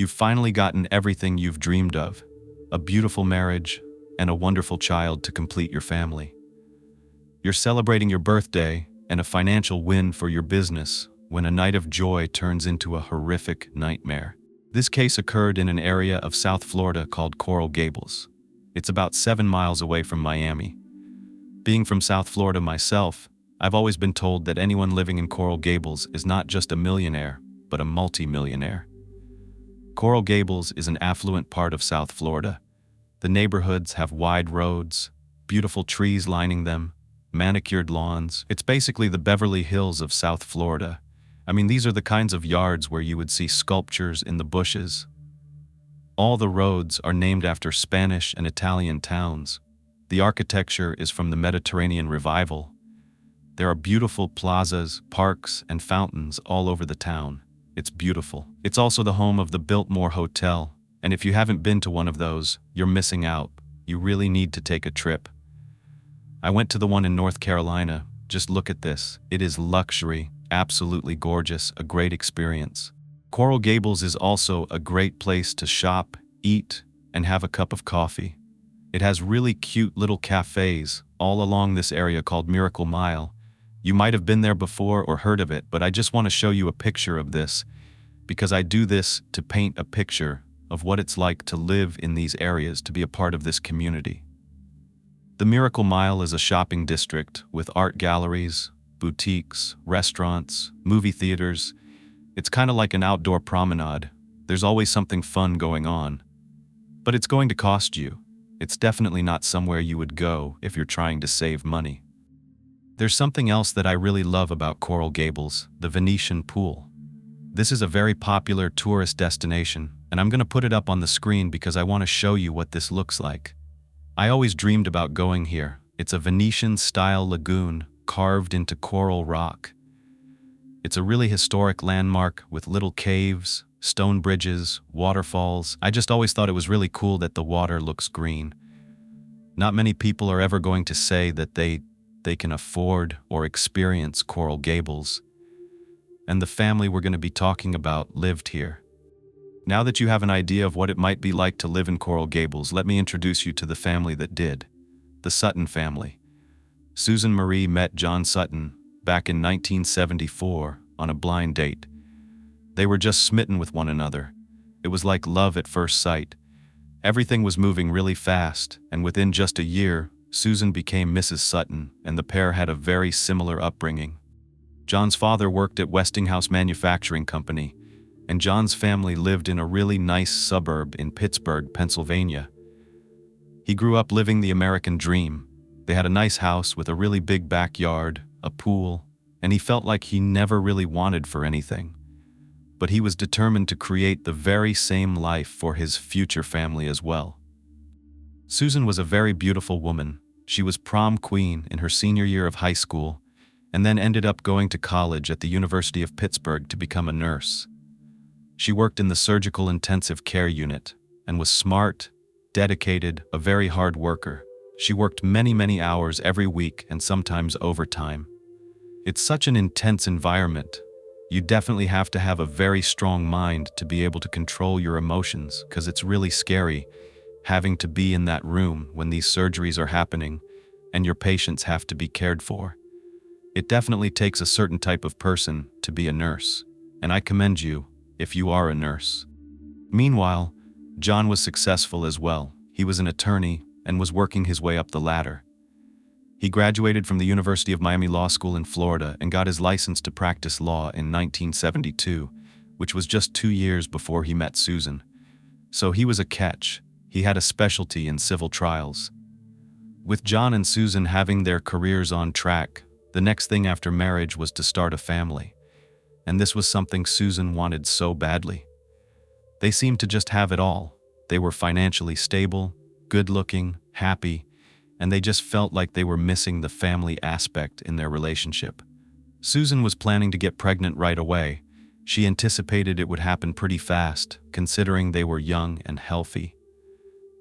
You've finally gotten everything you've dreamed of, a beautiful marriage and a wonderful child to complete your family. You're celebrating your birthday and a financial win for your business when a night of joy turns into a horrific nightmare. This case occurred in an area of South Florida called Coral Gables. It's about 7 miles away from Miami. Being from South Florida myself, I've always been told that anyone living in Coral Gables is not just a millionaire, but a multi-millionaire. Coral Gables is an affluent part of South Florida. The neighborhoods have wide roads, beautiful trees lining them, manicured lawns. It's basically the Beverly Hills of South Florida. I mean, these are the kinds of yards where you would see sculptures in the bushes. All the roads are named after Spanish and Italian towns. The architecture is from the Mediterranean Revival. There are beautiful plazas, parks, and fountains all over the town. It's beautiful. It's also the home of the Biltmore Hotel, and if you haven't been to one of those, you're missing out. You really need to take a trip. I went to the one in North Carolina. Just look at this. It is luxury, absolutely gorgeous, a great experience. Coral Gables is also a great place to shop, eat, and have a cup of coffee. It has really cute little cafes all along this area called Miracle Mile. You might have been there before or heard of it, but I just want to show you a picture of this because I do this to paint a picture of what it's like to live in these areas, to be a part of this community. The Miracle Mile is a shopping district with art galleries, boutiques, restaurants, movie theaters. It's kind of like an outdoor promenade. There's always something fun going on. But it's going to cost you. It's definitely not somewhere you would go if you're trying to save money. There's something else that I really love about Coral Gables, the Venetian pool. This is a very popular tourist destination, and I'm going to put it up on the screen because I want to show you what this looks like. I always dreamed about going here. It's a Venetian-style lagoon carved into coral rock. It's a really historic landmark with little caves, stone bridges, waterfalls. I just always thought it was really cool that the water looks green. Not many people are ever going to say that they can afford or experience Coral Gables. And the family we're going to be talking about lived here. Now that you have an idea of what it might be like to live in Coral Gables, let me introduce you to the family that did. The Sutton family. Susan Marie met John Sutton back in 1974 on a blind date. They were just smitten with one another. It was like love at first sight. Everything was moving really fast, and within just a year, Susan became Mrs. Sutton, and the pair had a very similar upbringing. John's father worked at Westinghouse Manufacturing Company, and John's family lived in a really nice suburb in Pittsburgh, Pennsylvania. He grew up living the American dream. They had a nice house with a really big backyard, a pool, and he felt like he never really wanted for anything. But he was determined to create the very same life for his future family as well. Susan was a very beautiful woman. She was prom queen in her senior year of high school, and then ended up going to college at the University of Pittsburgh to become a nurse. She worked in the surgical intensive care unit and was smart, dedicated, a very hard worker. She worked many hours every week and sometimes overtime. It's such an intense environment. You definitely have to have a very strong mind to be able to control your emotions, because it's really scary having to be in that room when these surgeries are happening and your patients have to be cared for. It definitely takes a certain type of person to be a nurse, and I commend you if you are a nurse. Meanwhile, John was successful as well. He was an attorney and was working his way up the ladder. He graduated from the University of Miami Law School in Florida and got his license to practice law in 1972, which was just 2 years before he met Susan. So he was a catch. He had a specialty in civil trials. With John and Susan having their careers on track, the next thing after marriage was to start a family. And this was something Susan wanted so badly. They seemed to just have it all. They were financially stable, good-looking, happy, and they just felt like they were missing the family aspect in their relationship. Susan was planning to get pregnant right away. She anticipated it would happen pretty fast, considering they were young and healthy.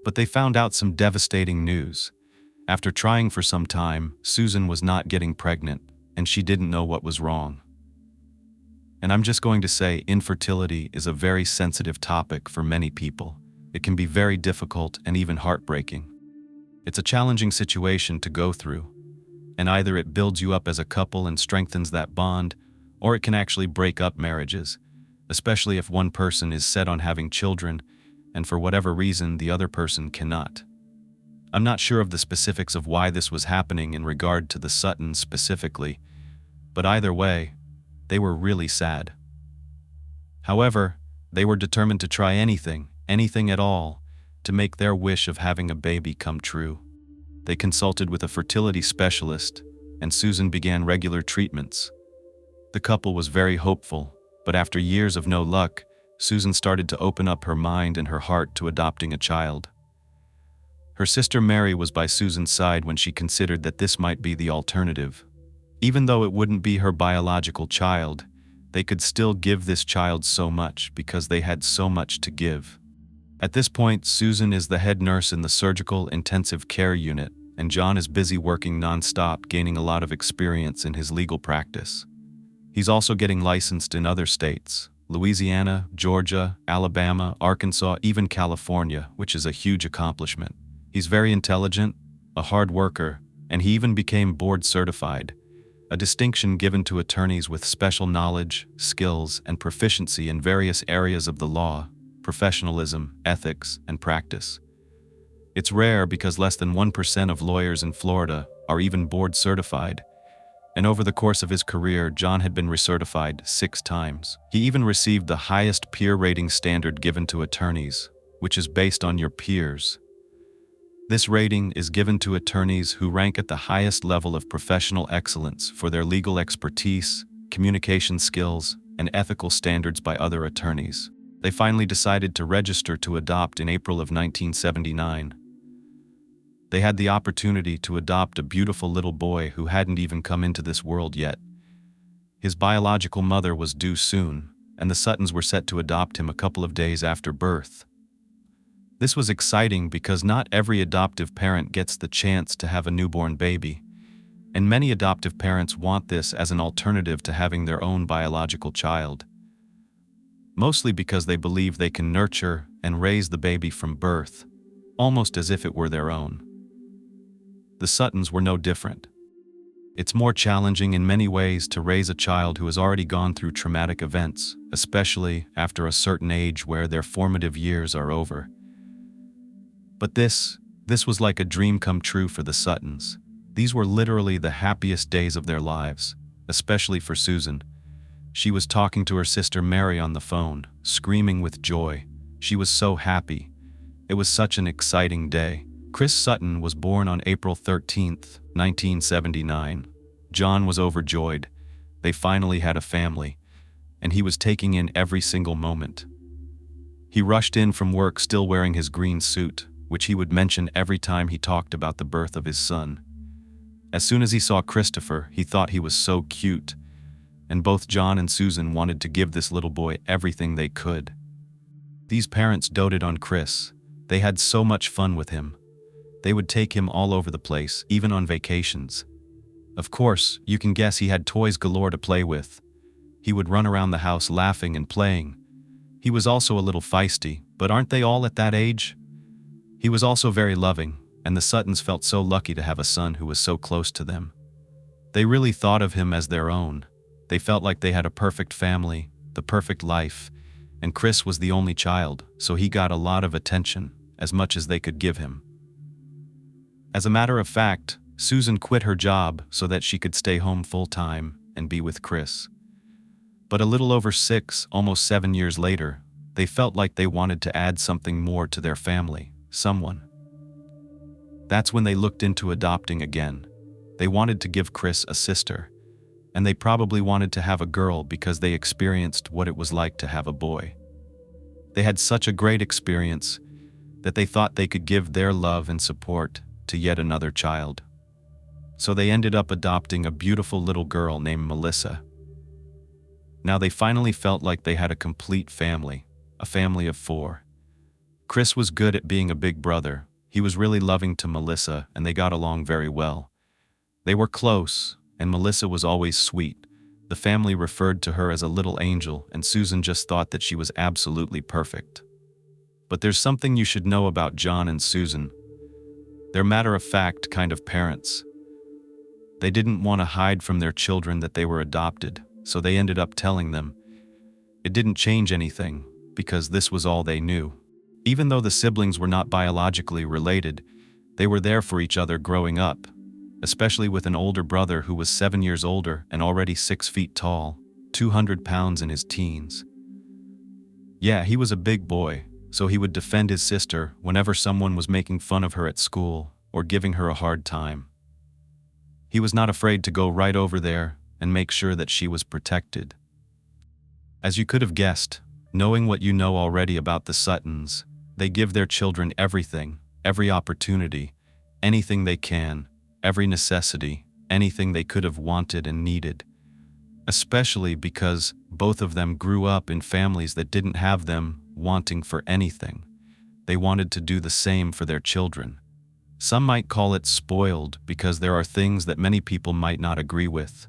But they found out some devastating news. After trying for some time, Susan was not getting pregnant, and she didn't know what was wrong. And I'm just going to say infertility is a very sensitive topic for many people. It can be very difficult and even heartbreaking. It's a challenging situation to go through, and either it builds you up as a couple and strengthens that bond, or it can actually break up marriages, especially if one person is set on having children and for whatever reason the other person cannot. I'm not sure of the specifics of why this was happening in regard to the Suttons specifically, but either way, they were really sad. However, they were determined to try anything at all, to make their wish of having a baby come true. They consulted with a fertility specialist, and Susan began regular treatments. The couple was very hopeful, but after years of no luck, Susan started to open up her mind and her heart to adopting a child. Her sister Mary was by Susan's side when she considered that this might be the alternative. Even though it wouldn't be her biological child, they could still give this child so much because they had so much to give. At this point, Susan is the head nurse in the surgical intensive care unit, and John is busy working non-stop, gaining a lot of experience in his legal practice. He's also getting licensed in other states: Louisiana, Georgia, Alabama, Arkansas, even California, which is a huge accomplishment. He's very intelligent, a hard worker, and he even became board certified, a distinction given to attorneys with special knowledge, skills, and proficiency in various areas of the law, professionalism, ethics, and practice. It's rare because less than 1% of lawyers in Florida are even board certified, and over the course of his career, John had been recertified 6 times. He even received the highest peer rating standard given to attorneys, which is based on your peers. This rating is given to attorneys who rank at the highest level of professional excellence for their legal expertise, communication skills, and ethical standards by other attorneys. They finally decided to register to adopt in April of 1979. They had the opportunity to adopt a beautiful little boy who hadn't even come into this world yet. His biological mother was due soon, and the Suttons were set to adopt him a couple of days after birth. This was exciting because not every adoptive parent gets the chance to have a newborn baby, and many adoptive parents want this as an alternative to having their own biological child, mostly because they believe they can nurture and raise the baby from birth, almost as if it were their own. The Suttons were no different. It's more challenging in many ways to raise a child who has already gone through traumatic events, especially after a certain age where their formative years are over. But this was like a dream come true for the Suttons. These were literally the happiest days of their lives, especially for Susan. She was talking to her sister Mary on the phone, screaming with joy. She was so happy. It was such an exciting day. Chris Sutton was born on April 13th, 1979. John was overjoyed. They finally had a family, and he was taking in every single moment. He rushed in from work still wearing his green suit, which he would mention every time he talked about the birth of his son. As soon as he saw Christopher, he thought he was so cute, and both John and Susan wanted to give this little boy everything they could. These parents doted on Chris. They had so much fun with him. They would take him all over the place, even on vacations. Of course, you can guess he had toys galore to play with. He would run around the house laughing and playing. He was also a little feisty, but aren't they all at that age? He was also very loving, and the Suttons felt so lucky to have a son who was so close to them. They really thought of him as their own. They felt like they had a perfect family, the perfect life, and Chris was the only child, so he got a lot of attention, as much as they could give him. As a matter of fact, Susan quit her job so that she could stay home full-time and be with Chris. But a little over 6, almost 7 years later, they felt like they wanted to add something more to their family, someone. That's when they looked into adopting again. They wanted to give Chris a sister, and they probably wanted to have a girl because they experienced what it was like to have a boy. They had such a great experience that they thought they could give their love and support to yet another child. So they ended up adopting a beautiful little girl named Melissa. Now they finally felt like they had a complete family, a family of 4. Chris was good at being a big brother. He was really loving to Melissa, and they got along very well. They were close, and Melissa was always sweet, The family referred to her as a little angel, and Susan just thought that she was absolutely perfect. But there's something you should know about John and Susan. They're matter-of-fact kind of parents. They didn't want to hide from their children that they were adopted, so they ended up telling them. It didn't change anything, because this was all they knew. Even though the siblings were not biologically related, they were there for each other growing up, especially with an older brother who was 7 years older and already 6 feet tall, 200 pounds in his teens. Yeah, he was a big boy, so he would defend his sister whenever someone was making fun of her at school or giving her a hard time. He was not afraid to go right over there and make sure that she was protected. As you could have guessed, knowing what you know already about the Suttons, they give their children everything, every opportunity, anything they can, every necessity, anything they could have wanted and needed. Especially because both of them grew up in families that didn't have them wanting for anything. They wanted to do the same for their children. Some might call it spoiled because there are things that many people might not agree with.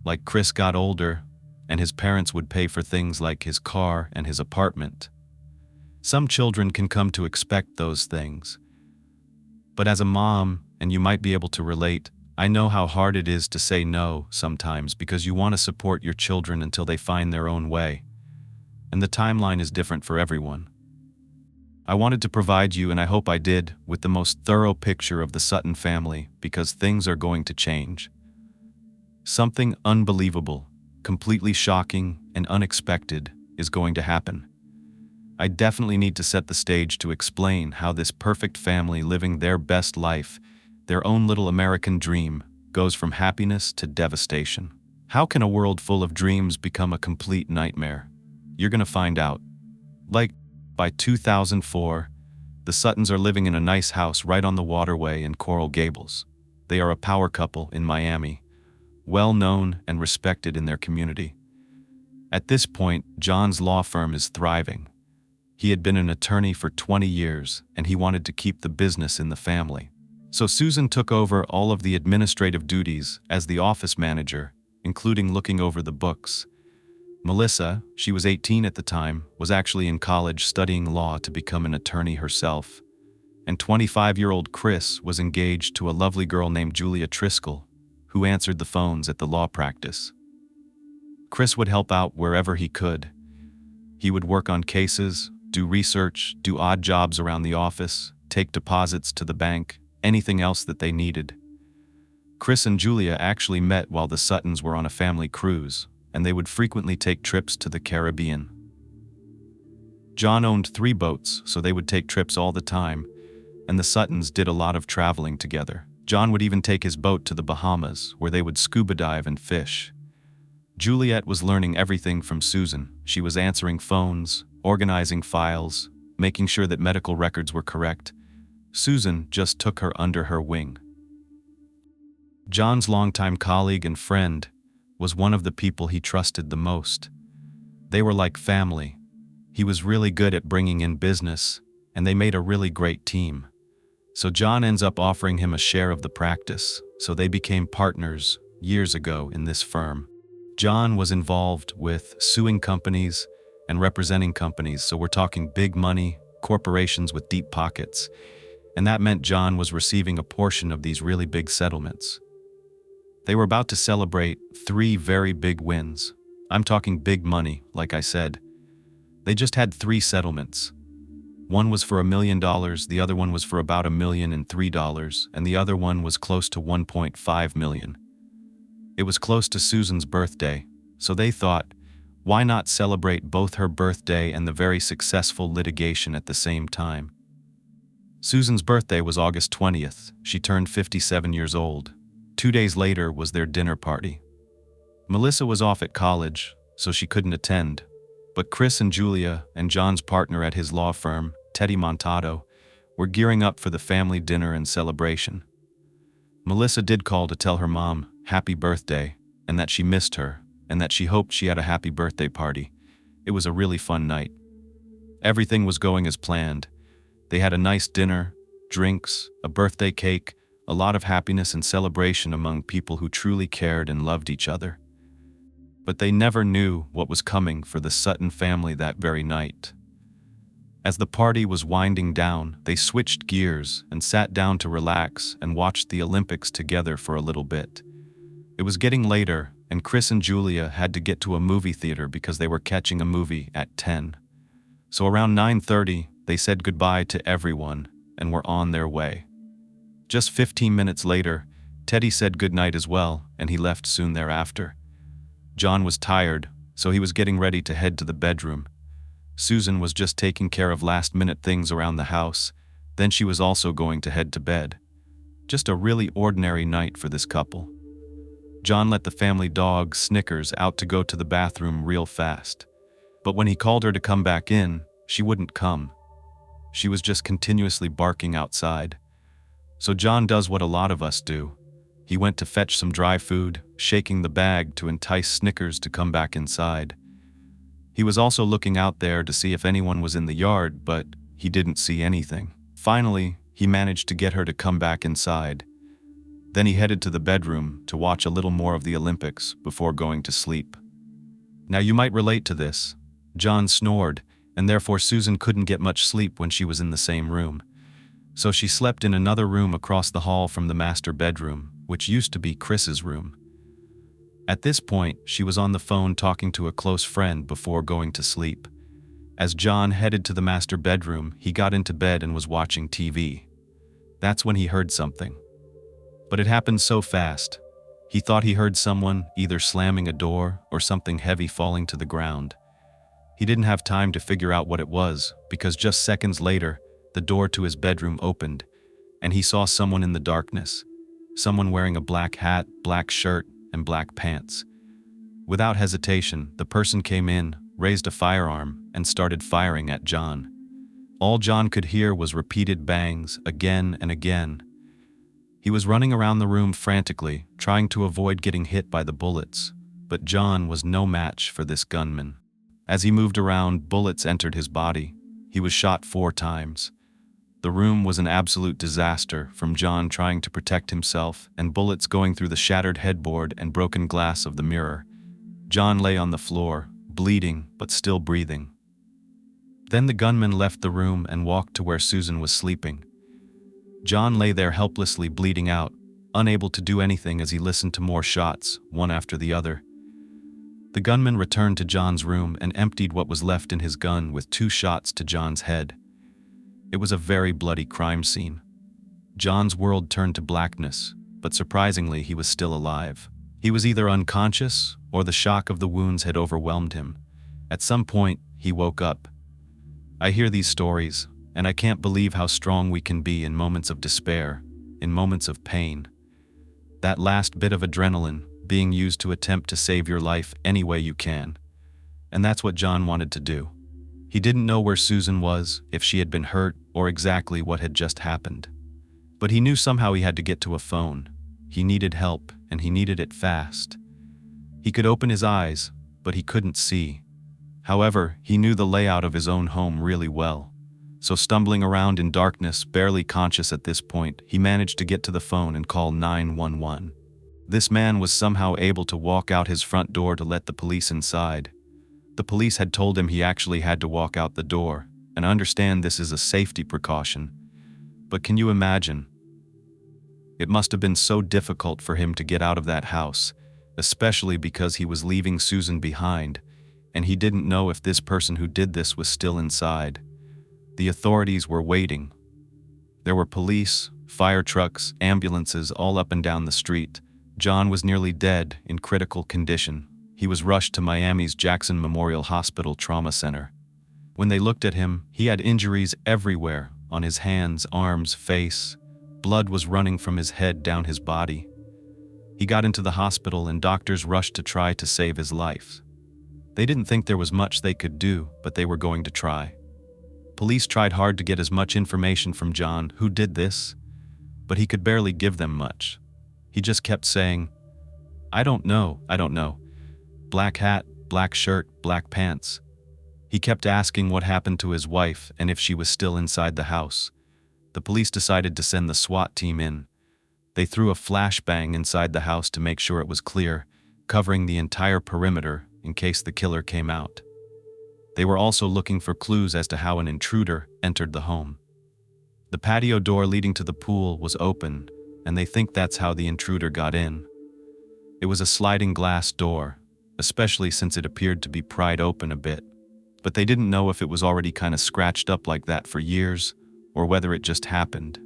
Like Chris got older, and his parents would pay for things like his car and his apartment. Some children can come to expect those things. But as a mom, and you might be able to relate, I know how hard it is to say no sometimes because you want to support your children until they find their own way. And the timeline is different for everyone. I wanted to provide you, and I hope I did, with the most thorough picture of the Sutton family because things are going to change. Something unbelievable, completely shocking, and unexpected is going to happen. I definitely need to set the stage to explain how this perfect family living their best life, their own little American dream, goes from happiness to devastation. How can a world full of dreams become a complete nightmare? You're gonna find out. Like, by 2004, the Suttons are living in a nice house right on the waterway in Coral Gables. They are a power couple in Miami, well known and respected in their community. At this point, John's law firm is thriving. He had been an attorney for 20 years, and he wanted to keep the business in the family. So Susan took over all of the administrative duties as the office manager, including looking over the books. Melissa, she was 18 at the time, was actually in college studying law to become an attorney herself. And 25-year-old Chris was engaged to a lovely girl named Juliette Driscoll, who answered the phones at the law practice. Chris would help out wherever he could. He would work on cases, do research, do odd jobs around the office, take deposits to the bank, anything else that they needed. Chris and Julia actually met while the Suttons were on a family cruise, and they would frequently take trips to the Caribbean. John owned 3 boats, so they would take trips all the time, and the Suttons did a lot of traveling together. John would even take his boat to the Bahamas, where they would scuba dive and fish. Juliette was learning everything from Susan. She was answering phones, organizing files, making sure that medical records were correct. Susan just took her under her wing. John's longtime colleague and friend was one of the people he trusted the most. They were like family. He was really good at bringing in business, and they made a really great team. So John ends up offering him a share of the practice, so they became partners years ago in this firm. John was involved with suing companies and representing companies, so we're talking big money, corporations with deep pockets, and that meant John was receiving a portion of these really big settlements. They were about to celebrate 3 very big wins. I'm talking big money, like I said. They just had 3 settlements. One was for $1 million, the other one was for about $1,003, and the other one was close to $1.5 million. It was close to Susan's birthday, so they thought, why not celebrate both her birthday and the very successful litigation at the same time? Susan's birthday was August 20th. She turned 57 years old. 2 days later was their dinner party. Melissa was off at college, so she couldn't attend, but Chris and Julia and John's partner at his law firm, Teddy Montado, were gearing up for the family dinner and celebration. Melissa did call to tell her mom happy birthday, and that she missed her, and that she hoped she had a happy birthday party. It was a really fun night. Everything was going as planned. They had a nice dinner, drinks, a birthday cake, a lot of happiness and celebration among people who truly cared and loved each other. But they never knew what was coming for the Sutton family that very night. As the party was winding down, they switched gears and sat down to relax and watched the Olympics together for a little bit. It was getting later, and Chris and Julia had to get to a movie theater because they were catching a movie at 10. So around 9:30, they said goodbye to everyone and were on their way. Just 15 minutes later, Teddy said goodnight as well, and he left soon thereafter. John was tired, so he was getting ready to head to the bedroom. Susan was just taking care of last-minute things around the house, then she was also going to head to bed. Just a really ordinary night for this couple. John let the family dog, Snickers, out to go to the bathroom real fast. But when he called her to come back in, she wouldn't come. She was just continuously barking outside. So John does what a lot of us do. He went to fetch some dry food, shaking the bag to entice Snickers to come back inside. He was also looking out there to see if anyone was in the yard, but he didn't see anything. Finally, he managed to get her to come back inside. Then he headed to the bedroom to watch a little more of the Olympics before going to sleep. Now you might relate to this. John snored, and therefore Susan couldn't get much sleep when she was in the same room. So she slept in another room across the hall from the master bedroom, which used to be Chris's room. At this point, she was on the phone talking to a close friend before going to sleep. As John headed to the master bedroom, he got into bed and was watching TV. That's when he heard something. But it happened so fast. He thought he heard someone either slamming a door or something heavy falling to the ground. He didn't have time to figure out what it was, because just seconds later, the door to his bedroom opened, and he saw someone in the darkness. Someone wearing a black hat, black shirt, and black pants. Without hesitation, the person came in, raised a firearm, and started firing at John. All John could hear was repeated bangs, again and again. He was running around the room frantically, trying to avoid getting hit by the bullets, but John was no match for this gunman. As he moved around, bullets entered his body. He was shot 4 times. The room was an absolute disaster, from John trying to protect himself and bullets going through the shattered headboard and broken glass of the mirror. John lay on the floor, bleeding but still breathing. Then the gunman left the room and walked to where Susan was sleeping. John lay there helplessly bleeding out, unable to do anything as he listened to more shots, one after the other. The gunman returned to John's room and emptied what was left in his gun with 2 shots to John's head. It was a very bloody crime scene. John's world turned to blackness, but surprisingly he was still alive. He was either unconscious or the shock of the wounds had overwhelmed him. At some point, he woke up. I hear these stories, and I can't believe how strong we can be in moments of despair, in moments of pain. That last bit of adrenaline being used to attempt to save your life any way you can. And that's what John wanted to do. He didn't know where Susan was, if she had been hurt, or exactly what had just happened. But he knew somehow he had to get to a phone. He needed help, and he needed it fast. He could open his eyes, but he couldn't see. However, he knew the layout of his own home really well. So stumbling around in darkness, barely conscious at this point, he managed to get to the phone and call 911. This man was somehow able to walk out his front door to let the police inside. The police had told him he actually had to walk out the door, and I understand this is a safety precaution. But can you imagine? It must have been so difficult for him to get out of that house, especially because he was leaving Susan behind, and he didn't know if this person who did this was still inside. The authorities were waiting. There were police, fire trucks, ambulances all up and down the street. John was nearly dead, in critical condition. He was rushed to Miami's Jackson Memorial Hospital Trauma Center. When they looked at him, he had injuries everywhere, on his hands, arms, face. Blood was running from his head down his body. He got into the hospital and doctors rushed to try to save his life. They didn't think there was much they could do, but they were going to try. Police tried hard to get as much information from John, who did this, but he could barely give them much. He just kept saying, I don't know. Black hat, black shirt, black pants. He kept asking what happened to his wife and if she was still inside the house. The police decided to send the SWAT team in. They threw a flashbang inside the house to make sure it was clear, covering the entire perimeter in case the killer came out. They were also looking for clues as to how an intruder entered the home. The patio door leading to the pool was open, and they think that's how the intruder got in. It was a sliding glass door, especially since it appeared to be pried open a bit, but they didn't know if it was already kind of scratched up like that for years, or whether it just happened.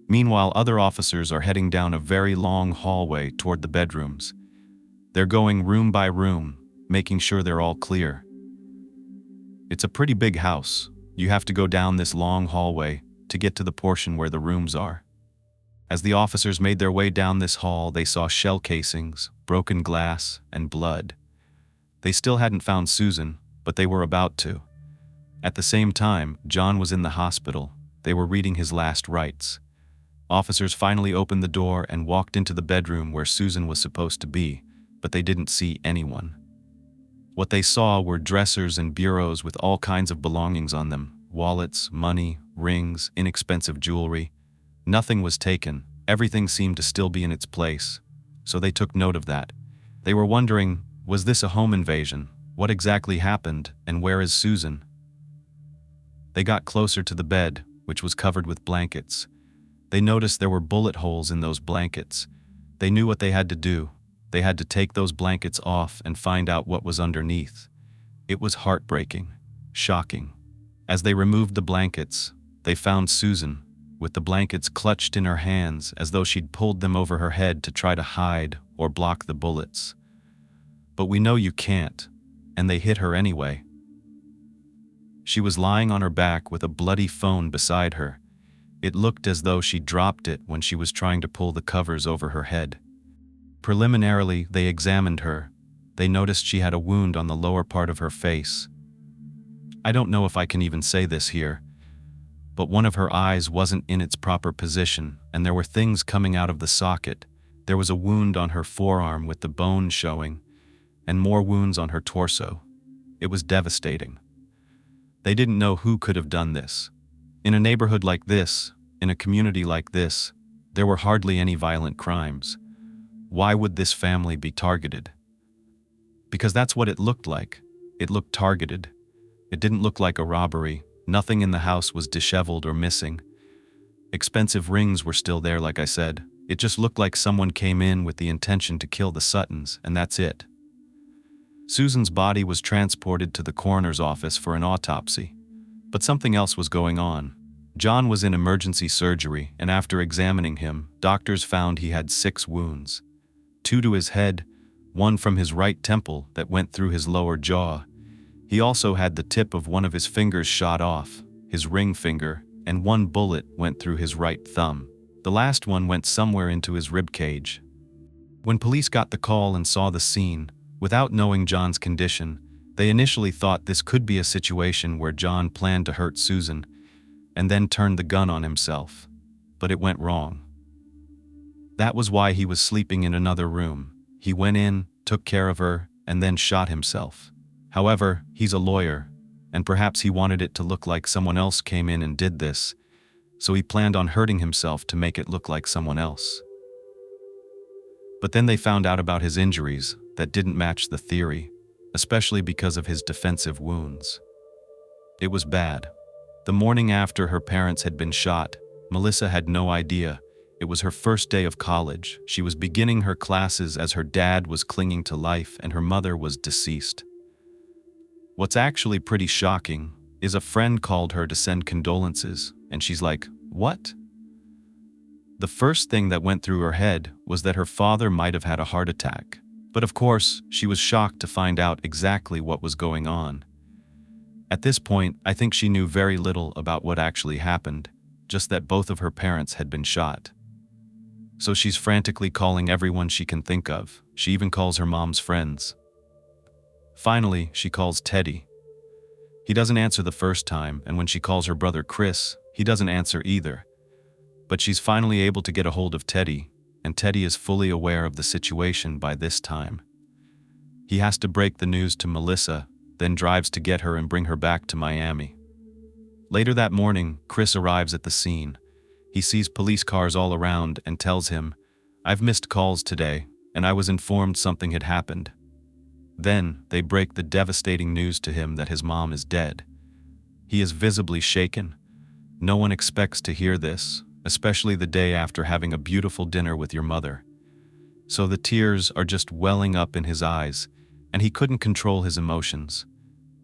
Meanwhile, other officers are heading down a very long hallway toward the bedrooms. They're going room by room, making sure they're all clear. It's a pretty big house. You have to go down this long hallway to get to the portion where the rooms are. As the officers made their way down this hall, they saw shell casings, broken glass, and blood. They still hadn't found Susan, but they were about to. At the same time, John was in the hospital. They were reading his last rites. Officers finally opened the door and walked into the bedroom where Susan was supposed to be, but they didn't see anyone. What they saw were dressers and bureaus with all kinds of belongings on them: wallets, money, rings, inexpensive jewelry. Nothing was taken. Everything seemed to still be in its place, so they took note of that. They were wondering, was this a home invasion? What exactly happened, and where is Susan? They got closer to the bed, which was covered with blankets. They noticed there were bullet holes in those blankets. They knew what they had to do. They had to take those blankets off and find out what was underneath. It was heartbreaking, shocking. As they removed the blankets, they found Susan, with the blankets clutched in her hands as though she'd pulled them over her head to try to hide or block the bullets. But we know you can't, and they hit her anyway. She was lying on her back with a bloody phone beside her. It looked as though she dropped it when she was trying to pull the covers over her head. Preliminarily, they examined her. They noticed she had a wound on the lower part of her face. I don't know if I can even say this here, but one of her eyes wasn't in its proper position, and there were things coming out of the socket. There was a wound on her forearm with the bone showing, and more wounds on her torso. It was devastating. They didn't know who could have done this. In a neighborhood like this, in a community like this, there were hardly any violent crimes. Why would this family be targeted? Because that's what it looked like. It looked targeted. It didn't look like a robbery. Nothing in the house was disheveled or missing. Expensive rings were still there, like I said. It just looked like someone came in with the intention to kill the Suttons, and that's it. Susan's body was transported to the coroner's office for an autopsy. But something else was going on. John was in emergency surgery, and after examining him, doctors found he had 6 wounds. 2 to his head, 1 from his right temple that went through his lower jaw. He also had the tip of one of his fingers shot off, his ring finger, and 1 bullet went through his right thumb. The last one went somewhere into his rib cage. When police got the call and saw the scene, without knowing John's condition, they initially thought this could be a situation where John planned to hurt Susan and then turned the gun on himself, but it went wrong. That was why he was sleeping in another room. He went in, took care of her, and then shot himself. However, he's a lawyer, and perhaps he wanted it to look like someone else came in and did this, so he planned on hurting himself to make it look like someone else. But then they found out about his injuries that didn't match the theory, especially because of his defensive wounds. It was bad. The morning after her parents had been shot, Melissa had no idea. It was her first day of college. She was beginning her classes as her dad was clinging to life and her mother was deceased. What's actually pretty shocking is a friend called her to send condolences, and she's like, "What?" The first thing that went through her head was that her father might have had a heart attack. But of course, she was shocked to find out exactly what was going on. At this point, I think she knew very little about what actually happened, just that both of her parents had been shot. So she's frantically calling everyone she can think of. She even calls her mom's friends. Finally, she calls Teddy. He doesn't answer the first time, and when she calls her brother Chris, he doesn't answer either. But she's finally able to get a hold of Teddy, and Teddy is fully aware of the situation by this time. He has to break the news to Melissa, then drives to get her and bring her back to Miami. Later that morning, Chris arrives at the scene. He sees police cars all around and tells him, "I've missed calls today, and I was informed something had happened." Then, they break the devastating news to him that his mom is dead. He is visibly shaken. No one expects to hear this, especially the day after having a beautiful dinner with your mother. So the tears are just welling up in his eyes, and he couldn't control his emotions.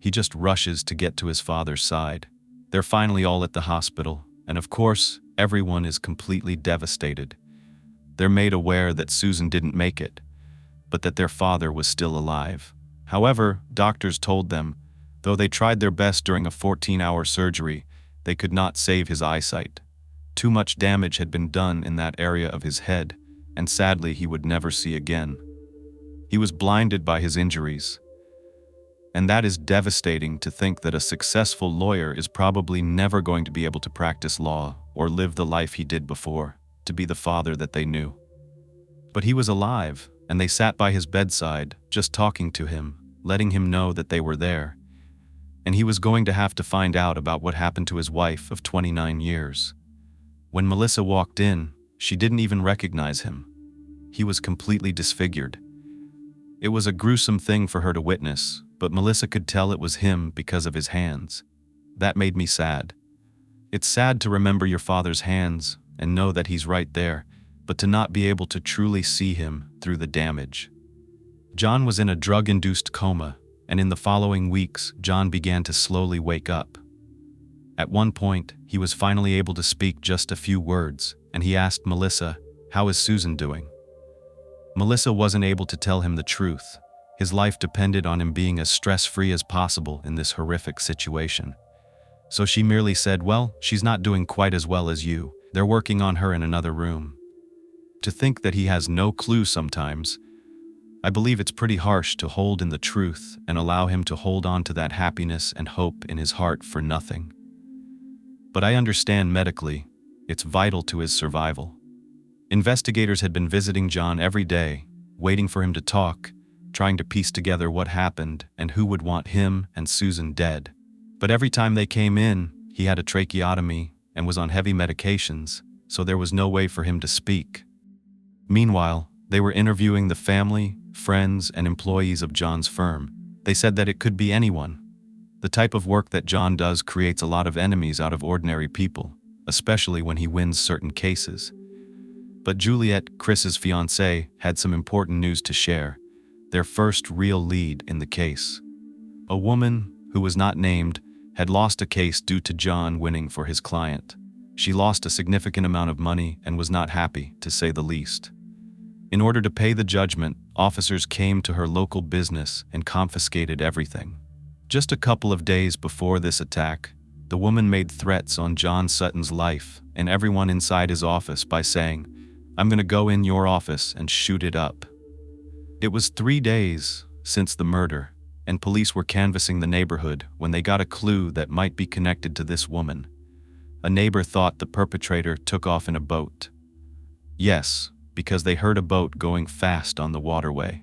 He just rushes to get to his father's side. They're finally all at the hospital, and of course, everyone is completely devastated. They're made aware that Susan didn't make it, but that their father was still alive. However, doctors told them, though they tried their best during a 14-hour surgery, they could not save his eyesight. Too much damage had been done in that area of his head, and sadly he would never see again. He was blinded by his injuries. And that is devastating to think that a successful lawyer is probably never going to be able to practice law or live the life he did before, to be the father that they knew. But he was alive, and they sat by his bedside, just talking to him, letting him know that they were there. And he was going to have to find out about what happened to his wife of 29 years. When Melissa walked in, she didn't even recognize him. He was completely disfigured. It was a gruesome thing for her to witness, but Melissa could tell it was him because of his hands. That made me sad. It's sad to remember your father's hands and know that he's right there, but to not be able to truly see him through the damage. John was in a drug-induced coma, and in the following weeks, John began to slowly wake up. At one point, he was finally able to speak just a few words, and he asked Melissa, "How is Susan doing?" Melissa wasn't able to tell him the truth. His life depended on him being as stress-free as possible in this horrific situation. So she merely said, "Well, she's not doing quite as well as you. They're working on her in another room." To think that he has no clue sometimes, I believe it's pretty harsh to hold in the truth and allow him to hold on to that happiness and hope in his heart for nothing. But I understand medically, it's vital to his survival. Investigators had been visiting John every day, waiting for him to talk, trying to piece together what happened and who would want him and Susan dead. But every time they came in, he had a tracheotomy and was on heavy medications, so there was no way for him to speak. Meanwhile, they were interviewing the family, friends, and employees of John's firm. They said that it could be anyone. The type of work that John does creates a lot of enemies out of ordinary people, especially when he wins certain cases. But Juliette, Chris's fiancée, had some important news to share, their first real lead in the case. A woman, who was not named, had lost a case due to John winning for his client. She lost a significant amount of money and was not happy, to say the least. In order to pay the judgment, officers came to her local business and confiscated everything. Just a couple of days before this attack, the woman made threats on John Sutton's life and everyone inside his office by saying, "I'm going to go in your office and shoot it up." It was 3 days since the murder, and police were canvassing the neighborhood when they got a clue that might be connected to this woman. A neighbor thought the perpetrator took off in a boat. Yes, because they heard a boat going fast on the waterway.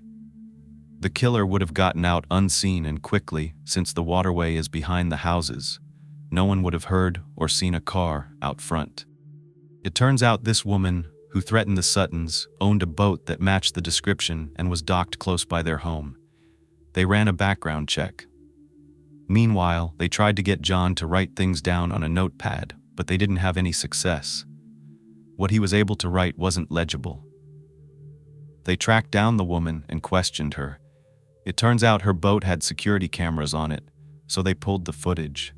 The killer would have gotten out unseen and quickly, since the waterway is behind the houses. No one would have heard or seen a car out front. It turns out this woman, who threatened the Suttons, owned a boat that matched the description and was docked close by their home. They ran a background check. Meanwhile, they tried to get John to write things down on a notepad, but they didn't have any success. What he was able to write wasn't legible. They tracked down the woman and questioned her. It turns out her boat had security cameras on it, so they pulled the footage.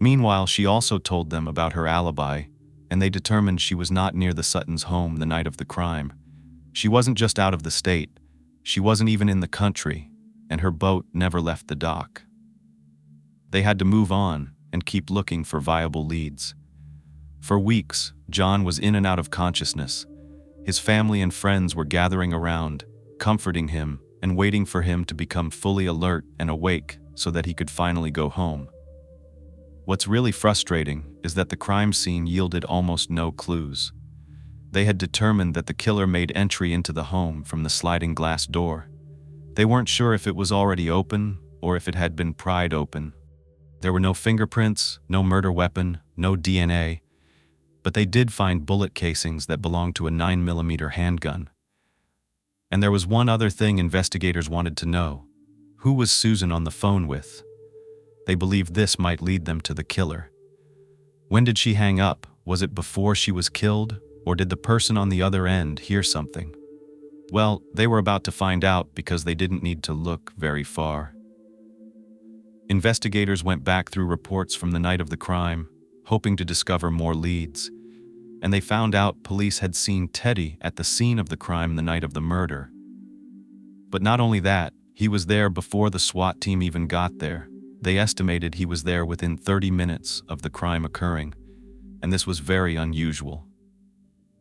Meanwhile, she also told them about her alibi, and they determined she was not near the Suttons' home the night of the crime. She wasn't just out of the state, she wasn't even in the country, and her boat never left the dock. They had to move on and keep looking for viable leads. For weeks, John was in and out of consciousness. His family and friends were gathering around, comforting him and waiting for him to become fully alert and awake so that he could finally go home. What's really frustrating is that the crime scene yielded almost no clues. They had determined that the killer made entry into the home from the sliding glass door. They weren't sure if it was already open or if it had been pried open. There were no fingerprints, no murder weapon, no DNA, but they did find bullet casings that belonged to a 9mm handgun. And there was one other thing investigators wanted to know. Who was Susan on the phone with? They believed this might lead them to the killer. When did she hang up? Was it before she was killed, or did the person on the other end hear something? Well, they were about to find out because they didn't need to look very far. Investigators went back through reports from the night of the crime, hoping to discover more leads, and they found out police had seen Teddy at the scene of the crime the night of the murder. But not only that, he was there before the SWAT team even got there. They estimated he was there within 30 minutes of the crime occurring, and this was very unusual.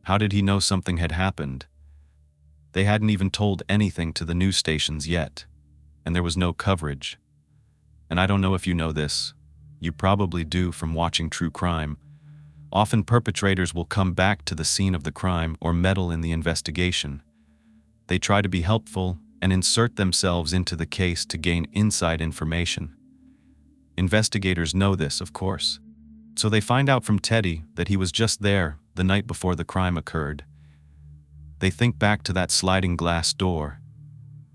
How did he know something had happened? They hadn't even told anything to the news stations yet, and there was no coverage. And I don't know if you know this. You probably do from watching true crime. Often perpetrators will come back to the scene of the crime or meddle in the investigation. They try to be helpful and insert themselves into the case to gain inside information. Investigators know this, of course. So they find out from Teddy that he was just there the night before the crime occurred. They think back to that sliding glass door.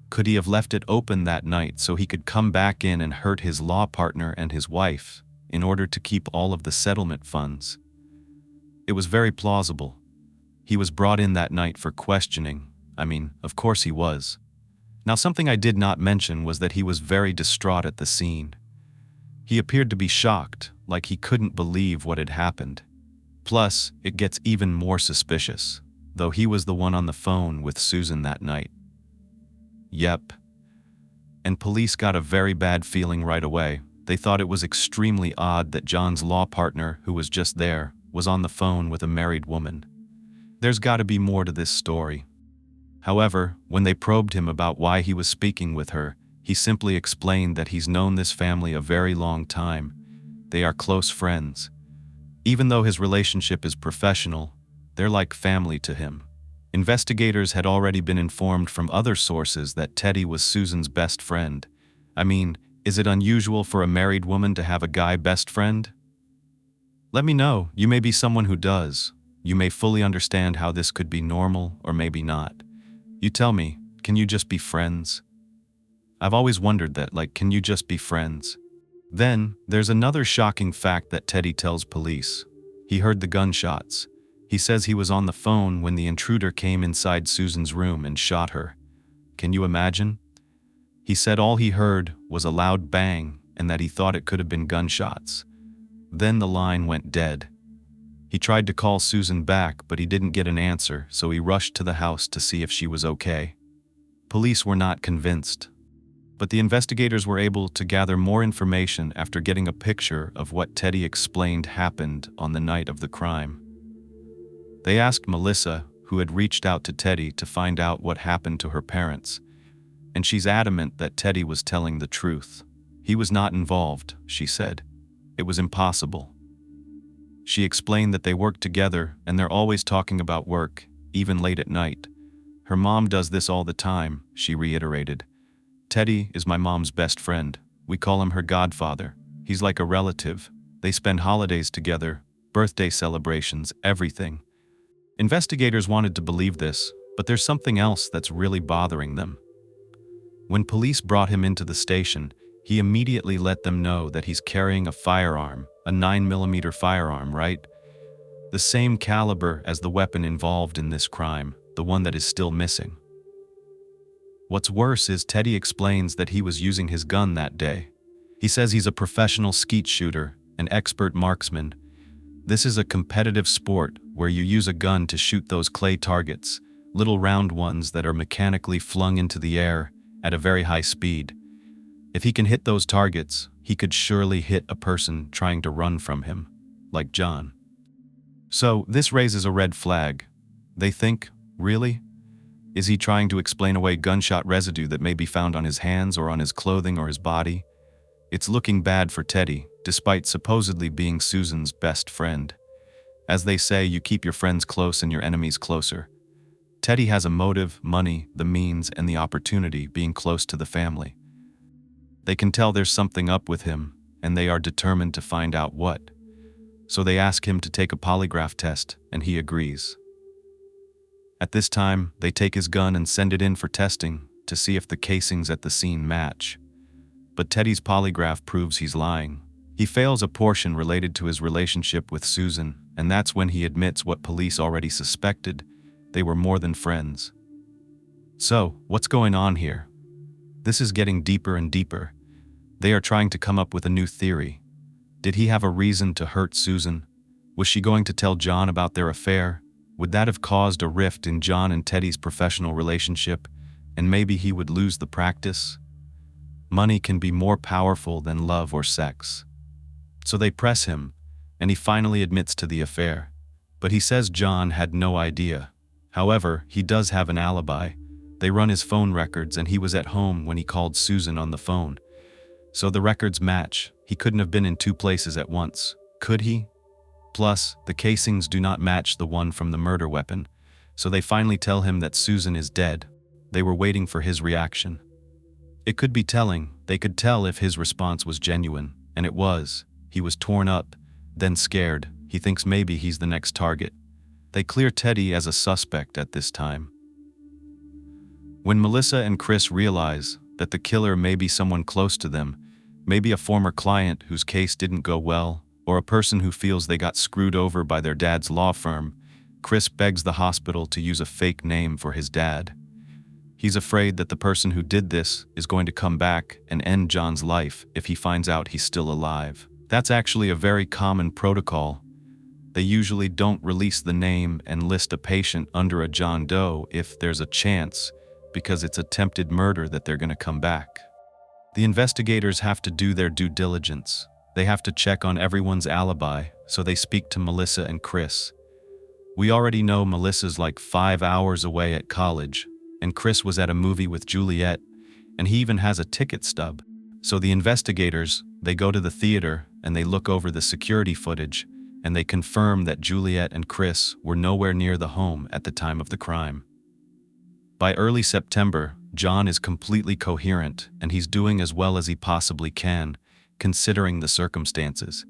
Could he have left it open that night so he could come back in and hurt his law partner and his wife in order to keep all of the settlement funds? It was very plausible. He was brought in that night for questioning. Of course he was. Now, something I did not mention was that he was very distraught at the scene. He appeared to be shocked, like he couldn't believe what had happened. Plus, it gets even more suspicious, though he was the one on the phone with Susan that night. Yep. And police got a very bad feeling right away. They thought it was extremely odd that John's law partner, who was just there, was on the phone with a married woman. There's got to be more to this story. However, when they probed him about why he was speaking with her, he simply explained that he's known this family a very long time. They are close friends. Even though his relationship is professional, they're like family to him. Investigators had already been informed from other sources that Teddy was Susan's best friend. Is it unusual for a married woman to have a guy best friend? Let me know. You may be someone who does. You may fully understand how this could be normal or maybe not. You tell me, can you just be friends? I've always wondered that, can you just be friends? Then, there's another shocking fact that Teddy tells police. He heard the gunshots. He says he was on the phone when the intruder came inside Susan's room and shot her. Can you imagine? He said all he heard was a loud bang and that he thought it could have been gunshots. Then the line went dead. He tried to call Susan back, but he didn't get an answer, so he rushed to the house to see if she was okay. Police were not convinced, but the investigators were able to gather more information after getting a picture of what Teddy explained happened on the night of the crime. They asked Melissa, who had reached out to Teddy to find out what happened to her parents, and she's adamant that Teddy was telling the truth. He was not involved, she said. It was impossible. She explained that they work together and they're always talking about work, even late at night. Her mom does this all the time, she reiterated. Teddy is my mom's best friend. We call him her godfather. He's like a relative. They spend holidays together, birthday celebrations, everything. Investigators wanted to believe this, but there's something else that's really bothering them. When police brought him into the station, he immediately let them know that he's carrying a firearm, a 9mm firearm, right? The same caliber as the weapon involved in this crime, the one that is still missing. What's worse is Teddy explains that he was using his gun that day. He says he's a professional skeet shooter, an expert marksman. This is a competitive sport where you use a gun to shoot those clay targets, little round ones that are mechanically flung into the air at a very high speed. If he can hit those targets, he could surely hit a person trying to run from him, like John. So this raises a red flag. They think, really? Is he trying to explain away gunshot residue that may be found on his hands or on his clothing or his body? It's looking bad for Teddy, despite supposedly being Susan's best friend. As they say, you keep your friends close and your enemies closer. Teddy has a motive, money, the means, and the opportunity being close to the family. They can tell there's something up with him, and they are determined to find out what. So they ask him to take a polygraph test, and he agrees. At this time, they take his gun and send it in for testing to see if the casings at the scene match. But Teddy's polygraph proves he's lying. He fails a portion related to his relationship with Susan, and that's when he admits what police already suspected: they were more than friends. So, what's going on here? This is getting deeper and deeper. They are trying to come up with a new theory. Did he have a reason to hurt Susan? Was she going to tell John about their affair? Would that have caused a rift in John and Teddy's professional relationship, and maybe he would lose the practice? Money can be more powerful than love or sex. So they press him, and he finally admits to the affair. But he says John had no idea. However, he does have an alibi. They run his phone records, and he was at home when he called Susan on the phone. So the records match. He couldn't have been in two places at once, could he? Plus, the casings do not match the one from the murder weapon, so they finally tell him that Susan is dead. They were waiting for his reaction. It could be telling. They could tell if his response was genuine, and it was. He was torn up, then scared. He thinks maybe he's the next target. They clear Teddy as a suspect at this time. When Melissa and Chris realize that the killer may be someone close to them, maybe a former client whose case didn't go well, or a person who feels they got screwed over by their dad's law firm, Chris begs the hospital to use a fake name for his dad. He's afraid that the person who did this is going to come back and end John's life if he finds out he's still alive. That's actually a very common protocol. They usually don't release the name and list a patient under a John Doe if there's a chance, because it's attempted murder that they're going to come back. The investigators have to do their due diligence. They have to check on everyone's alibi, so they speak to Melissa and Chris. We already know Melissa's like 5 hours away at college, and Chris was at a movie with Juliette, and he even has a ticket stub. So the investigators, they go to the theater and they look over the security footage, and they confirm that Juliette and Chris were nowhere near the home at the time of the crime. By early September, John is completely coherent, and he's doing as well as he possibly can, considering the circumstances.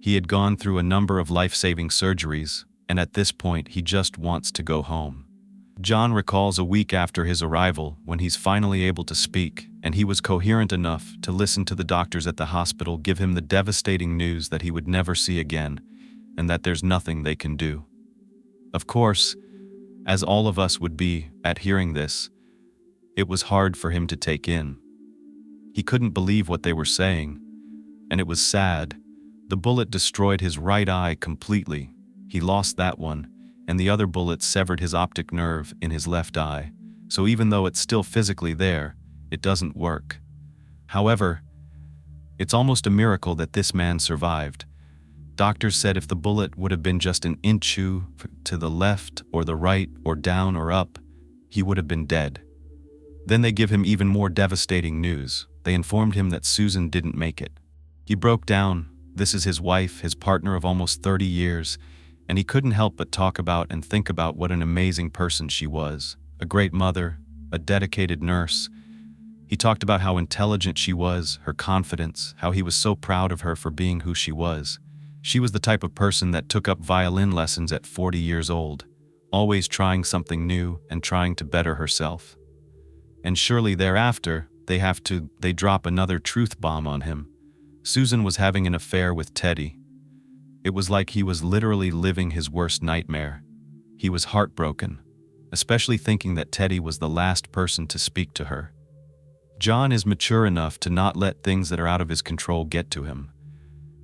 He had gone through a number of life-saving surgeries, and at this point he just wants to go home. John recalls a week after his arrival when he's finally able to speak, and he was coherent enough to listen to the doctors at the hospital give him the devastating news that he would never see again, and that there's nothing they can do. Of course, as all of us would be at hearing this, it was hard for him to take in. He couldn't believe what they were saying, and it was sad. The bullet destroyed his right eye completely. He lost that one, and the other bullet severed his optic nerve in his left eye, so even though it's still physically there, it doesn't work. However, it's almost a miracle that this man survived. Doctors said if the bullet would have been just an inch to the left or the right or down or up, he would have been dead. Then they give him even more devastating news. They informed him that Susan didn't make it. He broke down. This is his wife, his partner of almost 30 years, and he couldn't help but talk about and think about what an amazing person she was. A great mother, a dedicated nurse. He talked about how intelligent she was, her confidence, how he was so proud of her for being who she was. She was the type of person that took up violin lessons at 40 years old, always trying something new and trying to better herself. And surely thereafter, they drop another truth bomb on him. Susan was having an affair with Teddy. It was like he was literally living his worst nightmare. He was heartbroken, especially thinking that Teddy was the last person to speak to her. John is mature enough to not let things that are out of his control get to him.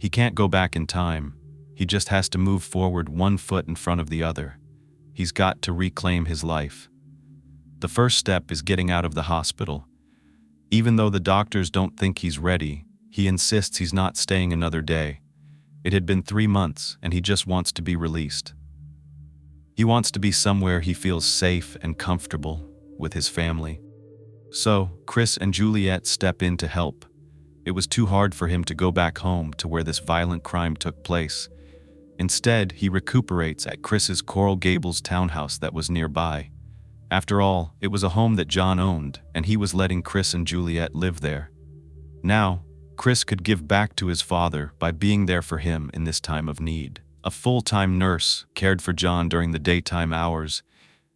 He can't go back in time. He just has to move forward one foot in front of the other. He's got to reclaim his life. The first step is getting out of the hospital. Even though the doctors don't think he's ready, he insists he's not staying another day. It had been 3 months, and he just wants to be released. He wants to be somewhere he feels safe and comfortable with his family. So, Chris and Juliette step in to help. It was too hard for him to go back home to where this violent crime took place. Instead, he recuperates at Chris's Coral Gables townhouse that was nearby. After all, it was a home that John owned, and he was letting Chris and Juliette live there. Now, Chris could give back to his father by being there for him in this time of need. A full-time nurse cared for John during the daytime hours,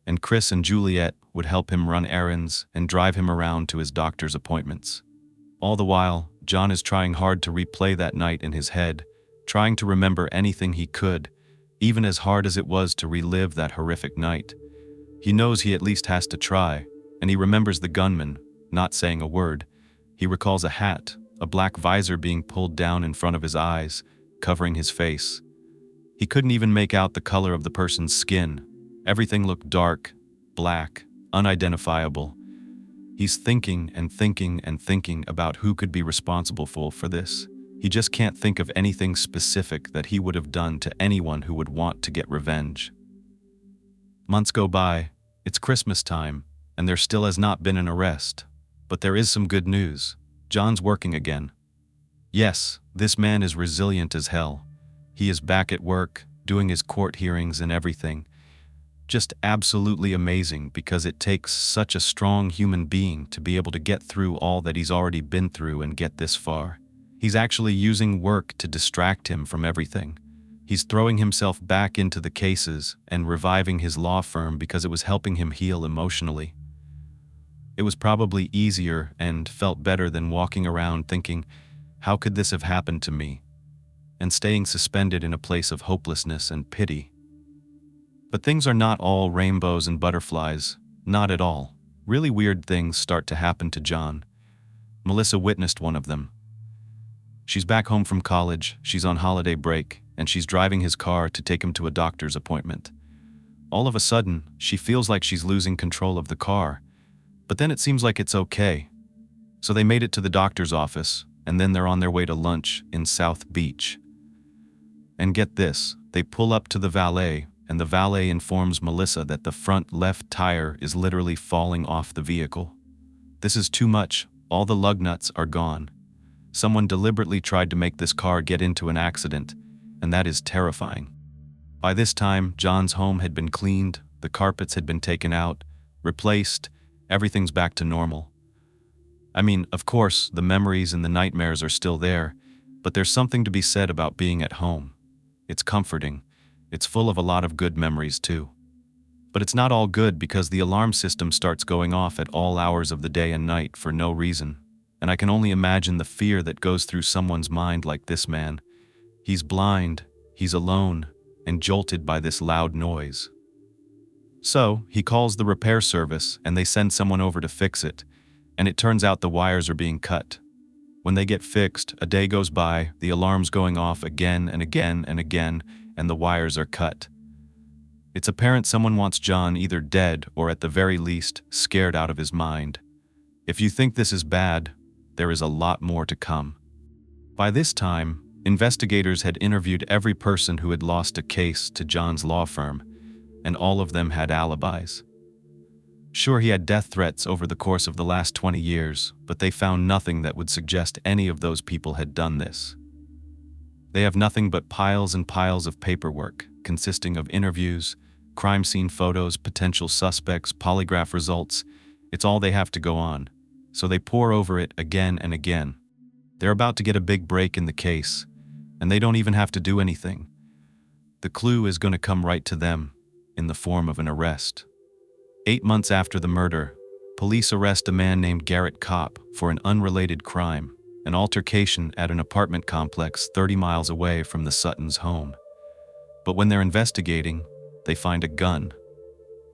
and Chris and Juliette would help him run errands and drive him around to his doctor's appointments. All the while, John is trying hard to replay that night in his head, trying to remember anything he could, even as hard as it was to relive that horrific night. He knows he at least has to try, and he remembers the gunman, not saying a word. He recalls a hat, a black visor being pulled down in front of his eyes, covering his face. He couldn't even make out the color of the person's skin. Everything looked dark, black, unidentifiable. He's thinking and thinking and thinking about who could be responsible for this. He just can't think of anything specific that he would have done to anyone who would want to get revenge. Months go by, it's Christmas time, and there still has not been an arrest. But there is some good news. John's working again. Yes, this man is resilient as hell. He is back at work, doing his court hearings and everything. Just absolutely amazing, because it takes such a strong human being to be able to get through all that he's already been through and get this far. He's actually using work to distract him from everything. He's throwing himself back into the cases and reviving his law firm because it was helping him heal emotionally. It was probably easier and felt better than walking around thinking, how could this have happened to me? And staying suspended in a place of hopelessness and pity. But things are not all rainbows and butterflies, not at all. Really weird things start to happen to John. Melissa witnessed one of them. She's back home from college, she's on holiday break, and she's driving his car to take him to a doctor's appointment. All of a sudden, she feels like she's losing control of the car, but then it seems like it's okay. So they made it to the doctor's office, and then they're on their way to lunch in South Beach. And get this, they pull up to the valet, and the valet informs Melissa that the front left tire is literally falling off the vehicle. This is too much, all the lug nuts are gone. Someone deliberately tried to make this car get into an accident, and that is terrifying. By this time, John's home had been cleaned, the carpets had been taken out, replaced, everything's back to normal. I mean, of course, the memories and the nightmares are still there, but there's something to be said about being at home. It's comforting. It's full of a lot of good memories too. But it's not all good, because the alarm system starts going off at all hours of the day and night for no reason. And I can only imagine the fear that goes through someone's mind like this man. He's blind, he's alone, and jolted by this loud noise. So, he calls the repair service and they send someone over to fix it, and it turns out the wires are being cut. When they get fixed, a day goes by, the alarm's going off again and again and again, and the wires are cut. It's apparent someone wants John either dead or at the very least scared out of his mind. If you think this is bad, there is a lot more to come. By this time, investigators had interviewed every person who had lost a case to John's law firm, and all of them had alibis. Sure, he had death threats over the course of the last 20 years, but they found nothing that would suggest any of those people had done this. They have nothing but piles and piles of paperwork, consisting of interviews, crime scene photos, potential suspects, polygraph results. It's all they have to go on. So they pore over it again and again. They're about to get a big break in the case, and they don't even have to do anything. The clue is going to come right to them, in the form of an arrest. 8 months after the murder, police arrest a man named Garrett Kopp for an unrelated crime, an altercation at an apartment complex 30 miles away from the Suttons' home. But when they're investigating, they find a gun.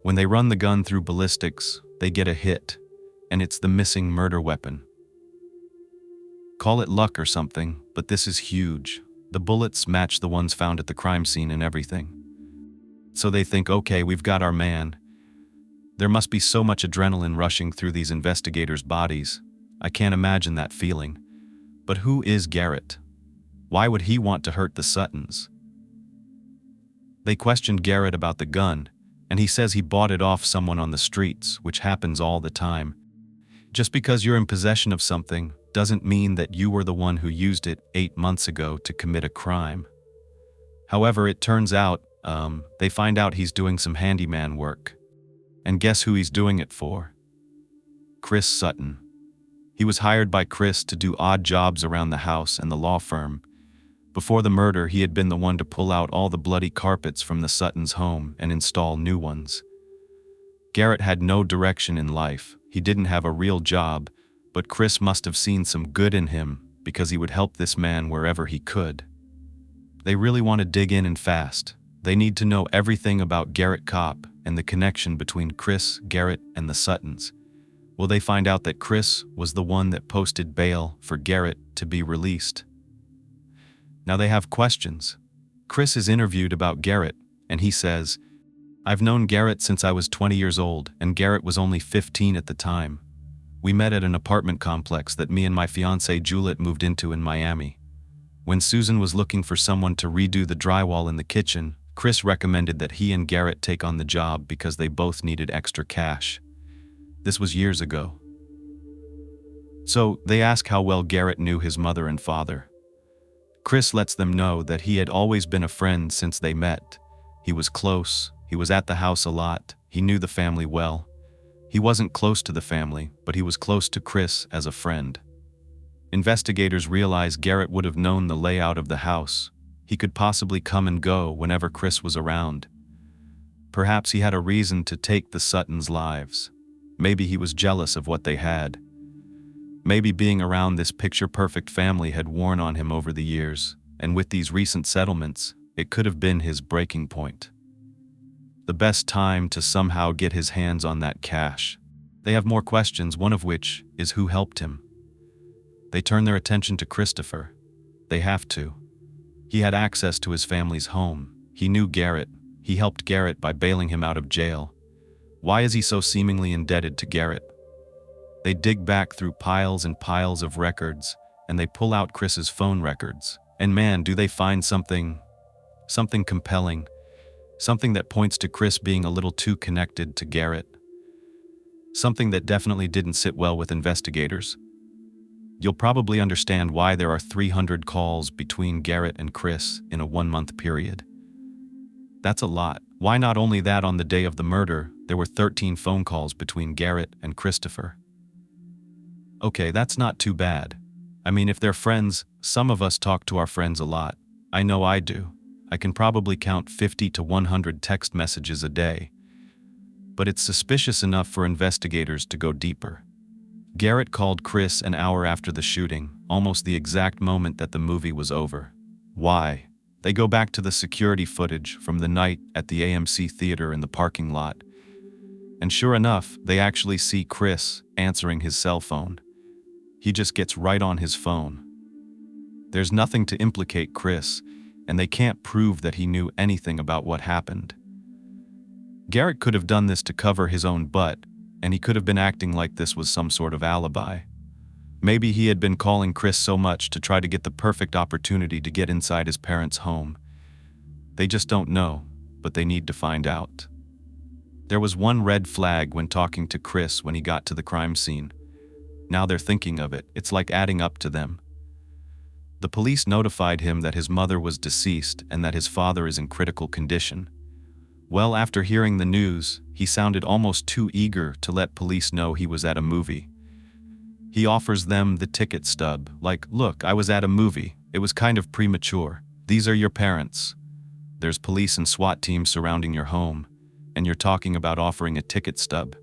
When they run the gun through ballistics, they get a hit, and it's the missing murder weapon. Call it luck or something, but this is huge. The bullets match the ones found at the crime scene and everything. So they think, okay, we've got our man. There must be so much adrenaline rushing through these investigators' bodies. I can't imagine that feeling. But who is Garrett? Why would he want to hurt the Suttons? They questioned Garrett about the gun, and he says he bought it off someone on the streets, which happens all the time. Just because you're in possession of something doesn't mean that you were the one who used it 8 months ago to commit a crime. However, it turns out, they find out he's doing some handyman work. And guess who he's doing it for? Chris Sutton. He was hired by Chris to do odd jobs around the house and the law firm. Before the murder, he had been the one to pull out all the bloody carpets from the Suttons' home and install new ones. Garrett had no direction in life. He didn't have a real job, but Chris must have seen some good in him because he would help this man wherever he could. They really want to dig in and fast. They need to know everything about Garrett Kopp and the connection between Chris, Garrett, and the Suttons. Will they find out that Chris was the one that posted bail for Garrett to be released? Now they have questions. Chris is interviewed about Garrett, and he says, "I've known Garrett since I was 20 years old, and Garrett was only 15 at the time. We met at an apartment complex that me and my fiancée Juliette moved into in Miami. When Susan was looking for someone to redo the drywall in the kitchen, Chris recommended that he and Garrett take on the job because they both needed extra cash. This was years ago." So they ask how well Garrett knew his mother and father. Chris lets them know that he had always been a friend since they met. He was close, he was at the house a lot, he knew the family well. He wasn't close to the family, but he was close to Chris as a friend. Investigators realize Garrett would have known the layout of the house. He could possibly come and go whenever Chris was around. Perhaps he had a reason to take the Suttons' lives. Maybe he was jealous of what they had. Maybe being around this picture-perfect family had worn on him over the years, and with these recent settlements, it could have been his breaking point. The best time to somehow get his hands on that cash. They have more questions, one of which is who helped him. They turn their attention to Christopher. They have to. He had access to his family's home. He knew Garrett. He helped Garrett by bailing him out of jail. Why is he so seemingly indebted to Garrett? They dig back through piles and piles of records, and they pull out Chris's phone records. And man, do they find something compelling, something that points to Chris being a little too connected to Garrett. Something that definitely didn't sit well with investigators. You'll probably understand why there are 300 calls between Garrett and Chris in a 1-month period. That's a lot. Why not only that, on the day of the murder, there were 13 phone calls between Garrett and Christopher. Okay, that's not too bad. I mean, if they're friends, some of us talk to our friends a lot. I know I do. I can probably count 50 to 100 text messages a day. But it's suspicious enough for investigators to go deeper. Garrett called Chris an hour after the shooting, almost the exact moment that the movie was over. Why? They go back to the security footage from the night at the AMC theater in the parking lot. And sure enough, they actually see Chris answering his cell phone. He just gets right on his phone. There's nothing to implicate Chris, and they can't prove that he knew anything about what happened. Garrett could have done this to cover his own butt, and he could have been acting like this was some sort of alibi. Maybe he had been calling Chris so much to try to get the perfect opportunity to get inside his parents' home. They just don't know, but they need to find out. There was one red flag when talking to Chris when he got to the crime scene. Now they're thinking of it. It's like adding up to them. The police notified him that his mother was deceased and that his father is in critical condition. Well, after hearing the news, he sounded almost too eager to let police know he was at a movie. He offers them the ticket stub, like, "Look, I was at a movie. It was kind of premature. These are your parents. There's police and SWAT teams surrounding your home, and you're talking about offering a ticket stub."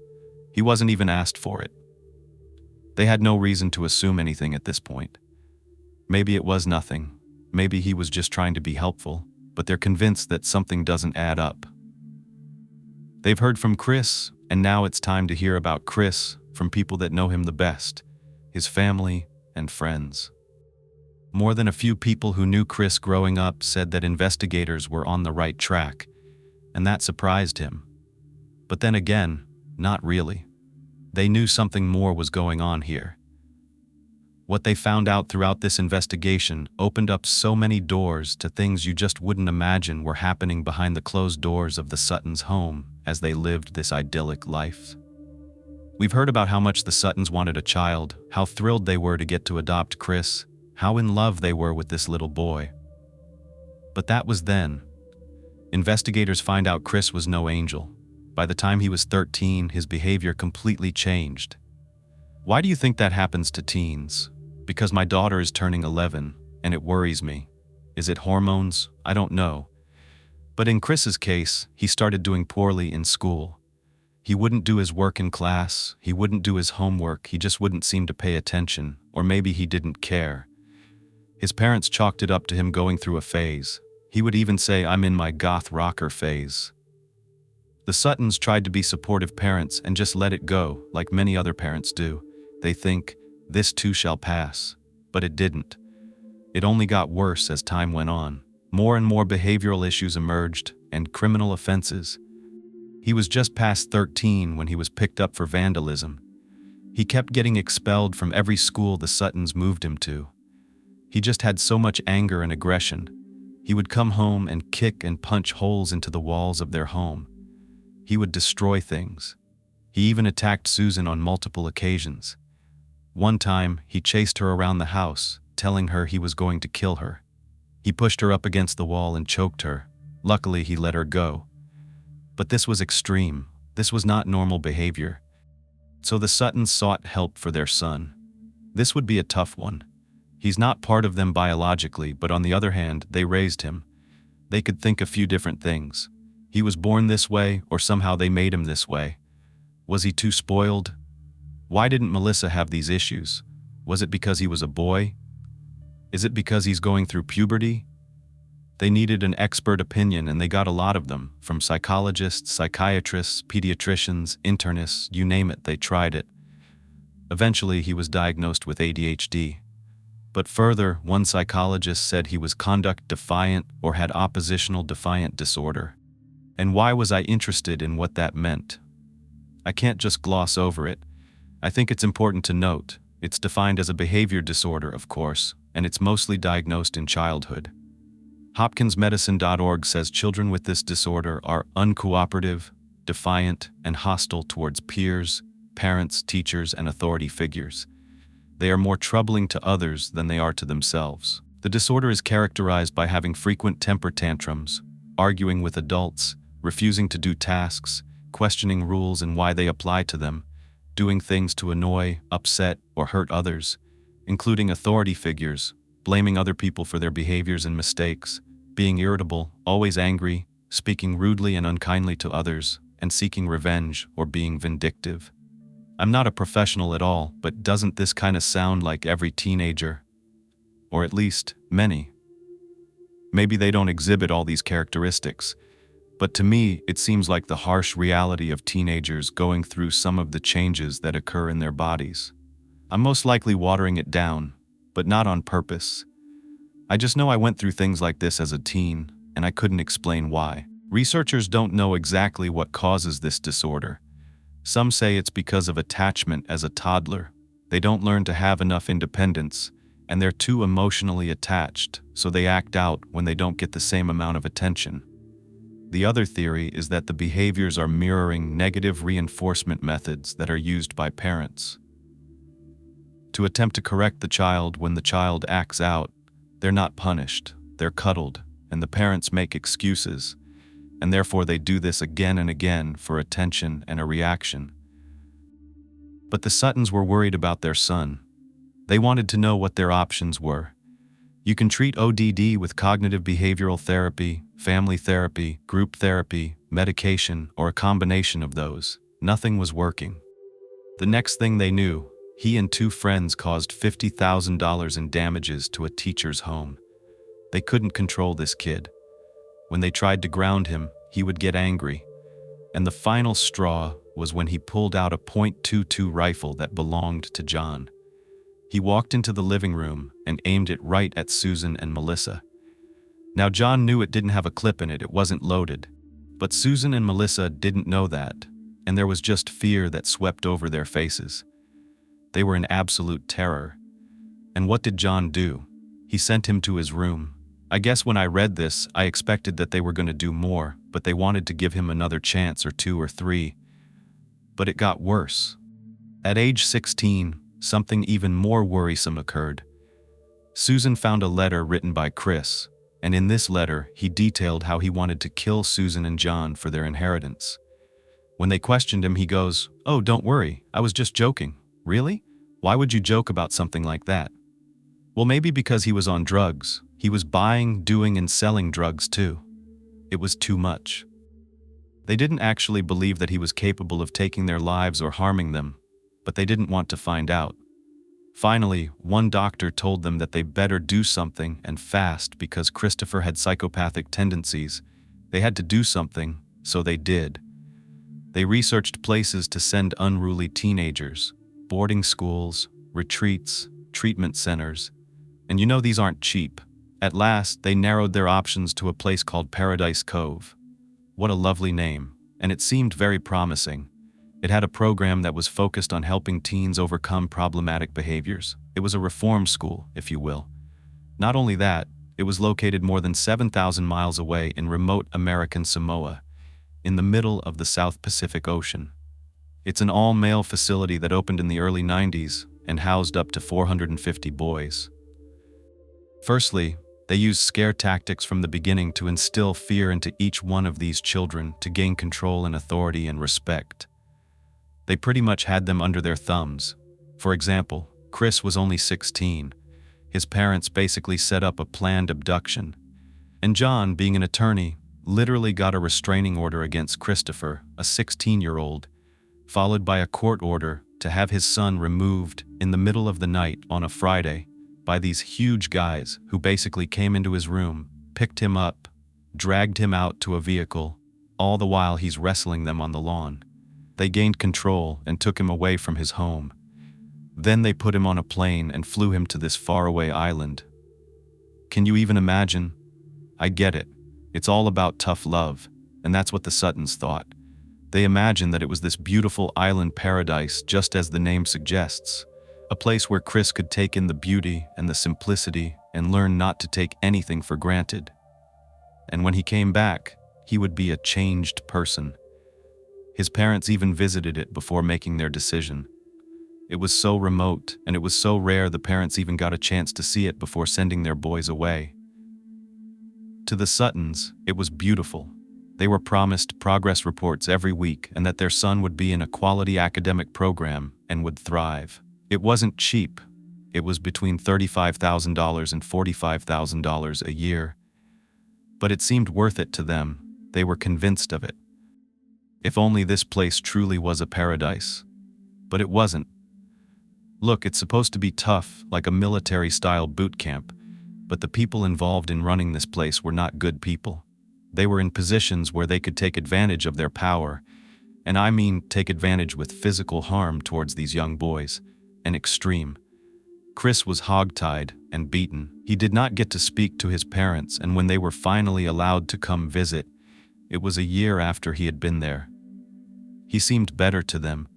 He wasn't even asked for it. They had no reason to assume anything at this point. Maybe it was nothing. Maybe he was just trying to be helpful, but they're convinced that something doesn't add up. They've heard from Chris, and now it's time to hear about Chris from people that know him the best, his family and friends. More than a few people who knew Chris growing up said that investigators were on the right track, and that surprised him. But then again, not really. They knew something more was going on here. What they found out throughout this investigation opened up so many doors to things you just wouldn't imagine were happening behind the closed doors of the Suttons' home as they lived this idyllic life. We've heard about how much the Suttons wanted a child, how thrilled they were to get to adopt Chris, how in love they were with this little boy. But that was then. Investigators find out Chris was no angel. By the time he was 13, his behavior completely changed. Why do you think that happens to teens? Because my daughter is turning 11, and it worries me. Is it hormones? I don't know. But in Chris's case, he started doing poorly in school. He wouldn't do his work in class, he wouldn't do his homework, he just wouldn't seem to pay attention, or maybe he didn't care. His parents chalked it up to him going through a phase. He would even say, "I'm in my goth rocker phase." The Suttons tried to be supportive parents and just let it go, like many other parents do. They think, "This too shall pass." But it didn't. It only got worse as time went on. More and more behavioral issues emerged, and criminal offenses. He was just past 13 when he was picked up for vandalism. He kept getting expelled from every school the Suttons moved him to. He just had so much anger and aggression. He would come home and kick and punch holes into the walls of their home. He would destroy things. He even attacked Susan on multiple occasions. One time, he chased her around the house, telling her he was going to kill her. He pushed her up against the wall and choked her. Luckily, he let her go. But this was extreme. This was not normal behavior. So the Suttons sought help for their son. This would be a tough one. He's not part of them biologically, but on the other hand, they raised him. They could think a few different things. He was born this way, or somehow they made him this way. Was he too spoiled? Why didn't Melissa have these issues? Was it because he was a boy? Is it because he's going through puberty? They needed an expert opinion, and they got a lot of them, from psychologists, psychiatrists, pediatricians, internists, you name it, they tried it. Eventually, he was diagnosed with ADHD. But further, one psychologist said he was conduct defiant or had oppositional defiant disorder. And why was I interested in what that meant? I can't just gloss over it. I think it's important to note, it's defined as a behavior disorder, of course, and it's mostly diagnosed in childhood. HopkinsMedicine.org says children with this disorder are uncooperative, defiant, and hostile towards peers, parents, teachers, and authority figures. They are more troubling to others than they are to themselves. The disorder is characterized by having frequent temper tantrums, arguing with adults, refusing to do tasks, questioning rules and why they apply to them, doing things to annoy, upset, or hurt others, including authority figures, blaming other people for their behaviors and mistakes, being irritable, always angry, speaking rudely and unkindly to others, and seeking revenge or being vindictive. I'm not a professional at all, but doesn't this kind of sound like every teenager? Or at least, many. Maybe they don't exhibit all these characteristics, but to me, it seems like the harsh reality of teenagers going through some of the changes that occur in their bodies. I'm most likely watering it down, but not on purpose. I just know I went through things like this as a teen, and I couldn't explain why. Researchers don't know exactly what causes this disorder. Some say it's because of attachment as a toddler. They don't learn to have enough independence, and they're too emotionally attached, so they act out when they don't get the same amount of attention. The other theory is that the behaviors are mirroring negative reinforcement methods that are used by parents. To attempt to correct the child when the child acts out, they're not punished, they're cuddled, and the parents make excuses, and therefore they do this again and again for attention and a reaction. But the Suttons were worried about their son. They wanted to know what their options were. You can treat ODD with cognitive behavioral therapy, family therapy, group therapy, medication, or a combination of those. Nothing was working. The next thing they knew, he and two friends caused $50,000 in damages to a teacher's home. They couldn't control this kid. When they tried to ground him, he would get angry. And the final straw was when he pulled out a .22 rifle that belonged to John. He walked into the living room and aimed it right at Susan and Melissa. Now John knew it didn't have a clip in it, it wasn't loaded. But Susan and Melissa didn't know that, and there was just fear that swept over their faces. They were in absolute terror. And what did John do? He sent him to his room. I guess when I read this, I expected that they were going to do more, but they wanted to give him another chance or 2 or 3. But it got worse. At age 16, something even more worrisome occurred. Susan found a letter written by Chris, and in this letter, he detailed how he wanted to kill Susan and John for their inheritance. When they questioned him, he goes, "Oh, don't worry, I was just joking." Really? Why would you joke about something like that? Well, maybe because he was on drugs. He was buying, doing, and selling drugs too. It was too much. They didn't actually believe that he was capable of taking their lives or harming them, but they didn't want to find out. Finally, one doctor told them that they better do something and fast because Christopher had psychopathic tendencies. They had to do something, so they did. They researched places to send unruly teenagers, boarding schools, retreats, treatment centers. And you know these aren't cheap. At last, they narrowed their options to a place called Paradise Cove. What a lovely name, and it seemed very promising. It had a program that was focused on helping teens overcome problematic behaviors. It was a reform school, if you will. Not only that, it was located more than 7,000 miles away in remote American Samoa, in the middle of the South Pacific Ocean. It's an all-male facility that opened in the early 90s and housed up to 450 boys. Firstly, they used scare tactics from the beginning to instill fear into each one of these children to gain control and authority and respect. They pretty much had them under their thumbs. For example, Chris was only 16. His parents basically set up a planned abduction. And John, being an attorney, literally got a restraining order against Christopher, a 16-year-old, followed by a court order to have his son removed in the middle of the night on a Friday by these huge guys who basically came into his room, picked him up, dragged him out to a vehicle, all the while he's wrestling them on the lawn. They gained control and took him away from his home. Then they put him on a plane and flew him to this faraway island. Can you even imagine? I get it. It's all about tough love, and that's what the Suttons thought. They imagined that it was this beautiful island paradise, just as the name suggests. A place where Chris could take in the beauty and the simplicity and learn not to take anything for granted. And when he came back, he would be a changed person. His parents even visited it before making their decision. It was so remote, and it was so rare the parents even got a chance to see it before sending their boys away. To the Suttons, it was beautiful. They were promised progress reports every week and that their son would be in a quality academic program and would thrive. It wasn't cheap. It was between $35,000 and $45,000 a year. But it seemed worth it to them. They were convinced of it. If only this place truly was a paradise. But it wasn't. Look, it's supposed to be tough, like a military-style boot camp, but the people involved in running this place were not good people. They were in positions where they could take advantage of their power, and I mean take advantage with physical harm towards these young boys, an extreme. Chris was hogtied and beaten. He did not get to speak to his parents, and when they were finally allowed to come visit, it was a year after he had been there. He seemed better to them.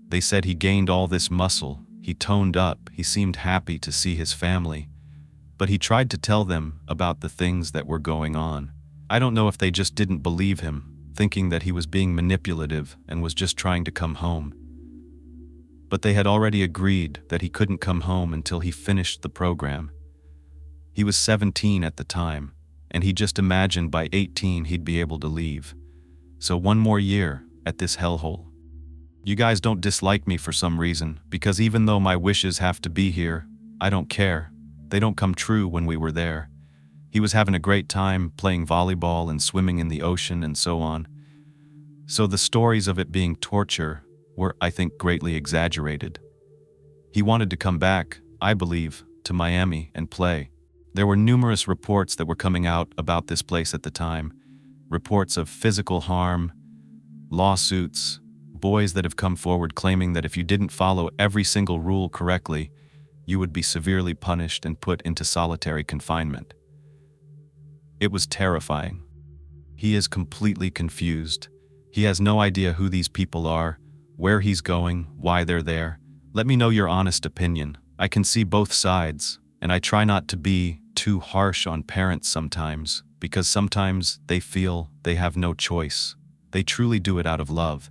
They said he gained all this muscle, he toned up, he seemed happy to see his family. But he tried to tell them about the things that were going on. I don't know if they just didn't believe him, thinking that he was being manipulative and was just trying to come home. But they had already agreed that he couldn't come home until he finished the program. He was 17 at the time, and he just imagined by 18 he'd be able to leave. So one more year at this hellhole. You guys don't dislike me for some reason, because even though my wishes have to be here, I don't care. They don't come true when we were there. He was having a great time playing volleyball and swimming in the ocean and so on. So the stories of it being torture were, I think, greatly exaggerated. He wanted to come back, I believe, to Miami and play. There were numerous reports that were coming out about this place at the time. Reports of physical harm, lawsuits, boys that have come forward claiming that if you didn't follow every single rule correctly, you would be severely punished and put into solitary confinement. It was terrifying. He is completely confused. He has no idea who these people are, where he's going, why they're there. Let me know your honest opinion. I can see both sides, and I try not to be too harsh on parents sometimes, because sometimes they feel they have no choice. They truly do it out of love.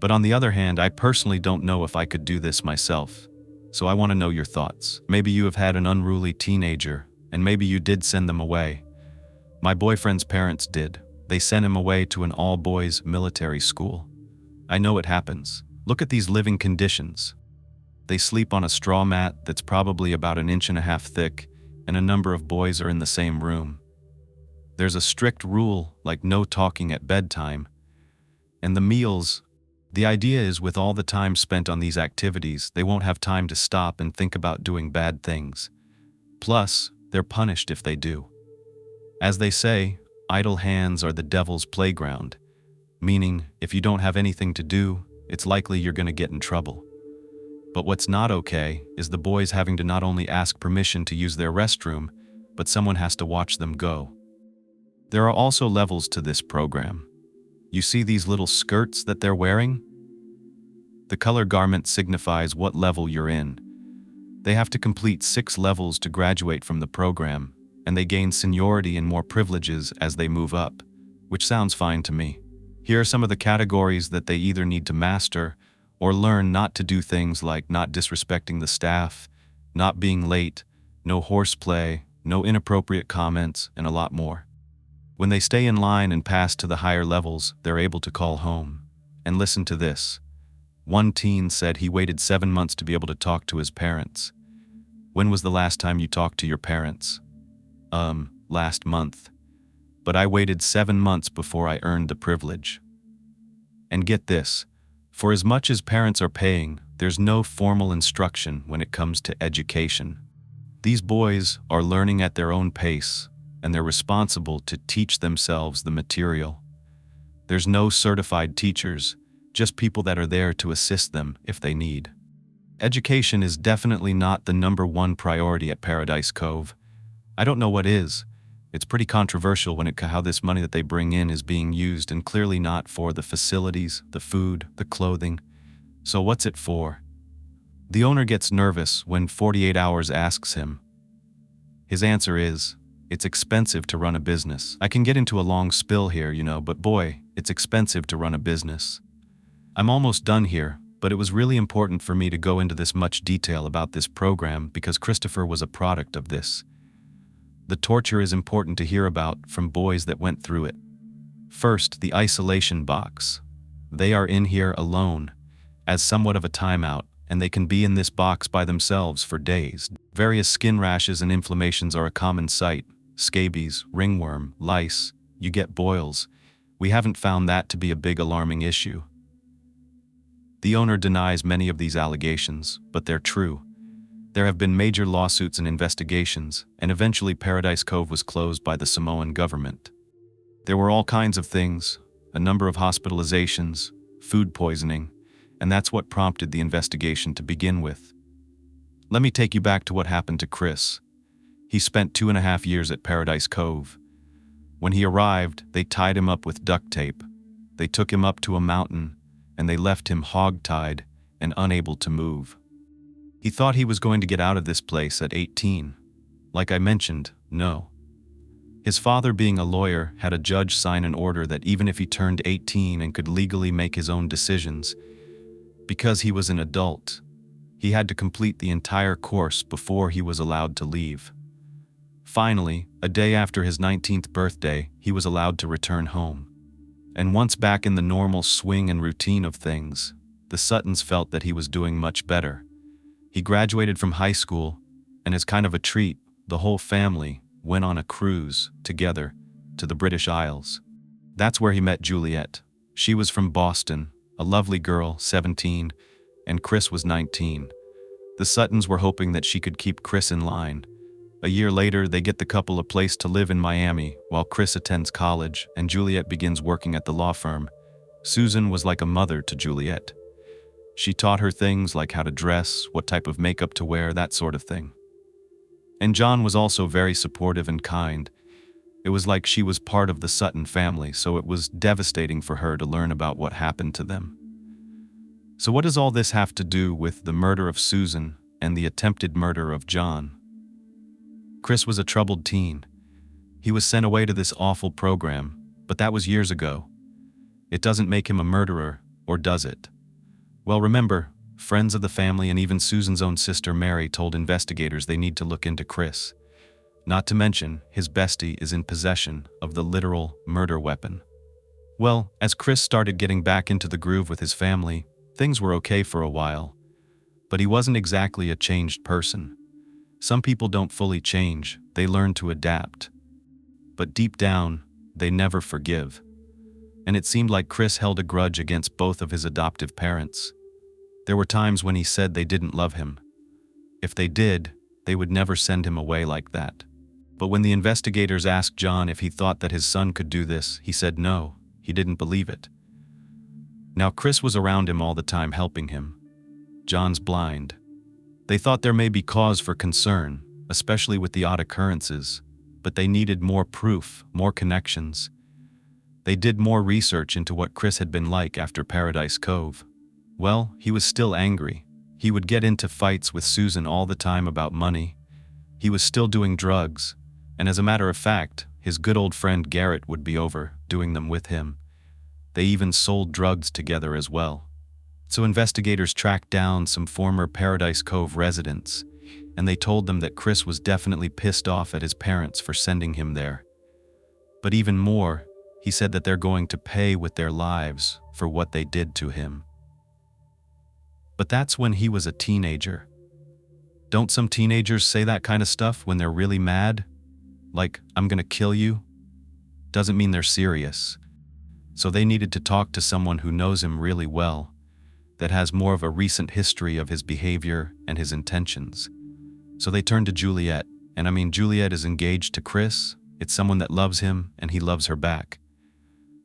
But on the other hand, I personally don't know if I could do this myself. So I want to know your thoughts. Maybe you have had an unruly teenager, and maybe you did send them away. My boyfriend's parents did. They sent him away to an all-boys military school. I know it happens. Look at these living conditions. They sleep on a straw mat that's probably about 1.5 inches thick, and a number of boys are in the same room. There's a strict rule, like no talking at bedtime, And the meals, the idea is with all the time spent on these activities, they won't have time to stop and think about doing bad things. Plus, they're punished if they do. As they say, idle hands are the devil's playground, meaning if you don't have anything to do, it's likely you're going to get in trouble. But what's not okay is the boys having to not only ask permission to use their restroom, but someone has to watch them go. There are also levels to this program. You see these little skirts that they're wearing? The color garment signifies what level you're in. They have to complete 6 levels to graduate from the program, and they gain seniority and more privileges as they move up, which sounds fine to me. Here are some of the categories that they either need to master or learn not to do things like not disrespecting the staff, not being late, no horseplay, no inappropriate comments, and a lot more. When they stay in line and pass to the higher levels, they're able to call home. And listen to this. One teen said he waited 7 months to be able to talk to his parents. When was the last time you talked to your parents? Last month. But I waited 7 months before I earned the privilege. And get this, for as much as parents are paying, there's no formal instruction when it comes to education. These boys are learning at their own pace, and they're responsible to teach themselves the material. There's no certified teachers, just people that are there to assist them if they need. Education is definitely not the #1 priority at Paradise Cove. I don't know what is. It's pretty controversial when how this money that they bring in is being used, and clearly not for the facilities, the food, the clothing. So what's it for? The owner gets nervous when 48 Hours asks him. His answer is, it's expensive to run a business. I can get into a long spill here, but boy, it's expensive to run a business. I'm almost done here, but it was really important for me to go into this much detail about this program because Christopher was a product of this. The torture is important to hear about from boys that went through it. First, the isolation box. They are in here alone, as somewhat of a timeout, and they can be in this box by themselves for days. Various skin rashes and inflammations are a common sight. Scabies, ringworm, lice, you get boils. We haven't found that to be a big alarming issue. The owner denies many of these allegations, but they're true. There have been major lawsuits and investigations, and eventually Paradise Cove was closed by the Samoan government. There were all kinds of things, a number of hospitalizations, food poisoning, and that's what prompted the investigation to begin with. Let me take you back to what happened to Chris. He spent 2.5 years at Paradise Cove. When he arrived, they tied him up with duct tape. They took him up to a mountain, and they left him hog-tied and unable to move. He thought he was going to get out of this place at 18. Like I mentioned, no. His father, being a lawyer, had a judge sign an order that even if he turned 18 and could legally make his own decisions, because he was an adult, he had to complete the entire course before he was allowed to leave. Finally, a day after his 19th birthday, he was allowed to return home. And once back in the normal swing and routine of things, the Suttons felt that he was doing much better. He graduated from high school, and as kind of a treat, the whole family went on a cruise together to the British Isles. That's where he met Juliette. She was from Boston, a lovely girl, 17, and Chris was 19. The Suttons were hoping that she could keep Chris in line. A year later, they get the couple a place to live in Miami while Chris attends college and Juliette begins working at the law firm. Susan was like a mother to Juliette. She taught her things like how to dress, what type of makeup to wear, that sort of thing. And John was also very supportive and kind. It was like she was part of the Sutton family, so it was devastating for her to learn about what happened to them. So what does all this have to do with the murder of Susan and the attempted murder of John? Chris was a troubled teen. He was sent away to this awful program, but that was years ago. It doesn't make him a murderer, or does it? Well, remember, friends of the family and even Susan's own sister Mary told investigators they need to look into Chris. Not to mention, his bestie is in possession of the literal murder weapon. Well, as Chris started getting back into the groove with his family, things were okay for a while. But he wasn't exactly a changed person. Some people don't fully change, they learn to adapt. But deep down, they never forgive. and it seemed like Chris held a grudge against both of his adoptive parents. There were times when he said they didn't love him. If they did, they would never send him away like that. But when the investigators asked John if he thought that his son could do this, he said no, he didn't believe it. Now Chris was around him all the time helping him. John's blind. They thought there may be cause for concern, especially with the odd occurrences, but they needed more proof, more connections. They did more research into what Chris had been like after Paradise Cove. Well, he was still angry. He would get into fights with Susan all the time about money. He was still doing drugs, and as a matter of fact, his good old friend Garrett would be over, doing them with him. They even sold drugs together as well. So investigators tracked down some former Paradise Cove residents, and they told them that Chris was definitely pissed off at his parents for sending him there. But even more, he said that they're going to pay with their lives for what they did to him. But that's when he was a teenager. Don't some teenagers say that kind of stuff when they're really mad? Like, I'm gonna kill you? Doesn't mean they're serious. So they needed to talk to someone who knows him really well, that has more of a recent history of his behavior and his intentions. So they turned to Juliette, and I mean Juliette is engaged to Chris, it's someone that loves him and he loves her back.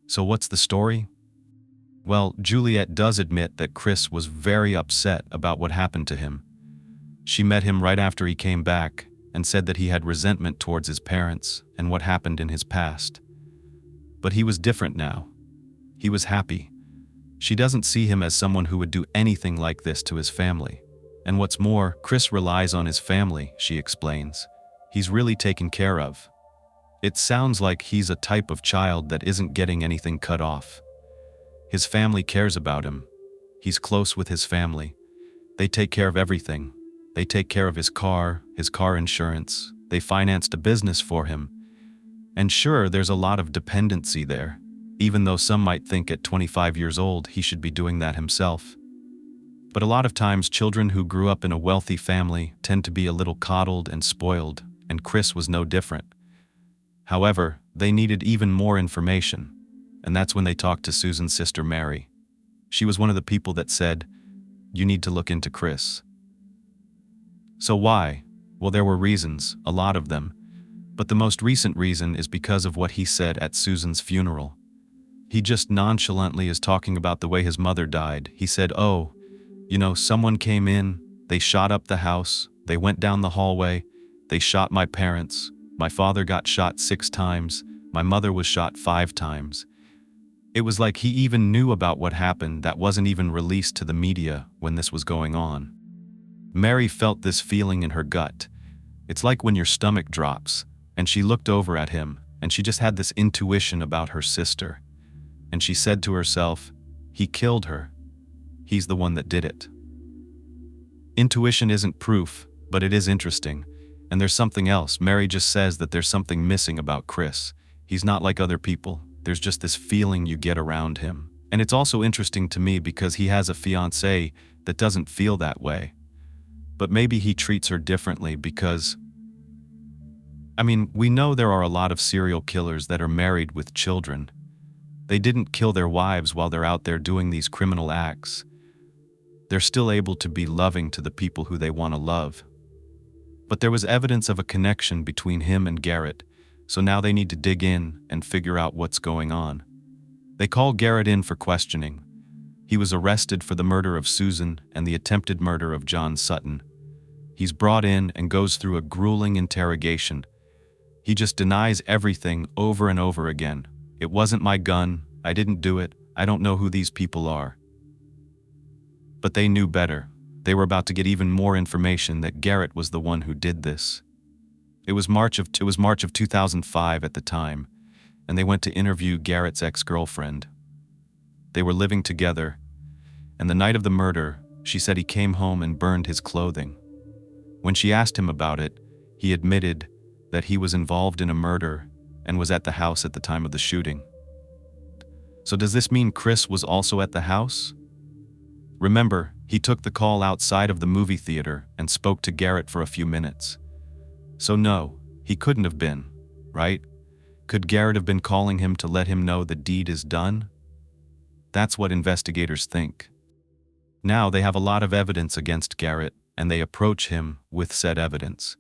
So what's the story? Well, Juliette does admit that Chris was very upset about what happened to him. She met him right after he came back and said that he had resentment towards his parents and what happened in his past. But he was different now. He was happy. She doesn't see him as someone who would do anything like this to his family. And what's more, Chris relies on his family, she explains. He's really taken care of. It sounds like he's a type of child that isn't getting anything cut off. His family cares about him. He's close with his family. They take care of everything. They take care of his car insurance. They financed a business for him. And sure, there's a lot of dependency there, even though some might think at 25 years old he should be doing that himself. But a lot of times children who grew up in a wealthy family tend to be a little coddled and spoiled, and Chris was no different. However, they needed even more information, and that's when they talked to Susan's sister Mary. She was one of the people that said, "You need to look into Chris." So why? Well, there were reasons, a lot of them, but the most recent reason is because of what he said at Susan's funeral. He just nonchalantly is talking about the way his mother died. He said, "Oh, someone came in, they shot up the house, they went down the hallway, they shot my parents, my father got shot 6 times, my mother was shot 5 times. It was like he even knew about what happened that wasn't even released to the media when this was going on." Mary felt this feeling in her gut. It's like when your stomach drops, and she looked over at him, and she just had this intuition about her sister. And she said to herself, "He killed her. He's the one that did it." Intuition isn't proof, but it is interesting. And there's something else. Mary just says that there's something missing about Chris. He's not like other people. There's just this feeling you get around him. And it's also interesting to me because he has a fiancée that doesn't feel that way. But maybe he treats her differently because, we know there are a lot of serial killers that are married with children. They didn't kill their wives while they're out there doing these criminal acts. They're still able to be loving to the people who they want to love. But there was evidence of a connection between him and Garrett, so now they need to dig in and figure out what's going on. They call Garrett in for questioning. He was arrested for the murder of Susan and the attempted murder of John Sutton. He's brought in and goes through a grueling interrogation. He just denies everything over and over again. "It wasn't my gun, I didn't do it, I don't know who these people are." But they knew better. They were about to get even more information that Garrett was the one who did this. It was March of 2005 at the time, and they went to interview Garrett's ex-girlfriend. They were living together, and the night of the murder, she said he came home and burned his clothing. When she asked him about it, he admitted that he was involved in a murder and was at the house at the time of the shooting. So does this mean Chris was also at the house? Remember, he took the call outside of the movie theater and spoke to Garrett for a few minutes. So no, he couldn't have been, right? Could Garrett have been calling him to let him know the deed is done? That's what investigators think. Now they have a lot of evidence against Garrett, and they approach him with said evidence.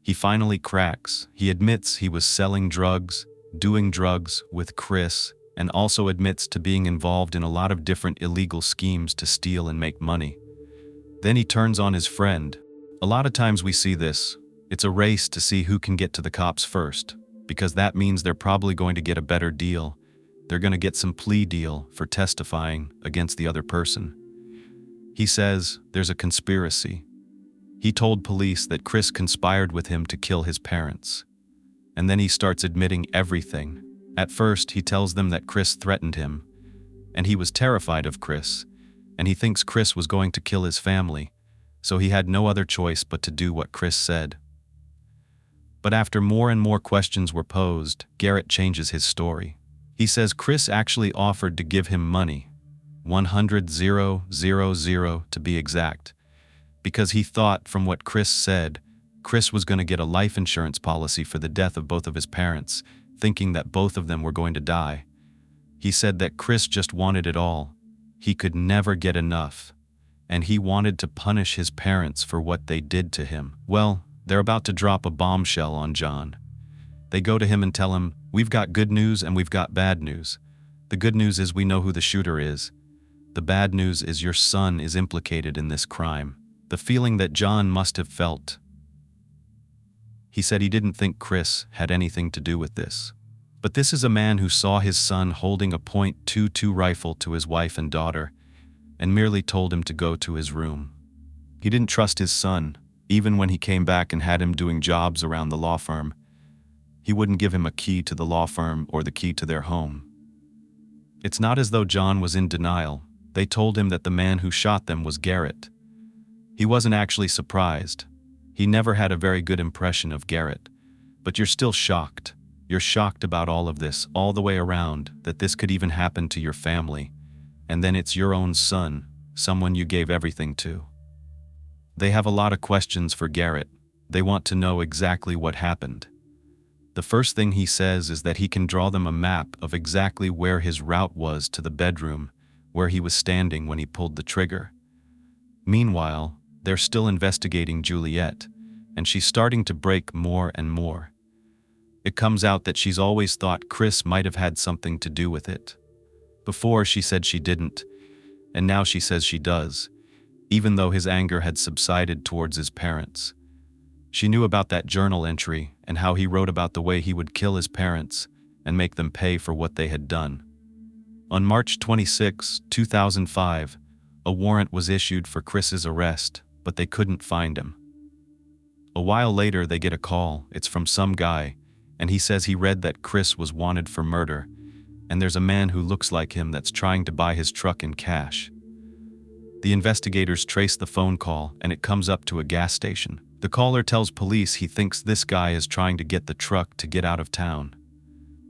He finally cracks. He admits he was selling drugs, doing drugs with Chris, and also admits to being involved in a lot of different illegal schemes to steal and make money. Then he turns on his friend. A lot of times we see this. It's a race to see who can get to the cops first, because that means they're probably going to get a better deal. They're going to get some plea deal for testifying against the other person. He says there's a conspiracy. He told police that Chris conspired with him to kill his parents. And then he starts admitting everything. At first, he tells them that Chris threatened him, and he was terrified of Chris, and he thinks Chris was going to kill his family, so he had no other choice but to do what Chris said. But after more and more questions were posed, Garrett changes his story. He says Chris actually offered to give him money, $100,000 to be exact, because he thought from what Chris said, Chris was going to get a life insurance policy for the death of both of his parents, thinking that both of them were going to die. He said that Chris just wanted it all. He could never get enough, and he wanted to punish his parents for what they did to him. Well, they're about to drop a bombshell on John. They go to him and tell him, "We've got good news and we've got bad news. The good news is we know who the shooter is. The bad news is your son is implicated in this crime." The feeling that John must have felt. He said he didn't think Chris had anything to do with this. But this is a man who saw his son holding a .22 rifle to his wife and daughter, and merely told him to go to his room. He didn't trust his son, even when he came back and had him doing jobs around the law firm. He wouldn't give him a key to the law firm or the key to their home. It's not as though John was in denial. They told him that the man who shot them was Garrett. He wasn't actually surprised. He never had a very good impression of Garrett. But you're still shocked. You're shocked about all of this, all the way around, that this could even happen to your family. And then it's your own son, someone you gave everything to. They have a lot of questions for Garrett. They want to know exactly what happened. The first thing he says is that he can draw them a map of exactly where his route was to the bedroom, where he was standing when he pulled the trigger. Meanwhile, they're still investigating Juliette, and she's starting to break more and more. It comes out that she's always thought Chris might have had something to do with it. Before, she said she didn't, and now she says she does, even though his anger had subsided towards his parents. She knew about that journal entry and how he wrote about the way he would kill his parents and make them pay for what they had done. On March 26, 2005, a warrant was issued for Chris's arrest, but they couldn't find him. A while later, they get a call. It's from some guy, and he says he read that Chris was wanted for murder, and there's a man who looks like him that's trying to buy his truck in cash. The investigators trace the phone call, and it comes up to a gas station. The caller tells police he thinks this guy is trying to get the truck to get out of town.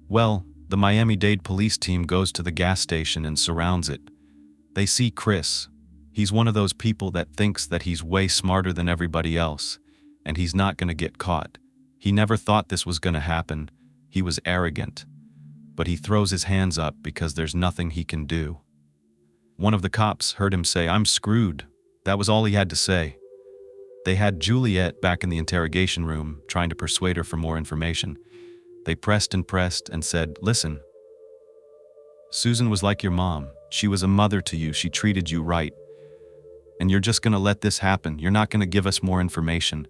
Well, the Miami-Dade police team goes to the gas station and surrounds it. They see Chris. He's one of those people that thinks that he's way smarter than everybody else, and he's not going to get caught. He never thought this was going to happen. He was arrogant. But he throws his hands up because there's nothing he can do. One of the cops heard him say, "I'm screwed." That was all he had to say. They had Juliette back in the interrogation room, trying to persuade her for more information. They pressed and said, "Listen, Susan was like your mom. She was a mother to you. She treated you right. And you're just going to let this happen. You're not going to give us more information."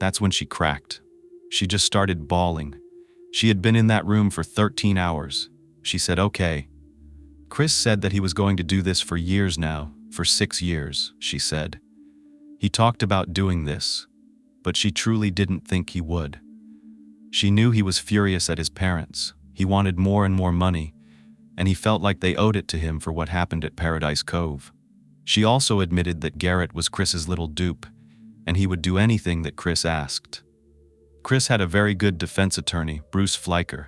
That's when she cracked. She just started bawling. She had been in that room for 13 hours. She said, "Okay." Chris said that he was going to do this for years now, for 6 years, she said. He talked about doing this, but she truly didn't think he would. She knew he was furious at his parents. He wanted more and more money, and he felt like they owed it to him for what happened at Paradise Cove. She also admitted that Garrett was Chris's little dupe, and he would do anything that Chris asked. Chris had a very good defense attorney, Bruce Fleiker.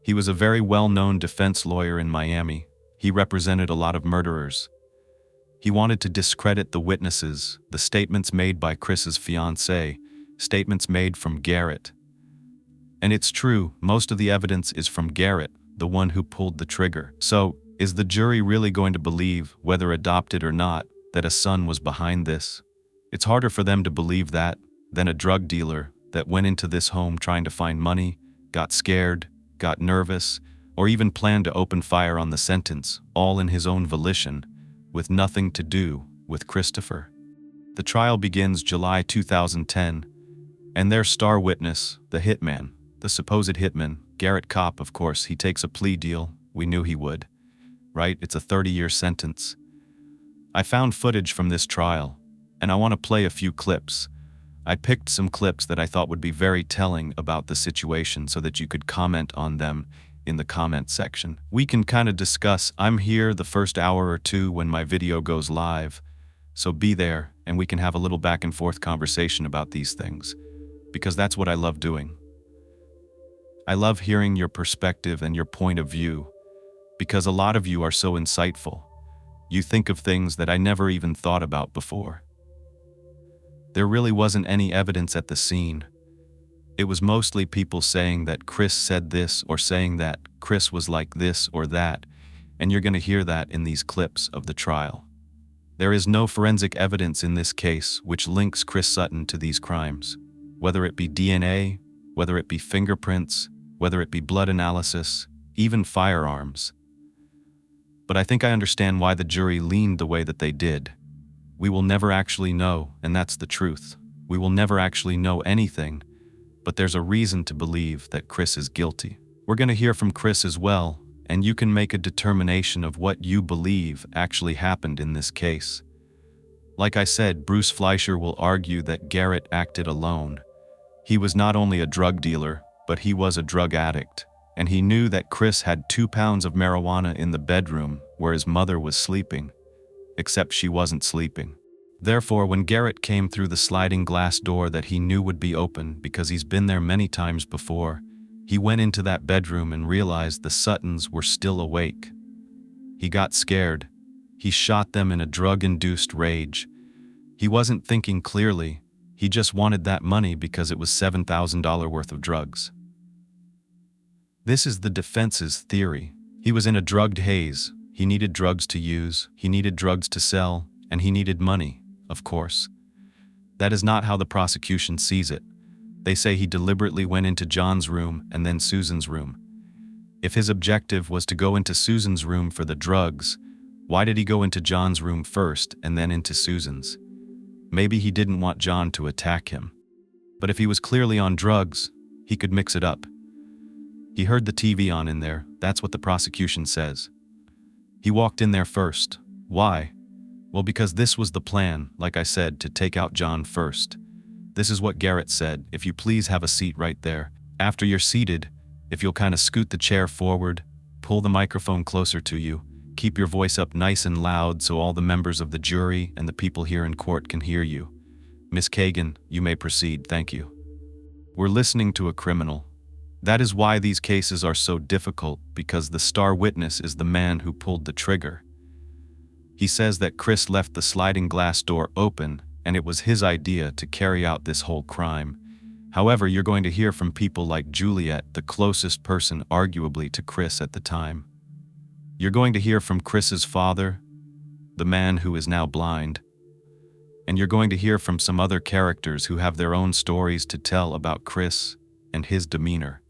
He was a very well-known defense lawyer in Miami. He represented a lot of murderers. He wanted to discredit the witnesses, the statements made by Chris's fiancée, statements made from Garrett. And it's true, most of the evidence is from Garrett, the one who pulled the trigger. So, is the jury really going to believe, whether adopted or not, that a son was behind this? It's harder for them to believe that than a drug dealer that went into this home trying to find money, got scared, got nervous, or even planned to open fire on the sentence, all in his own volition, with nothing to do with Christopher. The trial begins July 2010, and their star witness, the hitman, the supposed hitman, Garrett Kopp, of course, he takes a plea deal. We knew he would. Right? It's a 30-year sentence. I found footage from this trial, and I want to play a few clips. I picked some clips that I thought would be very telling about the situation so that you could comment on them in the comment section. We can kind of discuss. I'm here the first hour or two when my video goes live, so be there and we can have a little back and forth conversation about these things, because that's what I love doing. I love hearing your perspective and your point of view, because a lot of you are so insightful. You think of things that I never even thought about before. There really wasn't any evidence at the scene. It was mostly people saying that Chris said this or saying that Chris was like this or that, and you're going to hear that in these clips of the trial. There is no forensic evidence in this case which links Chris Sutton to these crimes, whether it be DNA, whether it be fingerprints, whether it be blood analysis, even firearms. But I think I understand why the jury leaned the way that they did. We will never actually know, and that's the truth. We will never actually know anything, but there's a reason to believe that Chris is guilty. We're going to hear from Chris as well, and you can make a determination of what you believe actually happened in this case. Like I said, Bruce Fleischer will argue that Garrett acted alone. He was not only a drug dealer, but he was a drug addict, and he knew that Chris had 2 pounds of marijuana in the bedroom where his mother was sleeping, except she wasn't sleeping. Therefore, when Garrett came through the sliding glass door that he knew would be open because he's been there many times before, he went into that bedroom and realized the Suttons were still awake. He got scared. He shot them in a drug-induced rage. He wasn't thinking clearly. He just wanted that money because it was $7,000 worth of drugs. This is the defense's theory. He was in a drugged haze. He needed drugs to use, he needed drugs to sell, and he needed money, of course. That is not how the prosecution sees it. They say he deliberately went into John's room and then Susan's room. If his objective was to go into Susan's room for the drugs, why did he go into John's room first and then into Susan's? Maybe he didn't want John to attack him. But if he was clearly on drugs, he could mix it up. He heard the TV on in there, that's what the prosecution says. He walked in there first. Why? Well, because this was the plan, like I said, to take out John first. This is what Garrett said. If you please have a seat right there. After you're seated, if you'll kind of scoot the chair forward, pull the microphone closer to you, keep your voice up nice and loud so all the members of the jury and the people here in court can hear you. Miss Kagan, you may proceed, thank you. We're listening to a criminal. That is why these cases are so difficult, because the star witness is the man who pulled the trigger. He says that Chris left the sliding glass door open and it was his idea to carry out this whole crime. However, you're going to hear from people like Juliette, the closest person arguably to Chris at the time. You're going to hear from Chris's father, the man who is now blind. And you're going to hear from some other characters who have their own stories to tell about Chris and his demeanor.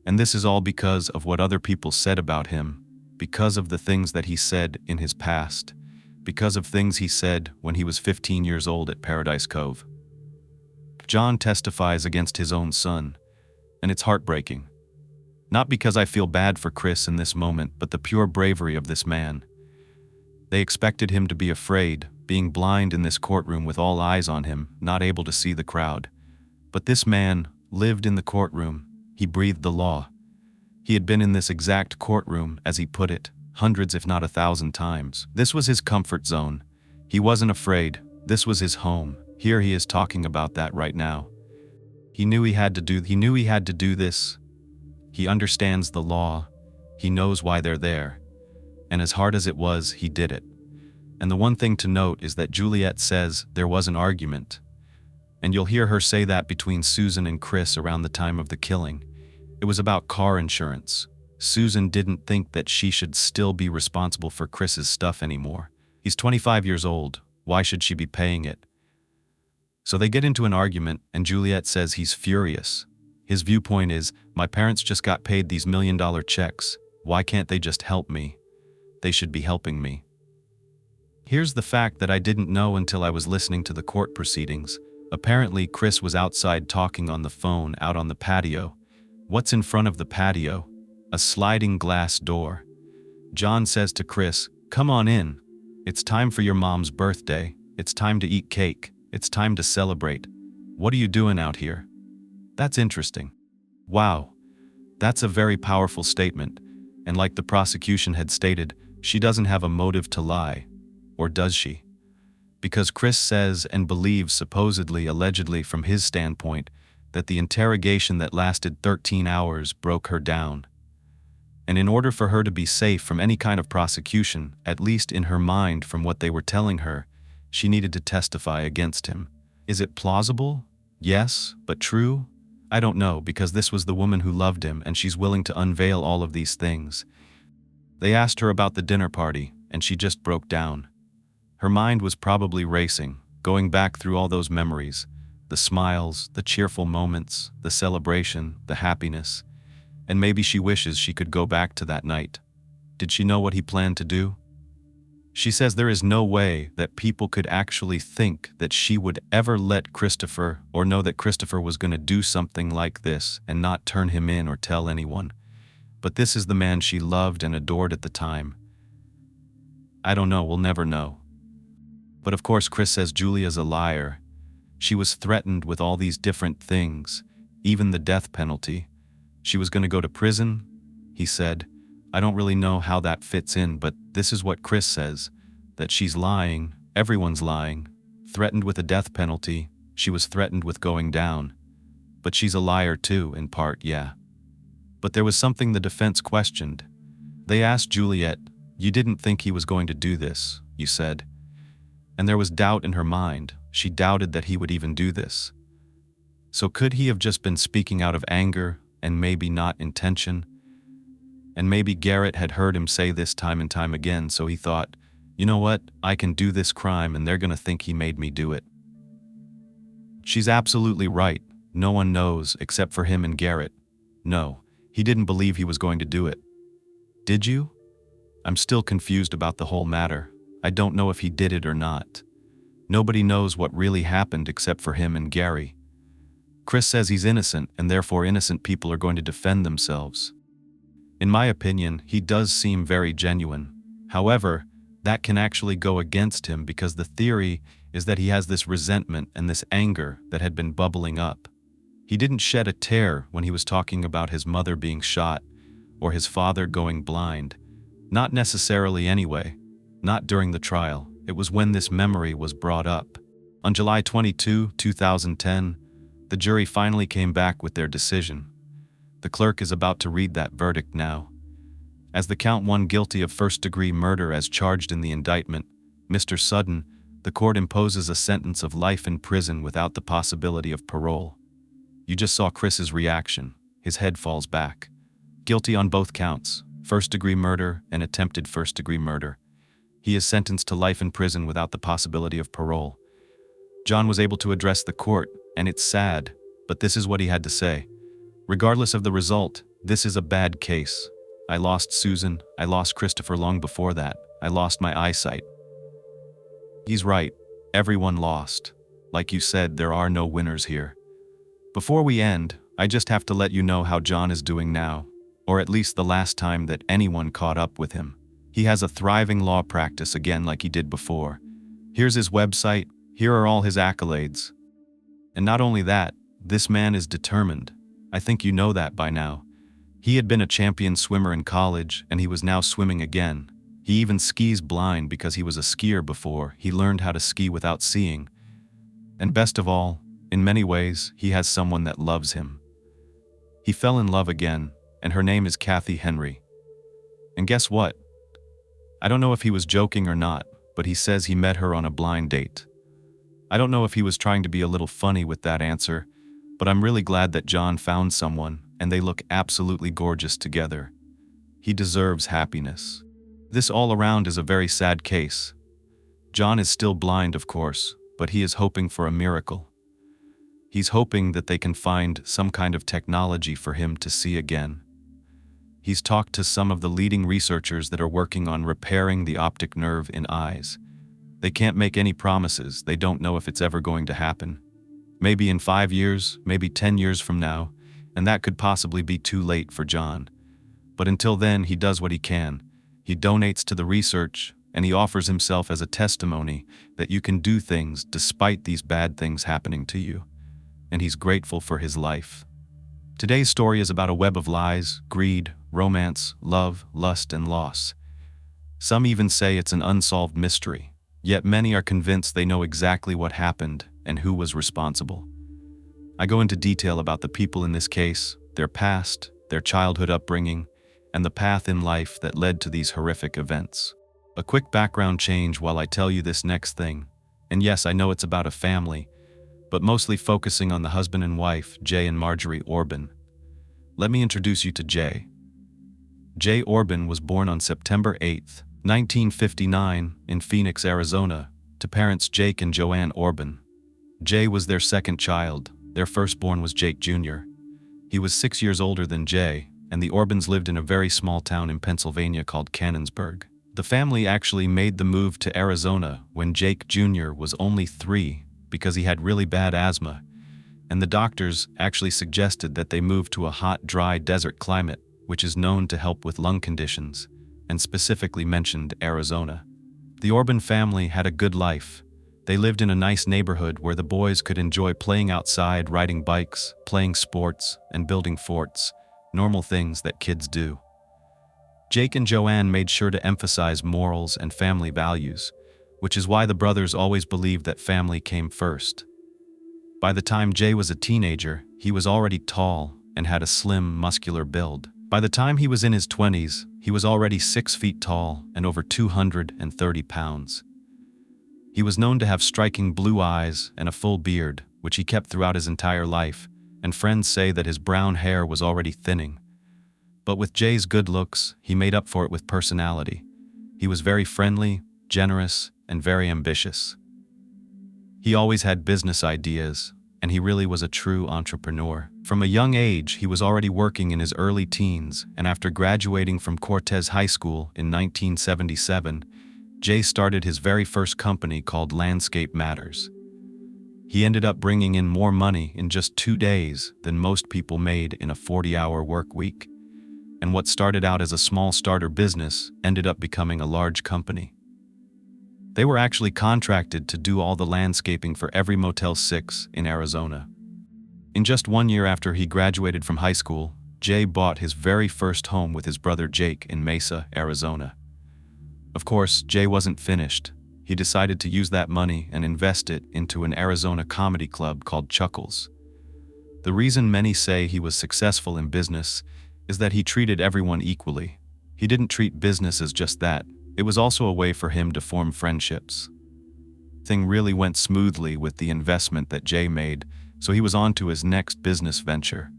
And this is all because of what other people said about him, because of the things that he said in his past, because of things he said when he was 15 years old at Paradise Cove. John testifies against his own son, and it's heartbreaking. Not because I feel bad for Chris in this moment, but the pure bravery of this man. They expected him to be afraid, being blind in this courtroom with all eyes on him, not able to see the crowd. But this man lived in the courtroom. He breathed the law. He had been in this exact courtroom, as he put it, hundreds if not 1,000 times. This was his comfort zone. He wasn't afraid. This was his home. Here he is talking about that right now. He knew he had to do this. He understands the law. He knows why they're there. And as hard as it was, he did it. And the one thing to note is that Juliette says there was an argument. And you'll hear her say that between Susan and Chris around the time of the killing. It was about car insurance. Susan didn't think that she should still be responsible for Chris's stuff anymore. He's 25 years old. Why should she be paying it? So they get into an argument, and Juliette says he's furious. His viewpoint is, my parents just got paid these million-dollar checks. Why can't they just help me? They should be helping me. Here's the fact that I didn't know until I was listening to the court proceedings. Apparently, Chris was outside talking on the phone out on the patio. What's in front of the patio? A sliding glass door. John says to Chris, "Come on in. It's time for your mom's birthday. It's time to eat cake. It's time to celebrate. What are you doing out here?" That's interesting. Wow. That's a very powerful statement. And like the prosecution had stated, she doesn't have a motive to lie. Or does she? Because Chris says and believes, supposedly, allegedly from his standpoint, that the interrogation that lasted 13 hours broke her down. And in order for her to be safe from any kind of prosecution, at least in her mind from what they were telling her, she needed to testify against him. Is it plausible? Yes, but true? I don't know, because this was the woman who loved him, and she's willing to unveil all of these things. They asked her about the dinner party, and she just broke down. Her mind was probably racing, going back through all those memories, the smiles, the cheerful moments, the celebration, the happiness. And maybe she wishes she could go back to that night. Did she know what he planned to do? She says there is no way that people could actually think that she would ever let Christopher, or know that Christopher was going to do something like this and not turn him in or tell anyone. But this is the man she loved and adored at the time. I don't know, we'll never know. But of course Chris says Julia's a liar. She was threatened with all these different things, even the death penalty. She was going to go to prison, he said. I don't really know how that fits in, but this is what Chris says, that she's lying, everyone's lying, threatened with a death penalty, she was threatened with going down. But she's a liar too, in part, yeah. But there was something the defense questioned. They asked Juliette, "You didn't think he was going to do this, you said." And there was doubt in her mind. She doubted that he would even do this. So could he have just been speaking out of anger, and maybe not intention? And maybe Garrett had heard him say this time and time again, so he thought, you know what, I can do this crime and they're gonna think he made me do it. She's absolutely right. No one knows except for him and Garrett. No, he didn't believe he was going to do it. Did you? I'm still confused about the whole matter. I don't know if he did it or not. Nobody knows what really happened except for him and Gary. Chris says he's innocent, and therefore innocent people are going to defend themselves. In my opinion, he does seem very genuine. However, that can actually go against him because the theory is that he has this resentment and this anger that had been bubbling up. He didn't shed a tear when he was talking about his mother being shot or his father going blind. Not necessarily anyway. Not during the trial. It was when this memory was brought up. On July 22, 2010, the jury finally came back with their decision. The clerk is about to read that verdict now. As the count 1 guilty of first-degree murder as charged in the indictment, Mr. Sutton, the court imposes a sentence of life in prison without the possibility of parole. You just saw Chris's reaction. His head falls back. Guilty on both counts, first-degree murder and attempted first-degree murder. He is sentenced to life in prison without the possibility of parole. John was able to address the court, and it's sad, but this is what he had to say. Regardless of the result, this is a bad case. I lost Susan, I lost Christopher long before that. I lost my eyesight. He's right, everyone lost. Like you said, there are no winners here. Before we end, I just have to let you know how John is doing now, or at least the last time that anyone caught up with him. He has a thriving law practice again like he did before. Here's his website, here are all his accolades. And not only that, this man is determined. I think you know that by now. He had been a champion swimmer in college, and he was now swimming again. He even skis blind because he was a skier before. He learned how to ski without seeing. And best of all, in many ways, he has someone that loves him. He fell in love again, and her name is Kathy Henry. And guess what? I don't know if he was joking or not, but he says he met her on a blind date. I don't know if he was trying to be a little funny with that answer, but I'm really glad that John found someone, and they look absolutely gorgeous together. He deserves happiness. This all around is a very sad case. John is still blind, of course, but he is hoping for a miracle. He's hoping that they can find some kind of technology for him to see again. He's talked to some of the leading researchers that are working on repairing the optic nerve in eyes. They can't make any promises. They don't know if it's ever going to happen. Maybe in 5 years, maybe 10 years from now, and that could possibly be too late for John. But until then, he does what he can. He donates to the research, and he offers himself as a testimony that you can do things despite these bad things happening to you. And he's grateful for his life. Today's story is about a web of lies, greed, romance, love, lust, and loss. Some even say it's an unsolved mystery, yet many are convinced they know exactly what happened and who was responsible. I go into detail about the people in this case, their past, their childhood upbringing, and the path in life that led to these horrific events. A quick background change while I tell you this next thing. And yes, I know it's about a family, but mostly focusing on the husband and wife, Jay and Marjorie Orbin. Let me introduce you to Jay. Jay Orbin was born on September 8, 1959, in Phoenix, Arizona, to parents Jake and Joanne Orbin. Jay was their second child. Their firstborn was Jake Jr. He was 6 years older than Jay, and the Orbins lived in a very small town in Pennsylvania called Canonsburg. The family actually made the move to Arizona when Jake Jr. was only 3 because he had really bad asthma, and the doctors actually suggested that they move to a hot, dry desert climate, which is known to help with lung conditions, and specifically mentioned Arizona. The Orbin family had a good life. They lived in a nice neighborhood where the boys could enjoy playing outside, riding bikes, playing sports, and building forts, normal things that kids do. Jake and Joanne made sure to emphasize morals and family values, which is why the brothers always believed that family came first. By the time Jay was a teenager, he was already tall and had a slim, muscular build. By the time he was in his 20s, he was already 6 feet tall and over 230 pounds. He was known to have striking blue eyes and a full beard, which he kept throughout his entire life, and friends say that his brown hair was already thinning. But with Jay's good looks, he made up for it with personality. He was very friendly, generous, and very ambitious. He always had business ideas, and he really was a true entrepreneur. From a young age, he was already working in his early teens, and after graduating from Cortez High School in 1977, Jay started his very first company called Landscape Matters. He ended up bringing in more money in just 2 days than most people made in a 40-hour work week. And what started out as a small starter business ended up becoming a large company. They were actually contracted to do all the landscaping for every Motel 6 in Arizona. In just 1 year after he graduated from high school, Jay bought his very first home with his brother Jake in Mesa, Arizona. Of course, Jay wasn't finished. He decided to use that money and invest it into an Arizona comedy club called Chuckles. The reason many say he was successful in business is that he treated everyone equally. He didn't treat business as just that. It was also a way for him to form friendships. Thing really went smoothly with the investment that Jay made, so he was on to his next business venture.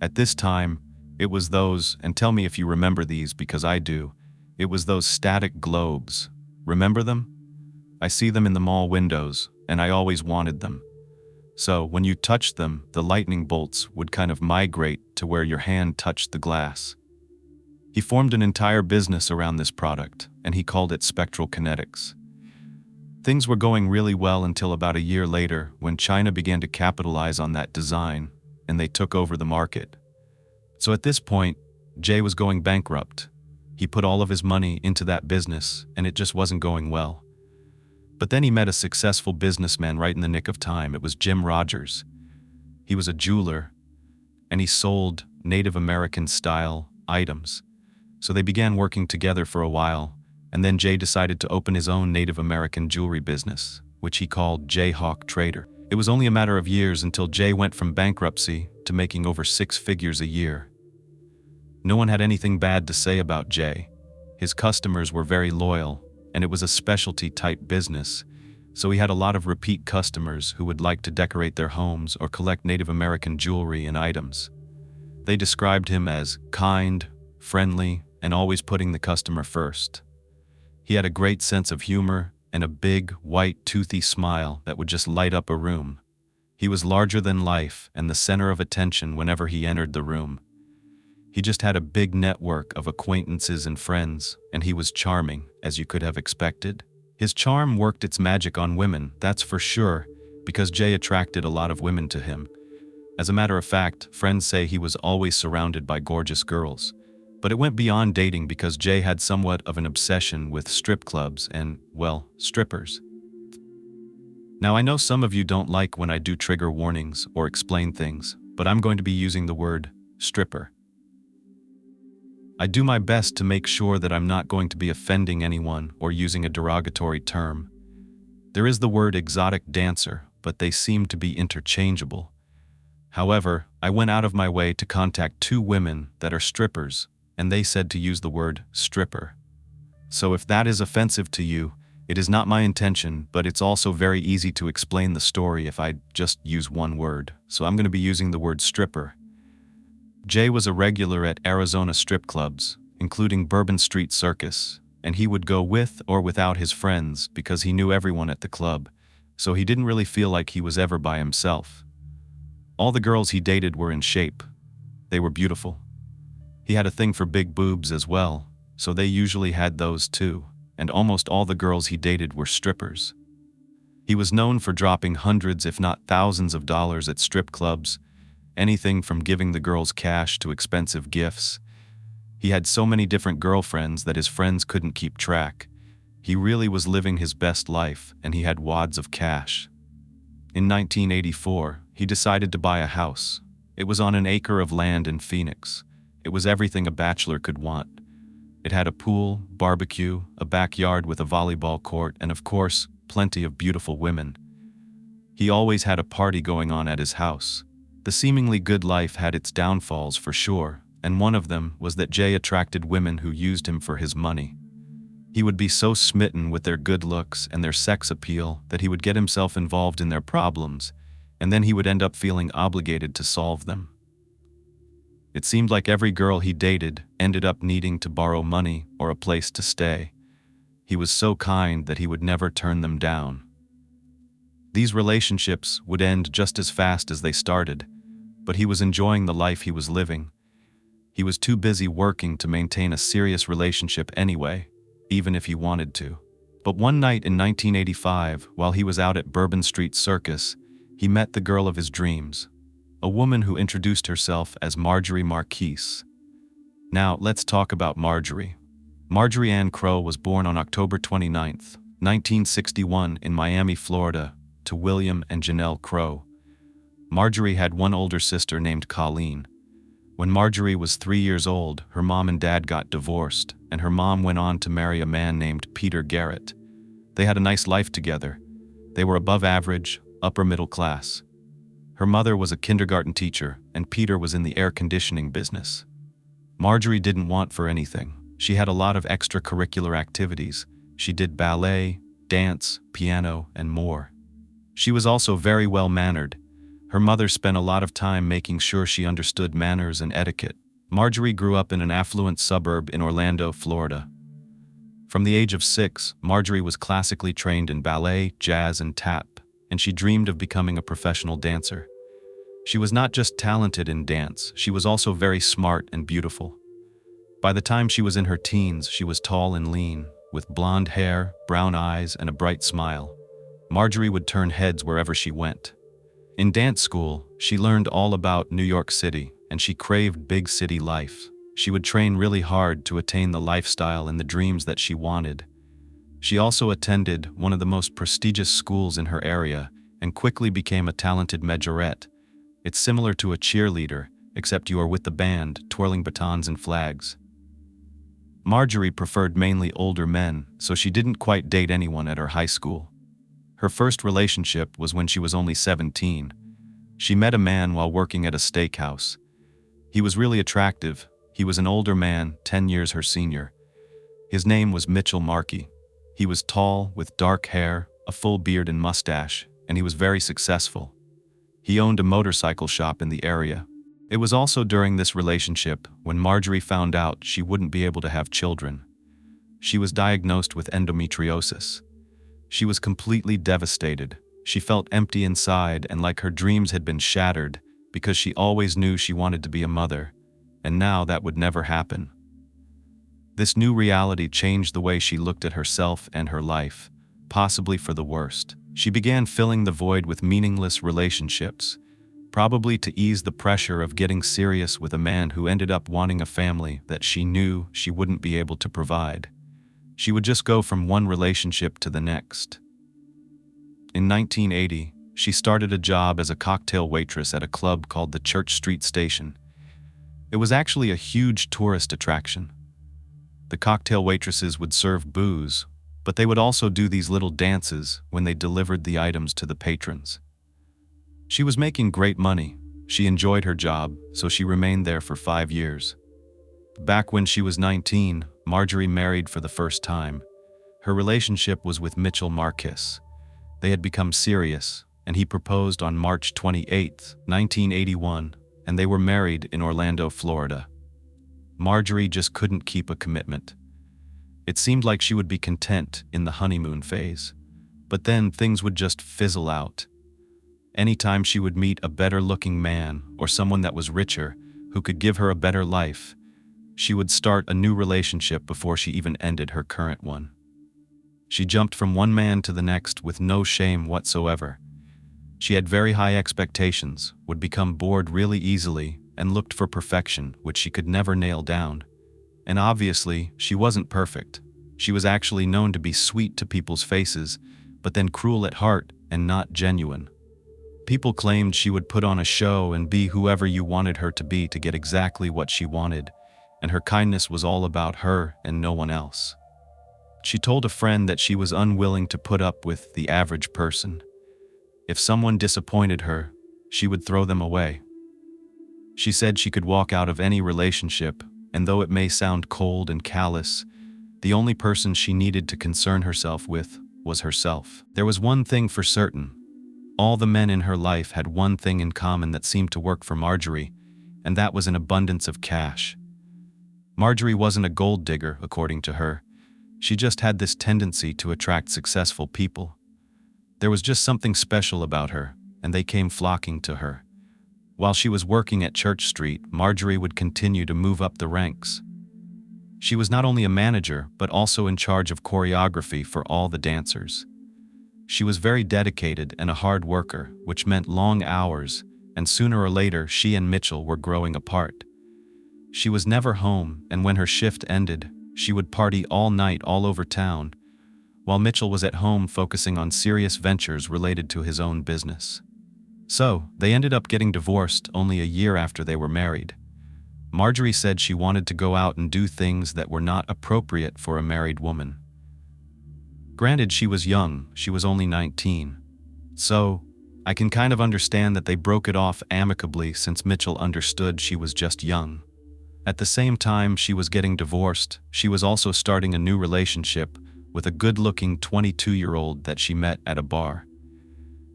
At this time, it was those, and tell me if you remember these because I do, it was those static globes. Remember them? I see them in the mall windows, and I always wanted them. So when you touched them, the lightning bolts would kind of migrate to where your hand touched the glass. He formed an entire business around this product, and he called it Spectral Kinetics. Things were going really well until about a year later when China began to capitalize on that design, and they took over the market. So at this point, Jay was going bankrupt. He put all of his money into that business, and it just wasn't going well. But then he met a successful businessman right in the nick of time. It was Jim Rogers. He was a jeweler, and he sold Native American-style items. So they began working together for a while, and then Jay decided to open his own Native American jewelry business, which he called Jayhawk Trader. It was only a matter of years until Jay went from bankruptcy to making over 6 figures a year. No one had anything bad to say about Jay. His customers were very loyal, and it was a specialty-type business, so he had a lot of repeat customers who would like to decorate their homes or collect Native American jewelry and items. They described him as kind, friendly, and always putting the customer first. He had a great sense of humor and a big, white, toothy smile that would just light up a room. He was larger than life and the center of attention whenever he entered the room. He just had a big network of acquaintances and friends, and he was charming, as you could have expected. His charm worked its magic on women, that's for sure, because Jay attracted a lot of women to him. As a matter of fact, friends say he was always surrounded by gorgeous girls. But it went beyond dating because Jay had somewhat of an obsession with strip clubs and, well, strippers. Now I know some of you don't like when I do trigger warnings or explain things, but I'm going to be using the word stripper. I do my best to make sure that I'm not going to be offending anyone or using a derogatory term. There is the word exotic dancer, but they seem to be interchangeable. However, I went out of my way to contact 2 women that are strippers, and they said to use the word stripper. So if that is offensive to you, it is not my intention, but it's also very easy to explain the story if I just use one word, so I'm going to be using the word stripper. Jay was a regular at Arizona strip clubs, including Bourbon Street Circus, and he would go with or without his friends because he knew everyone at the club, so he didn't really feel like he was ever by himself. All the girls he dated were in shape. They were beautiful. He had a thing for big boobs as well, so they usually had those too, and almost all the girls he dated were strippers. He was known for dropping hundreds if not thousands of dollars at strip clubs, anything from giving the girls cash to expensive gifts. He had so many different girlfriends that his friends couldn't keep track. He really was living his best life, and he had wads of cash. In 1984, he decided to buy a house. It was on an acre of land in Phoenix. It was everything a bachelor could want. It had a pool, barbecue, a backyard with a volleyball court, and of course, plenty of beautiful women. He always had a party going on at his house. The seemingly good life had its downfalls for sure, and one of them was that Jay attracted women who used him for his money. He would be so smitten with their good looks and their sex appeal that he would get himself involved in their problems, and then he would end up feeling obligated to solve them. It seemed like every girl he dated ended up needing to borrow money or a place to stay. He was so kind that he would never turn them down. These relationships would end just as fast as they started, but he was enjoying the life he was living. He was too busy working to maintain a serious relationship anyway, even if he wanted to. But one night in 1985, while he was out at Bourbon Street Circus, he met the girl of his dreams, a woman who introduced herself as Marjorie Marquise. Now, let's talk about Marjorie. Marjorie Ann Crow was born on October 29, 1961 in Miami, Florida, to William and Janelle Crow. Marjorie had one older sister named Colleen. When Marjorie was 3 years old, her mom and dad got divorced, and her mom went on to marry a man named Peter Garrett. They had a nice life together. They were above average, upper middle class. Her mother was a kindergarten teacher, and Peter was in the air conditioning business. Marjorie didn't want for anything. She had a lot of extracurricular activities. She did ballet, dance, piano, and more. She was also very well-mannered. Her mother spent a lot of time making sure she understood manners and etiquette. Marjorie grew up in an affluent suburb in Orlando, Florida. From the age of 6, Marjorie was classically trained in ballet, jazz, and tap, and she dreamed of becoming a professional dancer. She was not just talented in dance, she was also very smart and beautiful. By the time she was in her teens, she was tall and lean, with blonde hair, brown eyes, and a bright smile. Marjorie would turn heads wherever she went. In dance school, she learned all about New York City, and she craved big city life. She would train really hard to attain the lifestyle and the dreams that she wanted. She also attended one of the most prestigious schools in her area and quickly became a talented majorette. It's similar to a cheerleader, except you are with the band, twirling batons and flags. Marjorie preferred mainly older men, so she didn't quite date anyone at her high school. Her first relationship was when she was only 17. She met a man while working at a steakhouse. He was really attractive. He was an older man, 10 years her senior. His name was Mitchell Markey. He was tall, with dark hair, a full beard and mustache, and he was very successful. He owned a motorcycle shop in the area. It was also during this relationship when Marjorie found out she wouldn't be able to have children. She was diagnosed with endometriosis. She was completely devastated. She felt empty inside and like her dreams had been shattered because she always knew she wanted to be a mother, and now that would never happen. This new reality changed the way she looked at herself and her life, possibly for the worst. She began filling the void with meaningless relationships, probably to ease the pressure of getting serious with a man who ended up wanting a family that she knew she wouldn't be able to provide. She would just go from one relationship to the next. In 1980, she started a job as a cocktail waitress at a club called the Church Street Station. It was actually a huge tourist attraction. The cocktail waitresses would serve booze, but they would also do these little dances when they delivered the items to the patrons. She was making great money. She enjoyed her job, so she remained there for 5 years. Back when she was 19, Marjorie married for the first time. Her relationship was with Mitchell Marcus. They had become serious, and he proposed on March 28, 1981, and they were married in Orlando, Florida. Marjorie just couldn't keep a commitment. It seemed like she would be content in the honeymoon phase, but then things would just fizzle out. Anytime she would meet a better-looking man or someone that was richer, who could give her a better life, she would start a new relationship before she even ended her current one. She jumped from one man to the next with no shame whatsoever. She had very high expectations, would become bored really easily, and looked for perfection, which she could never nail down. And obviously, she wasn't perfect. She was actually known to be sweet to people's faces, but then cruel at heart and not genuine. People claimed she would put on a show and be whoever you wanted her to be to get exactly what she wanted, and her kindness was all about her and no one else. She told a friend that she was unwilling to put up with the average person. If someone disappointed her, she would throw them away. She said she could walk out of any relationship, and though it may sound cold and callous, the only person she needed to concern herself with was herself. There was one thing for certain. All the men in her life had one thing in common that seemed to work for Marjorie, and that was an abundance of cash. Marjorie wasn't a gold digger, according to her. She just had this tendency to attract successful people. There was just something special about her, and they came flocking to her. While she was working at Church Street, Marjorie would continue to move up the ranks. She was not only a manager, but also in charge of choreography for all the dancers. She was very dedicated and a hard worker, which meant long hours, and sooner or later she and Mitchell were growing apart. She was never home, and when her shift ended, she would party all night all over town, while Mitchell was at home focusing on serious ventures related to his own business. So, they ended up getting divorced only a year after they were married. Marjorie said she wanted to go out and do things that were not appropriate for a married woman. Granted, she was young, she was only 19. So, I can kind of understand that they broke it off amicably since Mitchell understood she was just young. At the same time she was getting divorced, she was also starting a new relationship with a good-looking 22-year-old that she met at a bar.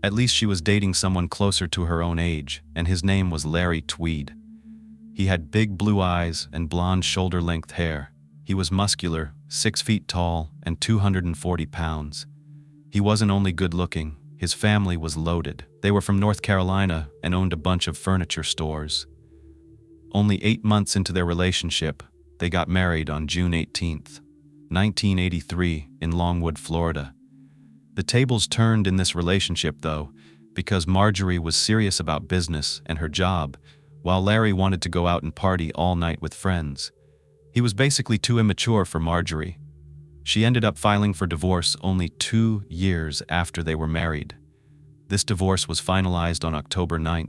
At least she was dating someone closer to her own age, and his name was Larry Tweed. He had big blue eyes and blonde shoulder-length hair. He was muscular, 6 feet tall, and 240 pounds. He wasn't only good-looking, his family was loaded. They were from North Carolina and owned a bunch of furniture stores. Only 8 months into their relationship, they got married on June 18, 1983, in Longwood, Florida. The tables turned in this relationship, though, because Marjorie was serious about business and her job, while Larry wanted to go out and party all night with friends. He was basically too immature for Marjorie. She ended up filing for divorce only 2 years after they were married. This divorce was finalized on October 9,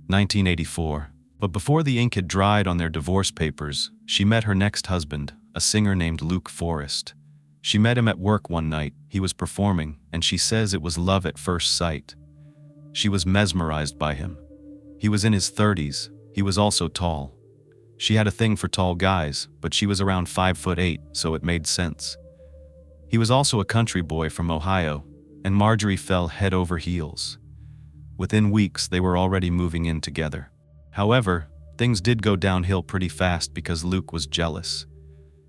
1984. But before the ink had dried on their divorce papers, she met her next husband, a singer named Luke Forrest. She met him at work one night. He was performing, and she says it was love at first sight. She was mesmerized by him. He was in his 30s. He was also tall. She had a thing for tall guys, but she was around 5'8", so it made sense. He was also a country boy from Ohio, and Marjorie fell head over heels. Within weeks, they were already moving in together. However, things did go downhill pretty fast because Luke was jealous.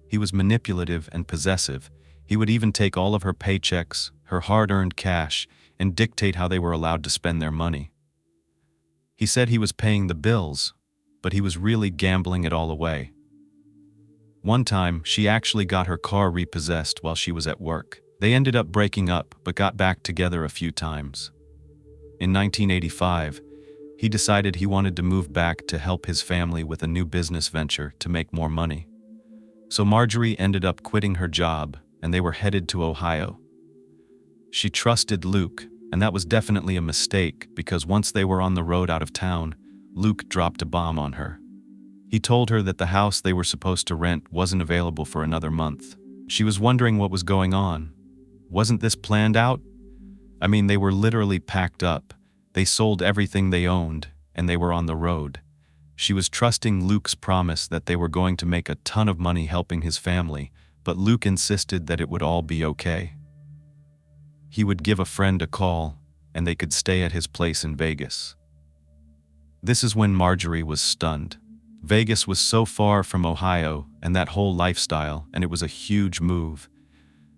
He was manipulative and possessive. He would even take all of her paychecks, her hard-earned cash, and dictate how they were allowed to spend their money. He said he was paying the bills, but he was really gambling it all away. One time, she actually got her car repossessed while she was at work. They ended up breaking up, but got back together a few times. In 1985, he decided he wanted to move back to help his family with a new business venture to make more money. So Marjorie ended up quitting her job, and they were headed to Ohio. She trusted Luke, and that was definitely a mistake because once they were on the road out of town, Luke dropped a bomb on her. He told her that the house they were supposed to rent wasn't available for another month. She was wondering what was going on. Wasn't this planned out? I mean, they were literally packed up. They sold everything they owned, and they were on the road. She was trusting Luke's promise that they were going to make a ton of money helping his family, but Luke insisted that it would all be okay. He would give a friend a call, and they could stay at his place in Vegas. This is when Marjorie was stunned. Vegas was so far from Ohio and that whole lifestyle, and it was a huge move.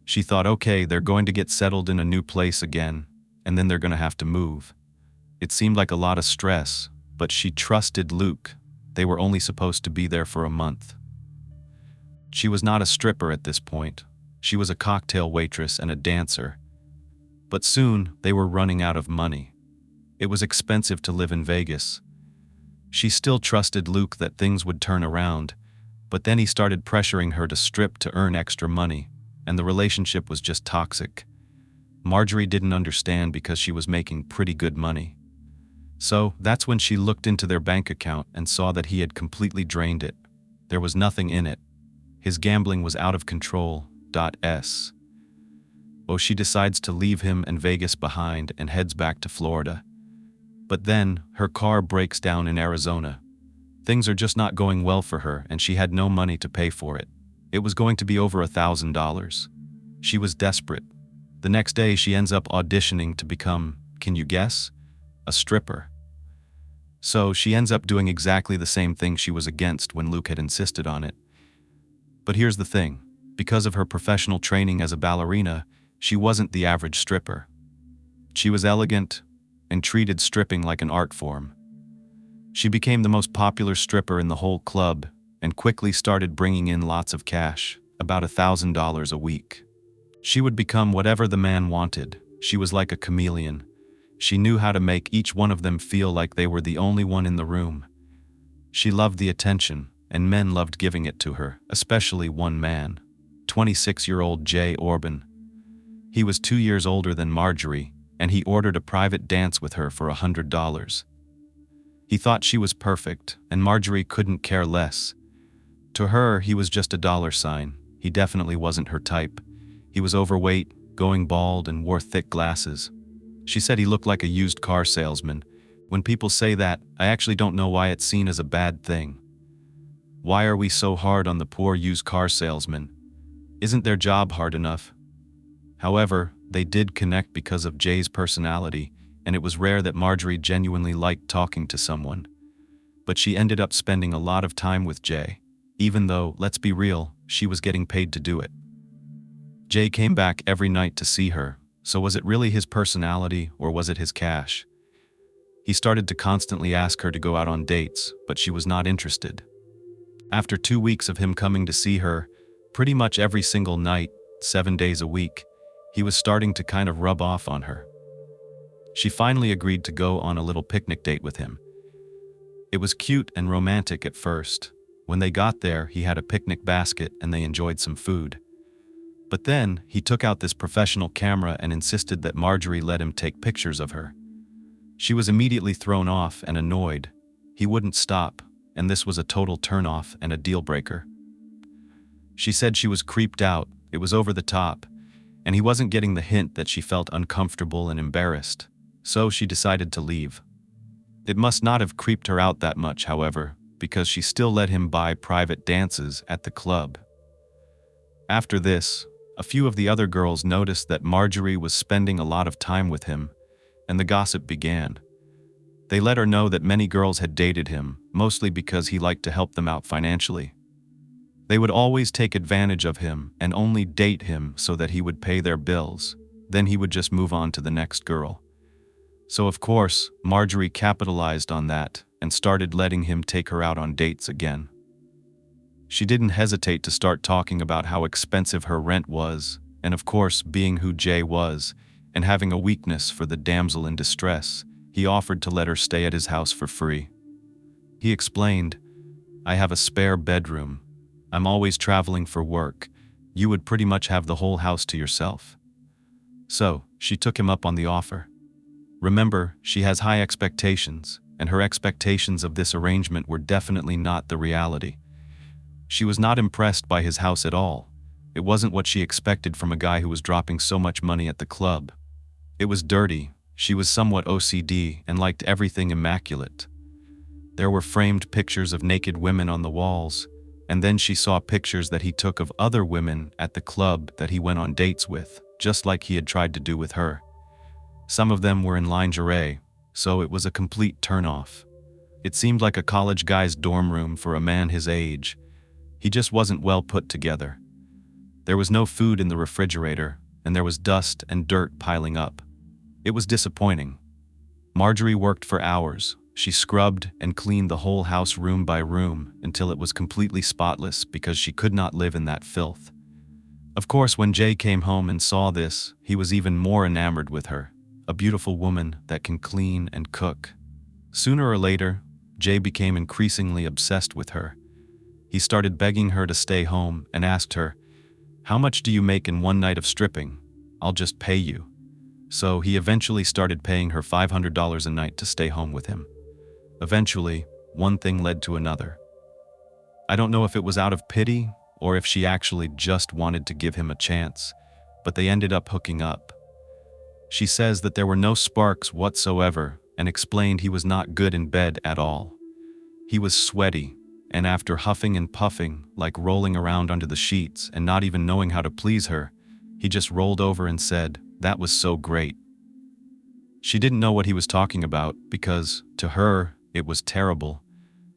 She thought, okay, they're going to get settled in a new place again, and then they're going to have to move. It seemed like a lot of stress, but she trusted Luke. They were only supposed to be there for a month. She was not a stripper at this point. She was a cocktail waitress and a dancer. But soon, they were running out of money. It was expensive to live in Vegas. She still trusted Luke that things would turn around, but then he started pressuring her to strip to earn extra money, and the relationship was just toxic. Marjorie didn't understand because she was making pretty good money. So that's when she looked into their bank account and saw that he had completely drained it. There was nothing in it. His gambling was out of control. She decides to leave him and Vegas behind and heads back to Florida. But then, her car breaks down in Arizona. Things are just not going well for her, and she had no money to pay for it. It was going to be over $1,000. She was desperate. The next day, she ends up auditioning to become, can you guess? A stripper. So she ends up doing exactly the same thing she was against when Luke had insisted on it. But here's the thing. Because of her professional training as a ballerina, she wasn't the average stripper. She was elegant and treated stripping like an art form. She became the most popular stripper in the whole club and quickly started bringing in lots of cash, about $1,000 a week. She would become whatever the man wanted. She was like a chameleon. She knew how to make each one of them feel like they were the only one in the room. She loved the attention, and men loved giving it to her, especially one man, 26-year-old Jay Orbin. He was 2 years older than Marjorie, and he ordered a private dance with her for $100. He thought she was perfect, and Marjorie couldn't care less. To her, he was just a dollar sign. He definitely wasn't her type. He was overweight, going bald, and wore thick glasses. She said he looked like a used car salesman. When people say that, I actually don't know why it's seen as a bad thing. Why are we so hard on the poor used car salesman? Isn't their job hard enough? However, they did connect because of Jay's personality, and it was rare that Marjorie genuinely liked talking to someone. But she ended up spending a lot of time with Jay, even though, let's be real, she was getting paid to do it. Jay came back every night to see her, so was it really his personality or was it his cash? He started to constantly ask her to go out on dates, but she was not interested. After 2 weeks of him coming to see her, pretty much every single night, 7 days a week, he was starting to kind of rub off on her. She finally agreed to go on a little picnic date with him. It was cute and romantic at first. When they got there, he had a picnic basket and they enjoyed some food. But then, he took out this professional camera and insisted that Marjorie let him take pictures of her. She was immediately thrown off and annoyed. He wouldn't stop, and this was a total turn-off and a deal-breaker. She said she was creeped out, it was over the top, and he wasn't getting the hint that she felt uncomfortable and embarrassed, so she decided to leave. It must not have creeped her out that much, however, because she still let him buy private dances at the club. After this, A few of the other girls noticed that Marjorie was spending a lot of time with him, and the gossip began. They let her know that many girls had dated him, mostly because he liked to help them out financially. They would always take advantage of him and only date him so that he would pay their bills. Then he would just move on to the next girl. So of course, Marjorie capitalized on that and started letting him take her out on dates again. She didn't hesitate to start talking about how expensive her rent was, and of course, being who Jay was, and having a weakness for the damsel in distress, he offered to let her stay at his house for free. He explained, "I have a spare bedroom. I'm always traveling for work. You would pretty much have the whole house to yourself." So, she took him up on the offer. Remember, she has high expectations, and her expectations of this arrangement were definitely not the reality. She was not impressed by his house at all. It wasn't what she expected from a guy who was dropping so much money at the club. It was dirty, she was somewhat OCD and liked everything immaculate. There were framed pictures of naked women on the walls, and then she saw pictures that he took of other women at the club that he went on dates with, just like he had tried to do with her. Some of them were in lingerie, so it was a complete turn-off. It seemed like a college guy's dorm room for a man his age. He just wasn't well put together. There was no food in the refrigerator, and there was dust and dirt piling up. It was disappointing. Marjorie worked for hours. She scrubbed and cleaned the whole house room by room until it was completely spotless because she could not live in that filth. Of course, when Jay came home and saw this, he was even more enamored with her, a beautiful woman that can clean and cook. Sooner or later, Jay became increasingly obsessed with her. He started begging her to stay home and asked her, "How much do you make in one night of stripping? I'll just pay you." So he eventually started paying her $500 a night to stay home with him. Eventually, one thing led to another. I don't know if it was out of pity or if she actually just wanted to give him a chance, but they ended up hooking up. She says that there were no sparks whatsoever and explained he was not good in bed at all. He was sweaty, and after huffing and puffing, like rolling around under the sheets and not even knowing how to please her, he just rolled over and said, "That was so great." She didn't know what he was talking about because, to her, it was terrible,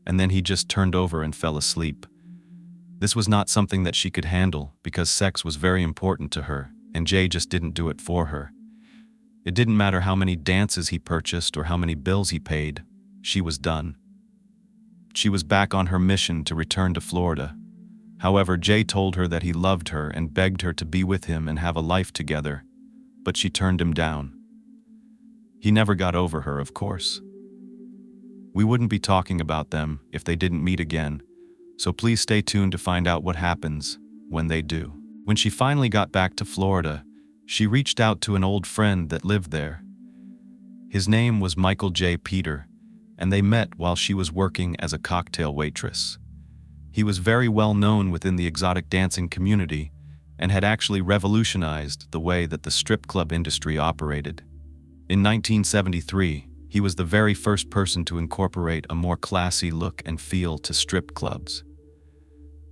and then he just turned over and fell asleep. This was not something that she could handle because sex was very important to her, and Jay just didn't do it for her. It didn't matter how many dances he purchased or how many bills he paid, she was done. She was back on her mission to return to Florida. However, Jay told her that he loved her and begged her to be with him and have a life together, but she turned him down. He never got over her, of course. We wouldn't be talking about them if they didn't meet again, so please stay tuned to find out what happens when they do. When she finally got back to Florida, she reached out to an old friend that lived there. His name was Michael J. Peter, and they met while she was working as a cocktail waitress. He was very well known within the exotic dancing community and had actually revolutionized the way that the strip club industry operated. In 1973, he was the very first person to incorporate a more classy look and feel to strip clubs.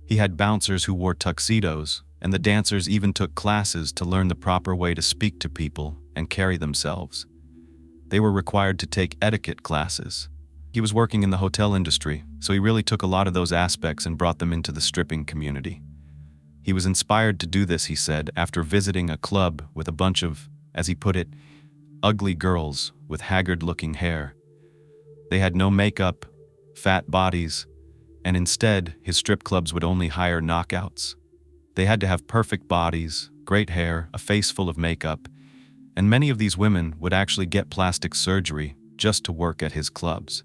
He had bouncers who wore tuxedos, and the dancers even took classes to learn the proper way to speak to people and carry themselves. They were required to take etiquette classes. He was working in the hotel industry, so he really took a lot of those aspects and brought them into the stripping community. He was inspired to do this, he said, after visiting a club with a bunch of, as he put it, ugly girls with haggard-looking hair. They had no makeup, fat bodies, and instead, his strip clubs would only hire knockouts. They had to have perfect bodies, great hair, a face full of makeup, and many of these women would actually get plastic surgery just to work at his clubs.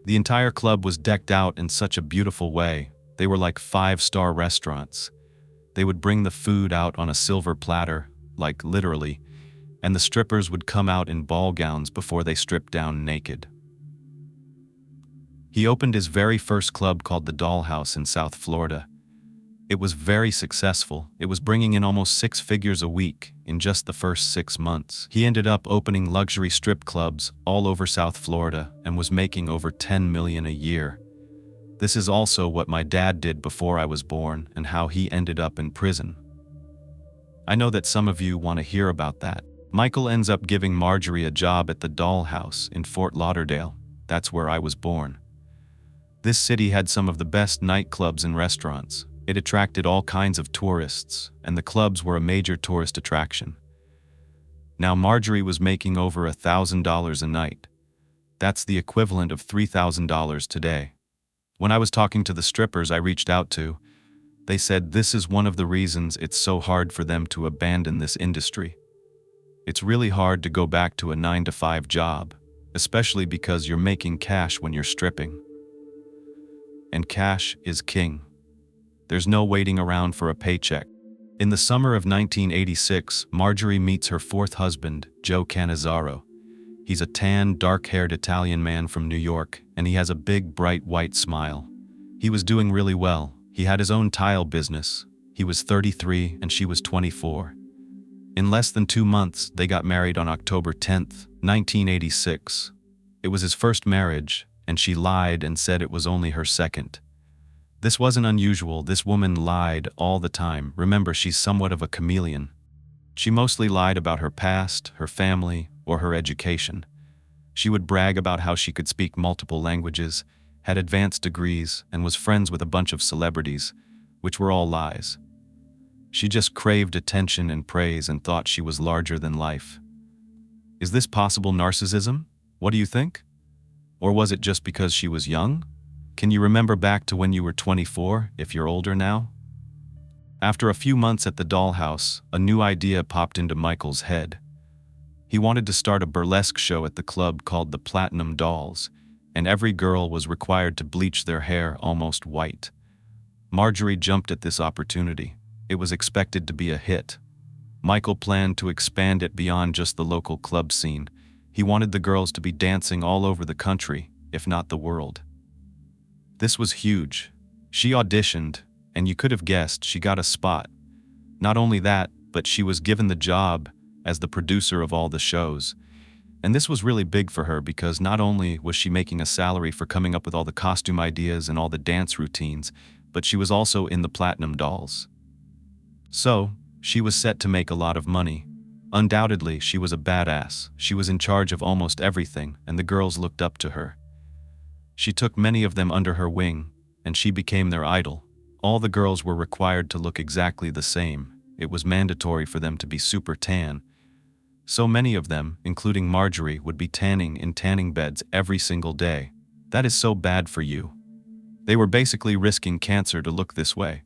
The entire club was decked out in such a beautiful way. They were like 5-star restaurants. They would bring the food out on a silver platter, like literally, and the strippers would come out in ball gowns before they stripped down naked. He opened his very first club called the Dollhouse in South Florida. It was very successful. It was bringing in almost 6 figures a week in just the first 6 months. He ended up opening luxury strip clubs all over South Florida and was making over $10 million a year. This is also what my dad did before I was born and how he ended up in prison. I know that some of you want to hear about that. Michael ends up giving Marjorie a job at the Dollhouse in Fort Lauderdale. That's where I was born. This city had some of the best nightclubs and restaurants. It attracted all kinds of tourists, and the clubs were a major tourist attraction. Now Marjorie was making over $1,000 a night. That's the equivalent of $3,000 today. When I was talking to the strippers I reached out to, they said this is one of the reasons it's so hard for them to abandon this industry. It's really hard to go back to a 9-to-5 job, especially because you're making cash when you're stripping. And cash is king. There's no waiting around for a paycheck. In the summer of 1986, Marjorie meets her fourth husband, Joe Canizzaro. He's a tan, dark-haired Italian man from New York, and he has a big, bright, white smile. He was doing really well. He had his own tile business. He was 33 and she was 24. In less than 2 months, they got married on October 10th, 1986. It was his first marriage, and she lied and said it was only her second. This wasn't unusual. This woman lied all the time. Remember, she's somewhat of a chameleon. She mostly lied about her past, her family, or her education. She would brag about how she could speak multiple languages, had advanced degrees, and was friends with a bunch of celebrities, which were all lies. She just craved attention and praise and thought she was larger than life. Is this possible narcissism? What do you think? Or was it just because she was young? Can you remember back to when you were 24, if you're older now? After a few months at the Dollhouse, a new idea popped into Michael's head. He wanted to start a burlesque show at the club called the Platinum Dolls, and every girl was required to bleach their hair almost white. Marjorie jumped at this opportunity. It was expected to be a hit. Michael planned to expand it beyond just the local club scene. He wanted the girls to be dancing all over the country, if not the world. This was huge. She auditioned, and you could have guessed she got a spot. Not only that, but she was given the job as the producer of all the shows. And this was really big for her because not only was she making a salary for coming up with all the costume ideas and all the dance routines, but she was also in the Platinum Dolls. So, she was set to make a lot of money. Undoubtedly, she was a badass. She was in charge of almost everything, and the girls looked up to her. She took many of them under her wing, and she became their idol. All the girls were required to look exactly the same. It was mandatory for them to be super tan. So many of them, including Marjorie, would be tanning in tanning beds every single day. That is so bad for you. They were basically risking cancer to look this way.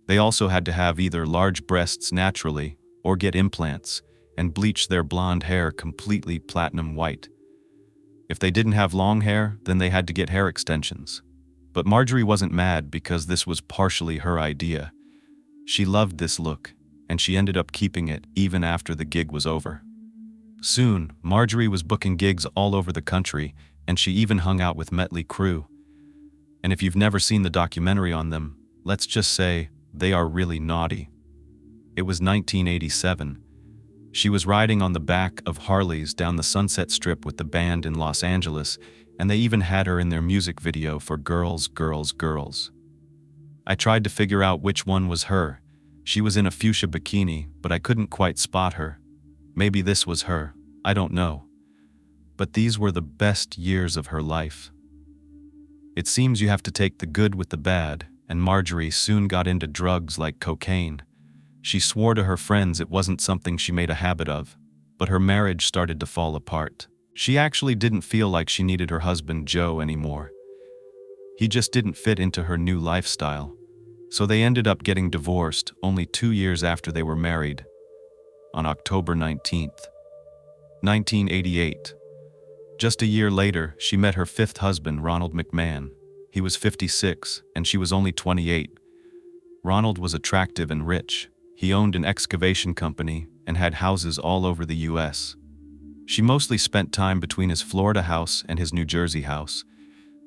They also had to have either large breasts naturally or get implants and bleach their blonde hair completely platinum white. If they didn't have long hair, then they had to get hair extensions. But Marjorie wasn't mad because this was partially her idea. She loved this look, and she ended up keeping it even after the gig was over. Soon, Marjorie was booking gigs all over the country, and she even hung out with Mötley Crüe. And if you've never seen the documentary on them, let's just say they are really naughty. It was 1987. She was riding on the back of Harleys down the Sunset Strip with the band in Los Angeles, and they even had her in their music video for Girls, Girls, Girls. I tried to figure out which one was her. She was in a fuchsia bikini, but I couldn't quite spot her. Maybe this was her, I don't know. But these were the best years of her life. It seems you have to take the good with the bad, and Marjorie soon got into drugs like cocaine. She swore to her friends it wasn't something she made a habit of, but her marriage started to fall apart. She actually didn't feel like she needed her husband Joe anymore. He just didn't fit into her new lifestyle. So they ended up getting divorced only 2 years after they were married, on October 19th, 1988. Just a year later, she met her fifth husband, Ronald McMahon. He was 56, and she was only 28. Ronald was attractive and rich. He owned an excavation company and had houses all over the U.S. She mostly spent time between his Florida house and his New Jersey house,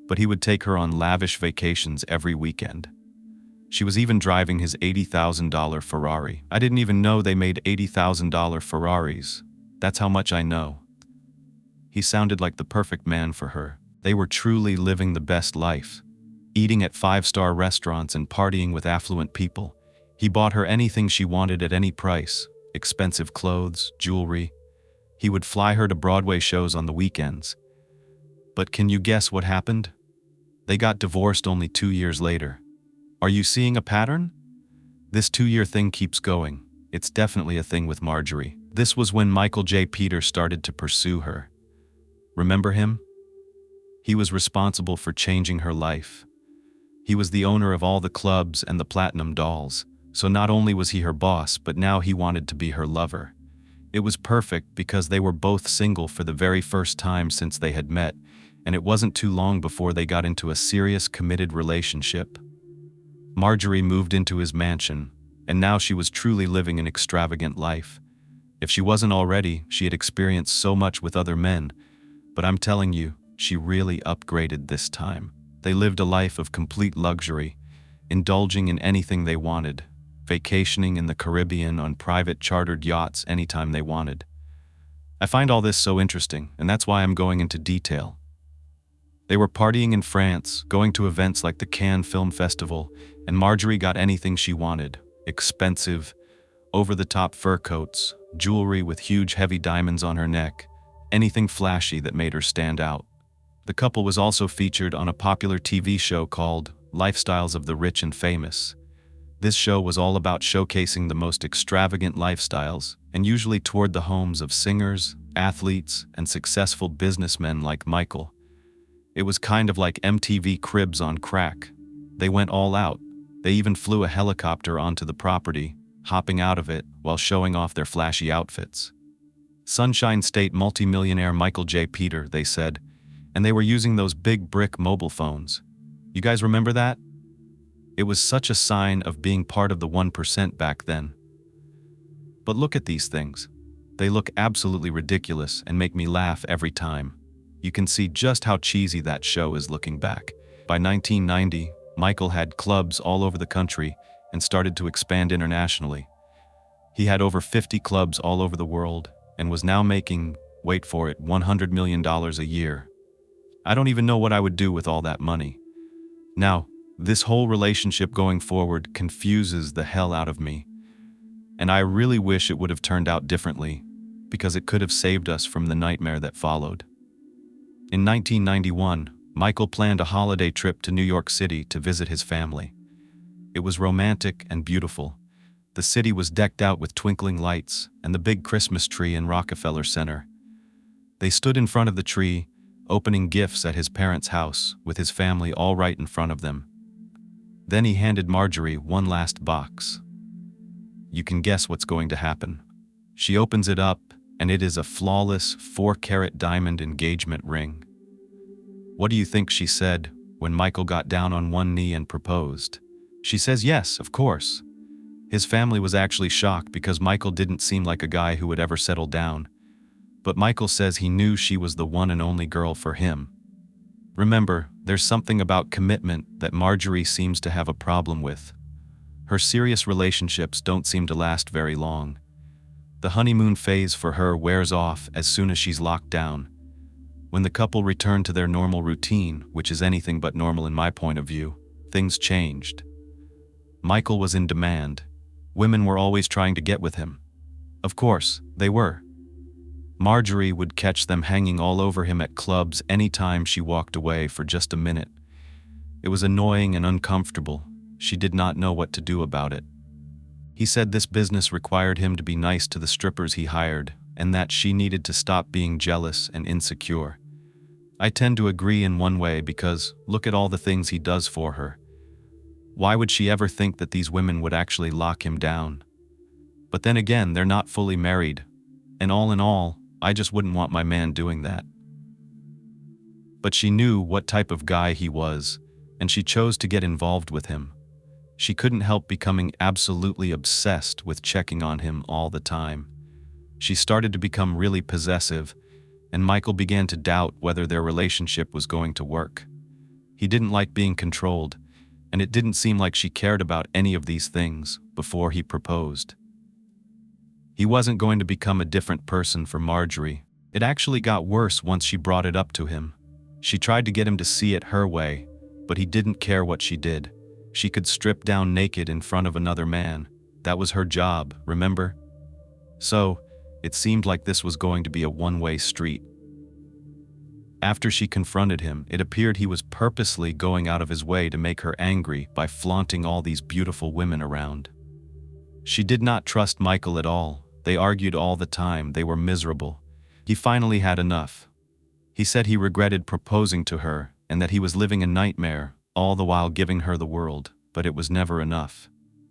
but he would take her on lavish vacations every weekend. She was even driving his $80,000 Ferrari. I didn't even know they made $80,000 Ferraris. That's how much I know. He sounded like the perfect man for her. They were truly living the best life, eating at 5-star restaurants and partying with affluent people. He bought her anything she wanted at any price, expensive clothes, jewelry. He would fly her to Broadway shows on the weekends. But can you guess what happened? They got divorced only 2 years later. Are you seeing a pattern? This 2-year thing keeps going. It's definitely a thing with Marjorie. This was when Michael J. Peter started to pursue her. Remember him? He was responsible for changing her life. He was the owner of all the clubs and the platinum dolls, so not only was he her boss, but now he wanted to be her lover. It was perfect because they were both single for the very first time since they had met, and it wasn't too long before they got into a serious, committed relationship. Marjorie moved into his mansion, and now she was truly living an extravagant life. If she wasn't already, she had experienced so much with other men, but I'm telling you, she really upgraded this time. They lived a life of complete luxury, indulging in anything they wanted, vacationing in the Caribbean on private chartered yachts anytime they wanted. I find all this so interesting, and that's why I'm going into detail. They were partying in France, going to events like the Cannes Film Festival, and Marjorie got anything she wanted. Expensive, over-the-top fur coats, jewelry with huge heavy diamonds on her neck, anything flashy that made her stand out. The couple was also featured on a popular TV show called Lifestyles of the Rich and Famous. This show was all about showcasing the most extravagant lifestyles, and usually toward the homes of singers, athletes, and successful businessmen like Michael. It was kind of like MTV Cribs on crack. They went all out. They even flew a helicopter onto the property, hopping out of it while showing off their flashy outfits. Sunshine State multimillionaire Michael J. Peter, they said, and they were using those big brick mobile phones. You guys remember that? It was such a sign of being part of the 1% back then. But look at these things. They look absolutely ridiculous and make me laugh every time. You can see just how cheesy that show is looking back. By 1990, Michael had clubs all over the country and started to expand internationally. He had over 50 clubs all over the world and was now making, wait for it, $100 million a year. I don't even know what I would do with all that money. Now, this whole relationship going forward confuses the hell out of me. And I really wish it would have turned out differently, because it could have saved us from the nightmare that followed. In 1991, Michael planned a holiday trip to New York City to visit his family. It was romantic and beautiful. The city was decked out with twinkling lights and the big Christmas tree in Rockefeller Center. They stood in front of the tree, opening gifts at his parents' house with his family all right in front of them. Then he handed Marjorie one last box. You can guess what's going to happen. She opens it up, and it is a flawless 4-carat diamond engagement ring. What do you think she said when Michael got down on one knee and proposed? She says yes, of course. His family was actually shocked because Michael didn't seem like a guy who would ever settle down. But Michael says he knew she was the one and only girl for him. Remember, there's something about commitment that Marjorie seems to have a problem with. Her serious relationships don't seem to last very long. The honeymoon phase for her wears off as soon as she's locked down. When the couple returned to their normal routine, which is anything but normal in my point of view, things changed. Michael was in demand. Women were always trying to get with him. Of course, they were. Marjorie would catch them hanging all over him at clubs anytime she walked away for just a minute. It was annoying and uncomfortable. She did not know what to do about it. He said this business required him to be nice to the strippers he hired, and that she needed to stop being jealous and insecure. I tend to agree in one way because look at all the things he does for her. Why would she ever think that these women would actually lock him down? But then again, they're not fully married, and all in all, I just wouldn't want my man doing that. But she knew what type of guy he was, and she chose to get involved with him. She couldn't help becoming absolutely obsessed with checking on him all the time. She started to become really possessive, and Michael began to doubt whether their relationship was going to work. He didn't like being controlled, and it didn't seem like she cared about any of these things before he proposed. He wasn't going to become a different person for Marjorie. It actually got worse once she brought it up to him. She tried to get him to see it her way, but he didn't care what she did. She could strip down naked in front of another man. That was her job, remember? So, it seemed like this was going to be a one-way street. After she confronted him, it appeared he was purposely going out of his way to make her angry by flaunting all these beautiful women around. She did not trust Michael at all. They argued all the time. They were miserable. He finally had enough. He said he regretted proposing to her and that he was living a nightmare, all the while giving her the world, but it was never enough.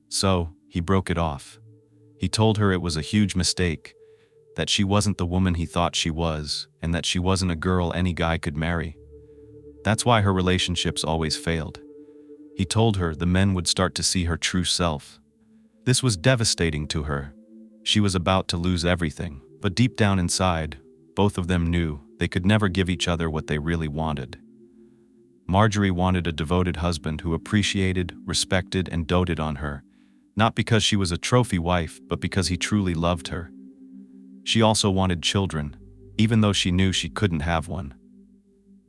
So, he broke it off. He told her it was a huge mistake, that she wasn't the woman he thought she was, and that she wasn't a girl any guy could marry. That's why her relationships always failed. He told her the men would start to see her true self. This was devastating to her. She was about to lose everything, but deep down inside, both of them knew they could never give each other what they really wanted. Marjorie wanted a devoted husband who appreciated, respected, and doted on her, not because she was a trophy wife, but because he truly loved her. She also wanted children, even though she knew she couldn't have one.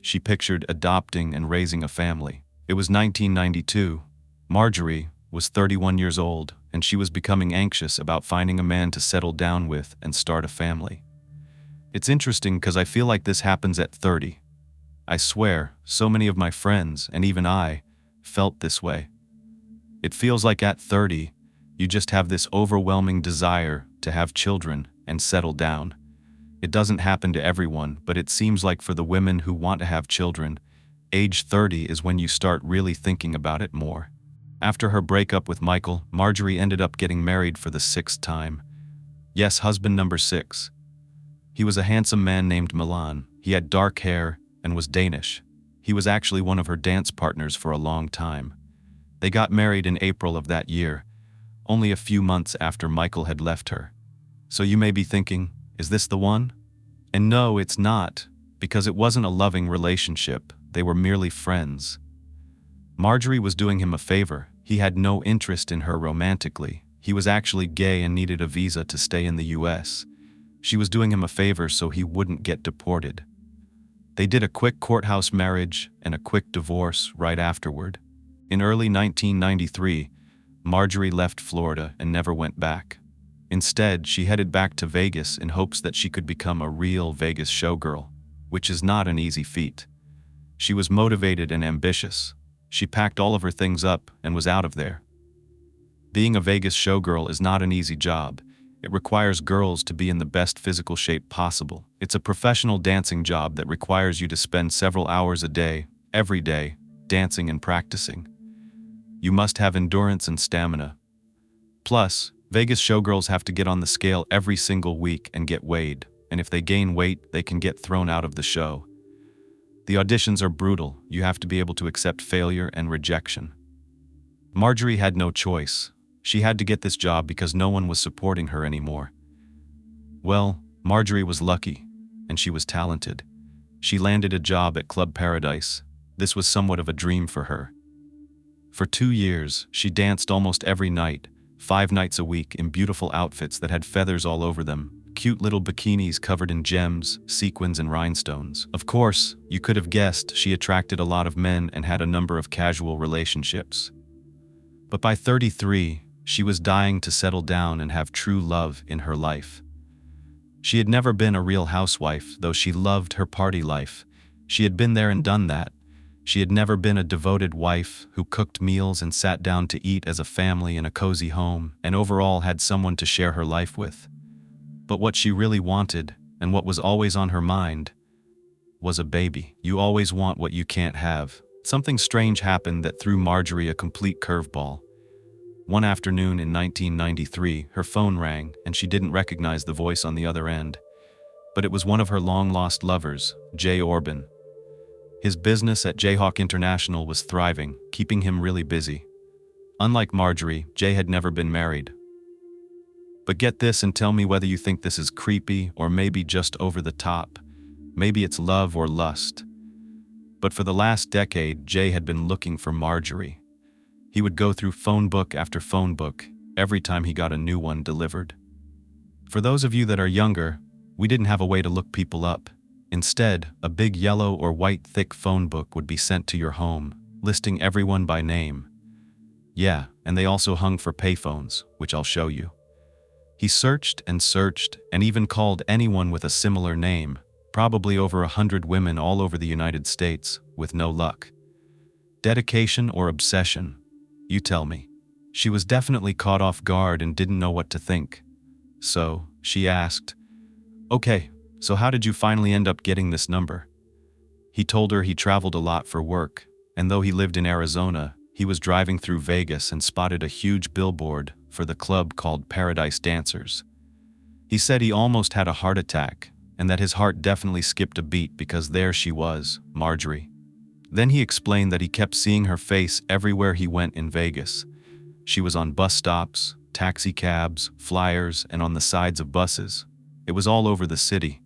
She pictured adopting and raising a family. It was 1992. Marjorie was 31 years old, and she was becoming anxious about finding a man to settle down with and start a family. It's interesting because I feel like this happens at 30. I swear, so many of my friends, and even I, felt this way. It feels like at 30, you just have this overwhelming desire to have children and settle down. It doesn't happen to everyone, but it seems like for the women who want to have children, age 30 is when you start really thinking about it more. After her breakup with Michael, Marjorie ended up getting married for the 6th time. Yes, husband number 6. He was a handsome man named Milan. He had dark hair and was Danish. He was actually one of her dance partners for a long time. They got married in April of that year, only a few months after Michael had left her. So you may be thinking, is this the one? And no, it's not, because it wasn't a loving relationship. They were merely friends. Marjorie was doing him a favor. He had no interest in her romantically. He was actually gay and needed a visa to stay in the US. She was doing him a favor so he wouldn't get deported. They did a quick courthouse marriage and a quick divorce right afterward. In early 1993, Marjorie left Florida and never went back. Instead, she headed back to Vegas in hopes that she could become a real Vegas showgirl, which is not an easy feat. She was motivated and ambitious. She packed all of her things up and was out of there. Being a Vegas showgirl is not an easy job. It requires girls to be in the best physical shape possible. It's a professional dancing job that requires you to spend several hours a day, every day, dancing and practicing. You must have endurance and stamina. Plus, Vegas showgirls have to get on the scale every single week and get weighed, and if they gain weight, they can get thrown out of the show. The auditions are brutal. You have to be able to accept failure and rejection. Marjorie had no choice. She had to get this job because no one was supporting her anymore. Well, Marjorie was lucky, and she was talented. She landed a job at Club Paradise. This was somewhat of a dream for her. For 2 years, she danced almost every night, 5 nights a week in beautiful outfits that had feathers all over them, cute little bikinis covered in gems, sequins, and rhinestones. Of course, you could have guessed she attracted a lot of men and had a number of casual relationships. But by 33, she was dying to settle down and have true love in her life. She had never been a real housewife, though she loved her party life. She had been there and done that. She had never been a devoted wife who cooked meals and sat down to eat as a family in a cozy home, and overall had someone to share her life with. But what she really wanted, and what was always on her mind, was a baby. You always want what you can't have. Something strange happened that threw Marjorie a complete curveball. One afternoon in 1993, her phone rang, and she didn't recognize the voice on the other end. But it was one of her long-lost lovers, Jay Orbin. His business at Jayhawk International was thriving, keeping him really busy. Unlike Marjorie, Jay had never been married. But get this and tell me whether you think this is creepy or maybe just over the top. Maybe it's love or lust. But for the last decade, Jay had been looking for Marjorie. He would go through phone book after phone book every time he got a new one delivered. For those of you that are younger, we didn't have a way to look people up. Instead, a big yellow or white thick phone book would be sent to your home, listing everyone by name. Yeah, and they also hung for payphones, which I'll show you. He searched and even called anyone with a similar name, probably over 100 women all over the United States, with no luck. Dedication or obsession? You tell me. She was definitely caught off guard and didn't know what to think. So, she asked, "Okay, so how did you finally end up getting this number?" He told her he traveled a lot for work, and though he lived in Arizona, he was driving through Vegas and spotted a huge billboard for the club called Paradise Dancers. He said he almost had a heart attack, and that his heart definitely skipped a beat because there she was, Marjorie. Then he explained that he kept seeing her face everywhere he went in Vegas. She was on bus stops, taxi cabs, flyers, and on the sides of buses. It was all over the city.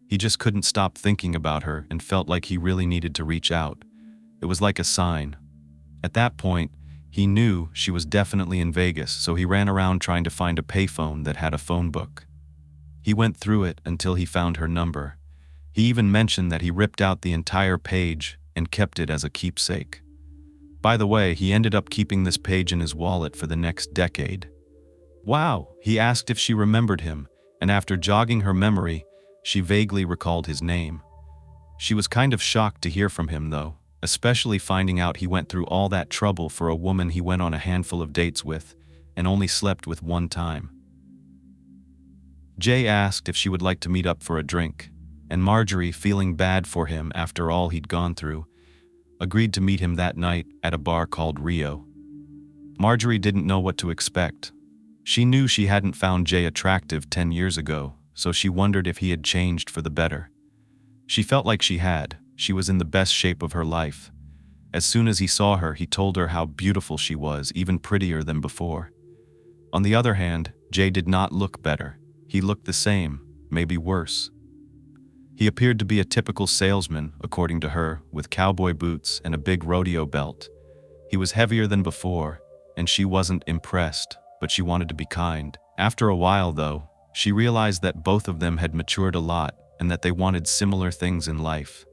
He just couldn't stop thinking about her and felt like he really needed to reach out. It was like a sign. At that point, he knew she was definitely in Vegas, so he ran around trying to find a payphone that had a phone book. He went through it until he found her number. He even mentioned that he ripped out the entire page and kept it as a keepsake. By the way, he ended up keeping this page in his wallet for the next decade. Wow, he asked if she remembered him, and after jogging her memory, she vaguely recalled his name. She was kind of shocked to hear from him, though, especially finding out he went through all that trouble for a woman he went on a handful of dates with and only slept with one time. Jay asked if she would like to meet up for a drink, and Marjorie, feeling bad for him after all he'd gone through, agreed to meet him that night at a bar called Rio. Marjorie didn't know what to expect. She knew she hadn't found Jay attractive 10 years ago, so she wondered if he had changed for the better. She felt like she had. She was in the best shape of her life. As soon as he saw her, he told her how beautiful she was, even prettier than before. On the other hand, Jay did not look better. He looked the same, maybe worse. He appeared to be a typical salesman, according to her, with cowboy boots and a big rodeo belt. He was heavier than before, and she wasn't impressed, but she wanted to be kind. After a while, though, she realized that both of them had matured a lot and that they wanted similar things in life.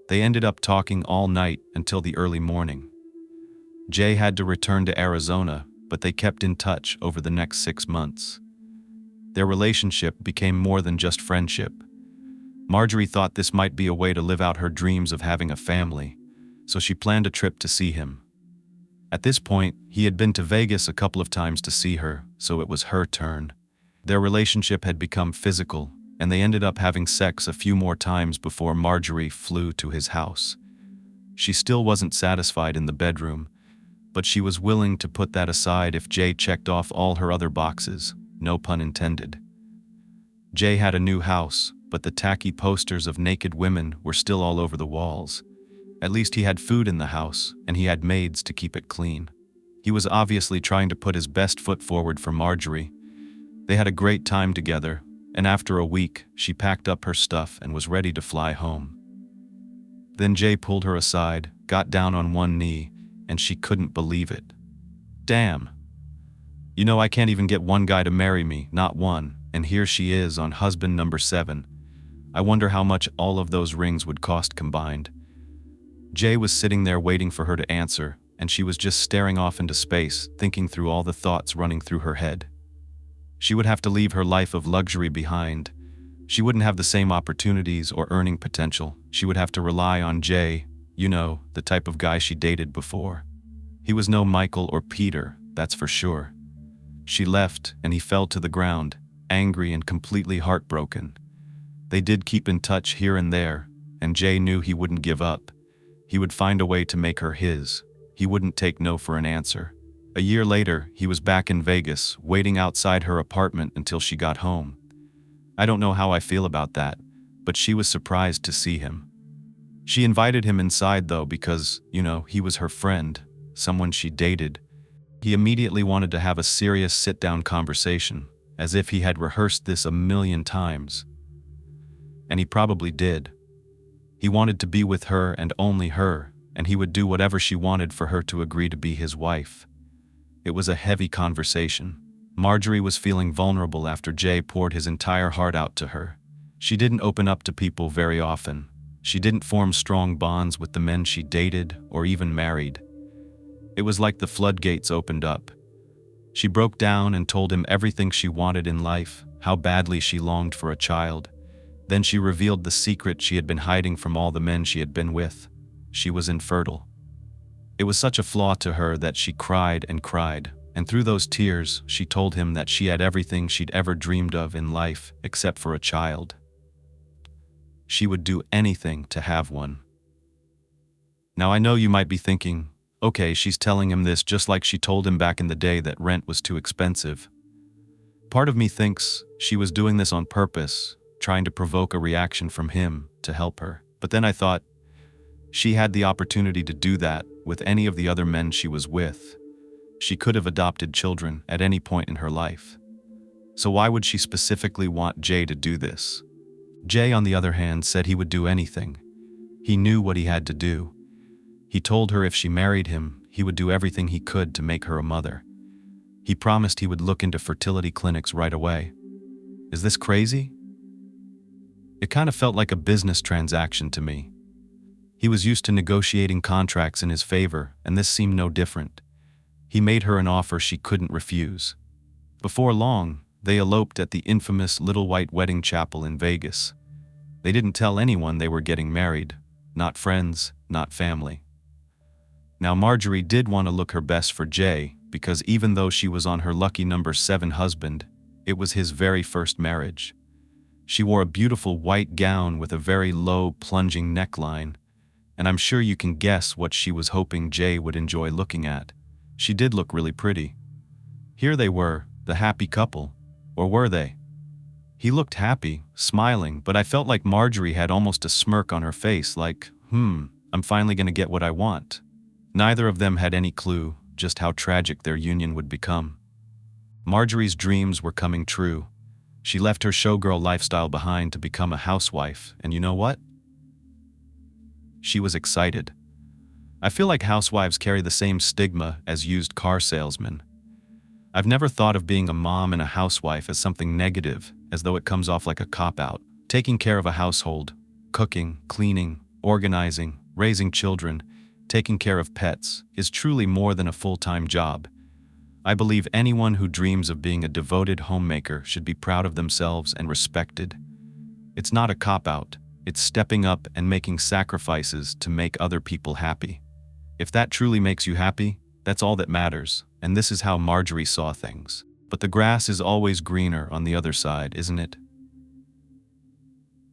They ended up talking all night until the early morning. Jay had to return to Arizona, but they kept in touch over the next 6 months. Their relationship became more than just friendship. Marjorie thought this might be a way to live out her dreams of having a family, so she planned a trip to see him. At this point, he had been to Vegas a couple of times to see her, so it was her turn. Their relationship had become physical, and they ended up having sex a few more times before Marjorie flew to his house. She still wasn't satisfied in the bedroom, but she was willing to put that aside if Jay checked off all her other boxes, no pun intended. Jay had a new house, but the tacky posters of naked women were still all over the walls. At least he had food in the house, and he had maids to keep it clean. He was obviously trying to put his best foot forward for Marjorie. They had a great time together, and after a week, she packed up her stuff and was ready to fly home. Then Jay pulled her aside, got down on one knee, and she couldn't believe it. "Damn. You know, I can't even get one guy to marry me, not one, and here she is on husband number 7. I wonder how much all of those rings would cost combined." Jay was sitting there waiting for her to answer, and she was just staring off into space, thinking through all the thoughts running through her head. She would have to leave her life of luxury behind. She wouldn't have the same opportunities or earning potential. She would have to rely on Jay, you know, the type of guy she dated before. He was no Michael or Peter, that's for sure. She left, and he fell to the ground, angry and completely heartbroken. They did keep in touch here and there, and Jay knew he wouldn't give up. He would find a way to make her his. He wouldn't take no for an answer. A year later, he was back in Vegas, waiting outside her apartment until she got home. I don't know how I feel about that, but she was surprised to see him. She invited him inside though because, you know, he was her friend, someone she dated. He immediately wanted to have a serious sit-down conversation, as if he had rehearsed this a million times. And he probably did. He wanted to be with her and only her, and he would do whatever she wanted for her to agree to be his wife. It was a heavy conversation. Marjorie was feeling vulnerable after Jay poured his entire heart out to her. She didn't open up to people very often. She didn't form strong bonds with the men she dated or even married. It was like the floodgates opened up. She broke down and told him everything she wanted in life, how badly she longed for a child. Then she revealed the secret she had been hiding from all the men she had been with. She was infertile. It was such a flaw to her that she cried, and through those tears, she told him that she had everything she'd ever dreamed of in life except for a child. She would do anything to have one. Now I know you might be thinking, okay, she's telling him this just like she told him back in the day that rent was too expensive. Part of me thinks she was doing this on purpose, trying to provoke a reaction from him to help her. But then I thought, she had the opportunity to do that with any of the other men she was with. She could have adopted children at any point in her life. So why would she specifically want Jay to do this? Jay, on the other hand, said he would do anything. He knew what he had to do. He told her if she married him, he would do everything he could to make her a mother. He promised he would look into fertility clinics right away. Is this crazy? It kind of felt like a business transaction to me. He was used to negotiating contracts in his favor, and this seemed no different. He made her an offer she couldn't refuse. Before long, they eloped at the infamous Little White Wedding Chapel in Vegas. They didn't tell anyone they were getting married, not friends, not family. Now Marjorie did want to look her best for Jay, because even though she was on her lucky number 7 husband, it was his very first marriage. She wore a beautiful white gown with a very low, plunging neckline, and I'm sure you can guess what she was hoping Jay would enjoy looking at. She did look really pretty. Here they were, the happy couple. Or were they? He looked happy, smiling, but I felt like Marjorie had almost a smirk on her face, like, I'm finally gonna get what I want. Neither of them had any clue just how tragic their union would become. Marjorie's dreams were coming true. She left her showgirl lifestyle behind to become a housewife, and you know what? She was excited. I feel like housewives carry the same stigma as used car salesmen. I've never thought of being a mom and a housewife as something negative, as though it comes off like a cop-out. Taking care of a household, cooking, cleaning, organizing, raising children, taking care of pets, is truly more than a full-time job. I believe anyone who dreams of being a devoted homemaker should be proud of themselves and respected. It's not a cop-out. It's stepping up and making sacrifices to make other people happy. If that truly makes you happy, that's all that matters, and this is how Marjorie saw things. But the grass is always greener on the other side, isn't it?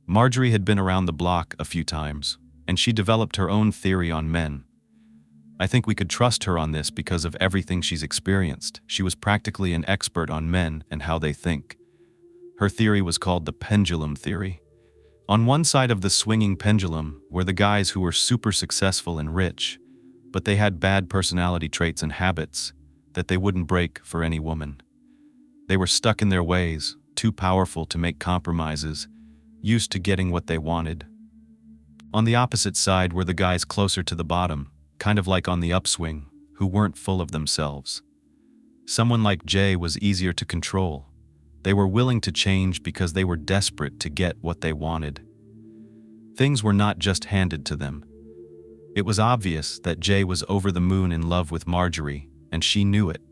Marjorie had been around the block a few times, and she developed her own theory on men. I think we could trust her on this because of everything she's experienced. She was practically an expert on men and how they think. Her theory was called the pendulum theory. On one side of the swinging pendulum were the guys who were super successful and rich, but they had bad personality traits and habits that they wouldn't break for any woman. They were stuck in their ways, too powerful to make compromises, used to getting what they wanted. On the opposite side were the guys closer to the bottom, kind of like on the upswing, who weren't full of themselves. Someone like Jay was easier to control. They were willing to change because they were desperate to get what they wanted. Things were not just handed to them. It was obvious that Jay was over the moon in love with Marjorie, and she knew it.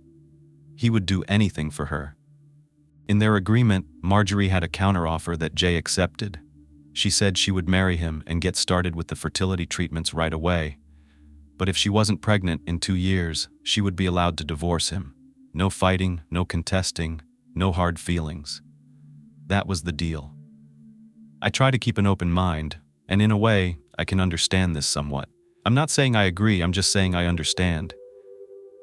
He would do anything for her. In their agreement, Marjorie had a counteroffer that Jay accepted. She said she would marry him and get started with the fertility treatments right away. But if she wasn't pregnant in 2 years, she would be allowed to divorce him. No fighting, no contesting, no hard feelings. That was the deal. I try to keep an open mind, and in a way, I can understand this somewhat. I'm not saying I agree, I'm just saying I understand.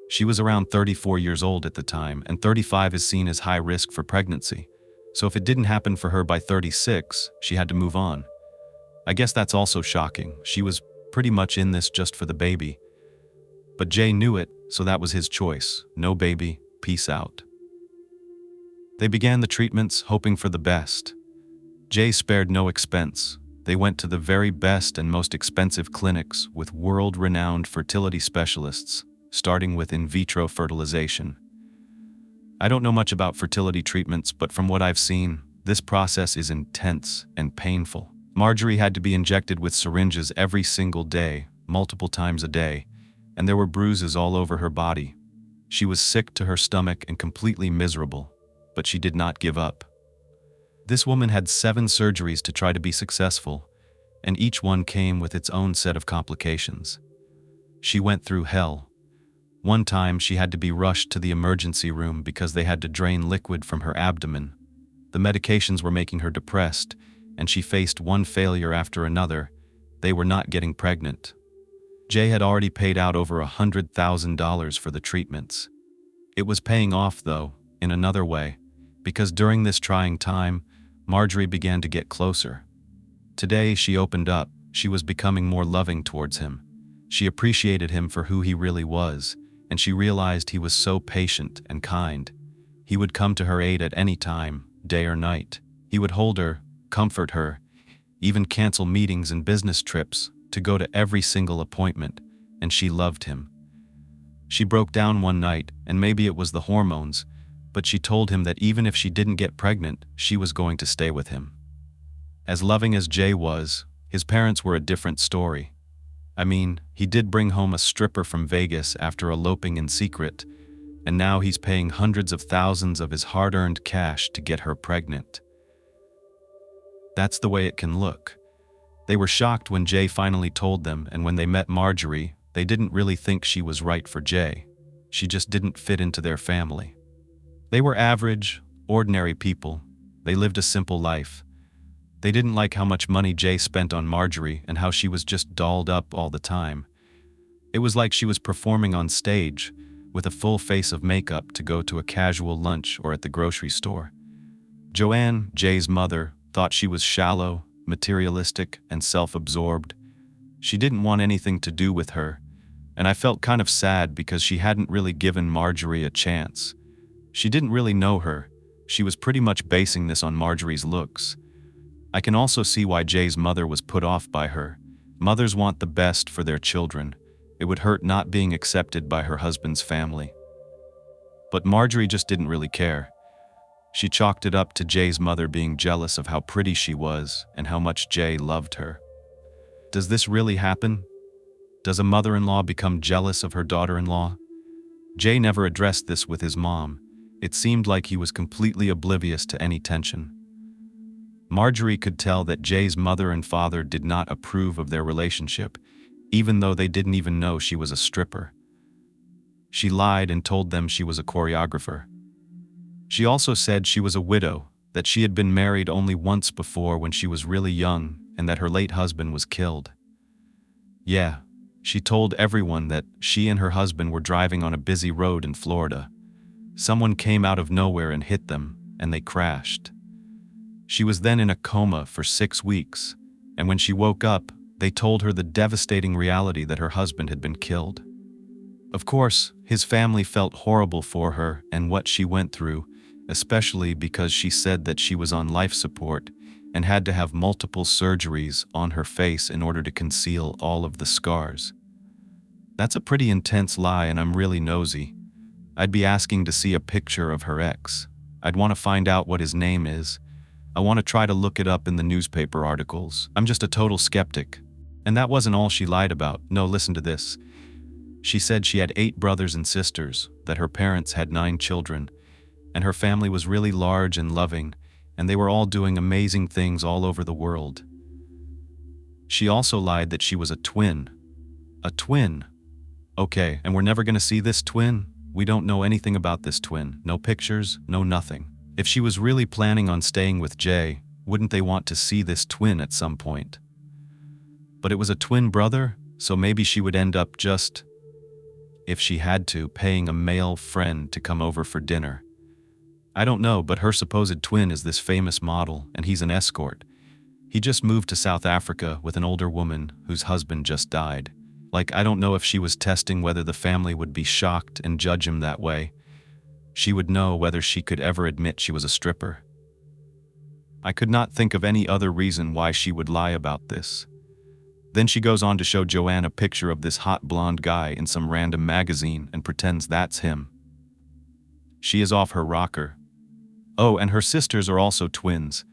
She was around 34 years old at the time, and 35 is seen as high risk for pregnancy. So if it didn't happen for her by 36, she had to move on. I guess that's also shocking. She was pretty much in this just for the baby. But Jay knew it, so that was his choice. No baby, peace out. They began the treatments, hoping for the best. Jay spared no expense. They went to the very best and most expensive clinics with world-renowned fertility specialists, starting with in vitro fertilization. I don't know much about fertility treatments, but from what I've seen, this process is intense and painful. Marjorie had to be injected with syringes every single day, multiple times a day, and there were bruises all over her body. She was sick to her stomach and completely miserable, but she did not give up. This woman had 7 surgeries to try to be successful, and each one came with its own set of complications. She went through hell. One time she had to be rushed to the emergency room because they had to drain liquid from her abdomen. The medications were making her depressed, and she faced one failure after another. They were not getting pregnant. Jay had already paid out over $100,000 for the treatments. It was paying off, though, in another way, because during this trying time, Marjorie began to get closer. Today she opened up. She was becoming more loving towards him. She appreciated him for who he really was, and she realized he was so patient and kind. He would come to her aid at any time, day or night. He would hold her, comfort her, even cancel meetings and business trips to go to every single appointment, and she loved him. She broke down one night, and maybe it was the hormones, but she told him that even if she didn't get pregnant, she was going to stay with him. As loving as Jay was, his parents were a different story. I mean, he did bring home a stripper from Vegas after eloping in secret, and now he's paying hundreds of thousands of his hard-earned cash to get her pregnant. That's the way it can look. They were shocked when Jay finally told them, and when they met Marjorie, they didn't really think she was right for Jay. She just didn't fit into their family. They were average, ordinary people. They lived a simple life. They didn't like how much money Jay spent on Marjorie and how she was just dolled up all the time. It was like she was performing on stage, with a full face of makeup to go to a casual lunch or at the grocery store. Joanne, Jay's mother, thought she was shallow, materialistic, and self-absorbed. She didn't want anything to do with her, and I felt kind of sad because she hadn't really given Marjorie a chance. She didn't really know her. She was pretty much basing this on Marjorie's looks. I can also see why Jay's mother was put off by her. Mothers want the best for their children. It would hurt not being accepted by her husband's family. But Marjorie just didn't really care. She chalked it up to Jay's mother being jealous of how pretty she was and how much Jay loved her. Does this really happen? Does a mother-in-law become jealous of her daughter-in-law? Jay never addressed this with his mom. It seemed like he was completely oblivious to any tension. Marjorie could tell that Jay's mother and father did not approve of their relationship, even though they didn't even know she was a stripper. She lied and told them she was a choreographer. She also said she was a widow, that she had been married only once before when she was really young, and that her late husband was killed. Yeah, she told everyone that she and her husband were driving on a busy road in Florida. Someone came out of nowhere and hit them, and they crashed. She was then in a coma for 6 weeks, and when she woke up, they told her the devastating reality that her husband had been killed. Of course, his family felt horrible for her and what she went through, especially because she said that she was on life support and had to have multiple surgeries on her face in order to conceal all of the scars. That's a pretty intense lie, and I'm really nosy. I'd be asking to see a picture of her ex. I'd want to find out what his name is. I want to try to look it up in the newspaper articles. I'm just a total skeptic. And that wasn't all she lied about. No, listen to this. She said she had 8 brothers and sisters, that her parents had 9 children, and her family was really large and loving, and they were all doing amazing things all over the world. She also lied that she was a twin. A twin? Okay, and we're never going to see this twin? We don't know anything about this twin. No pictures, no nothing. If she was really planning on staying with Jay, wouldn't they want to see this twin at some point? But it was a twin brother, so maybe she would end up just, if she had to, paying a male friend to come over for dinner. I don't know, but her supposed twin is this famous model, and he's an escort. He just moved to South Africa with an older woman whose husband just died. Like, I don't know if she was testing whether the family would be shocked and judge him that way. She would know whether she could ever admit she was a stripper. I could not think of any other reason why she would lie about this. Then she goes on to show Joanne a picture of this hot blonde guy in some random magazine and pretends that's him. She is off her rocker. Oh, and her sisters are also twins,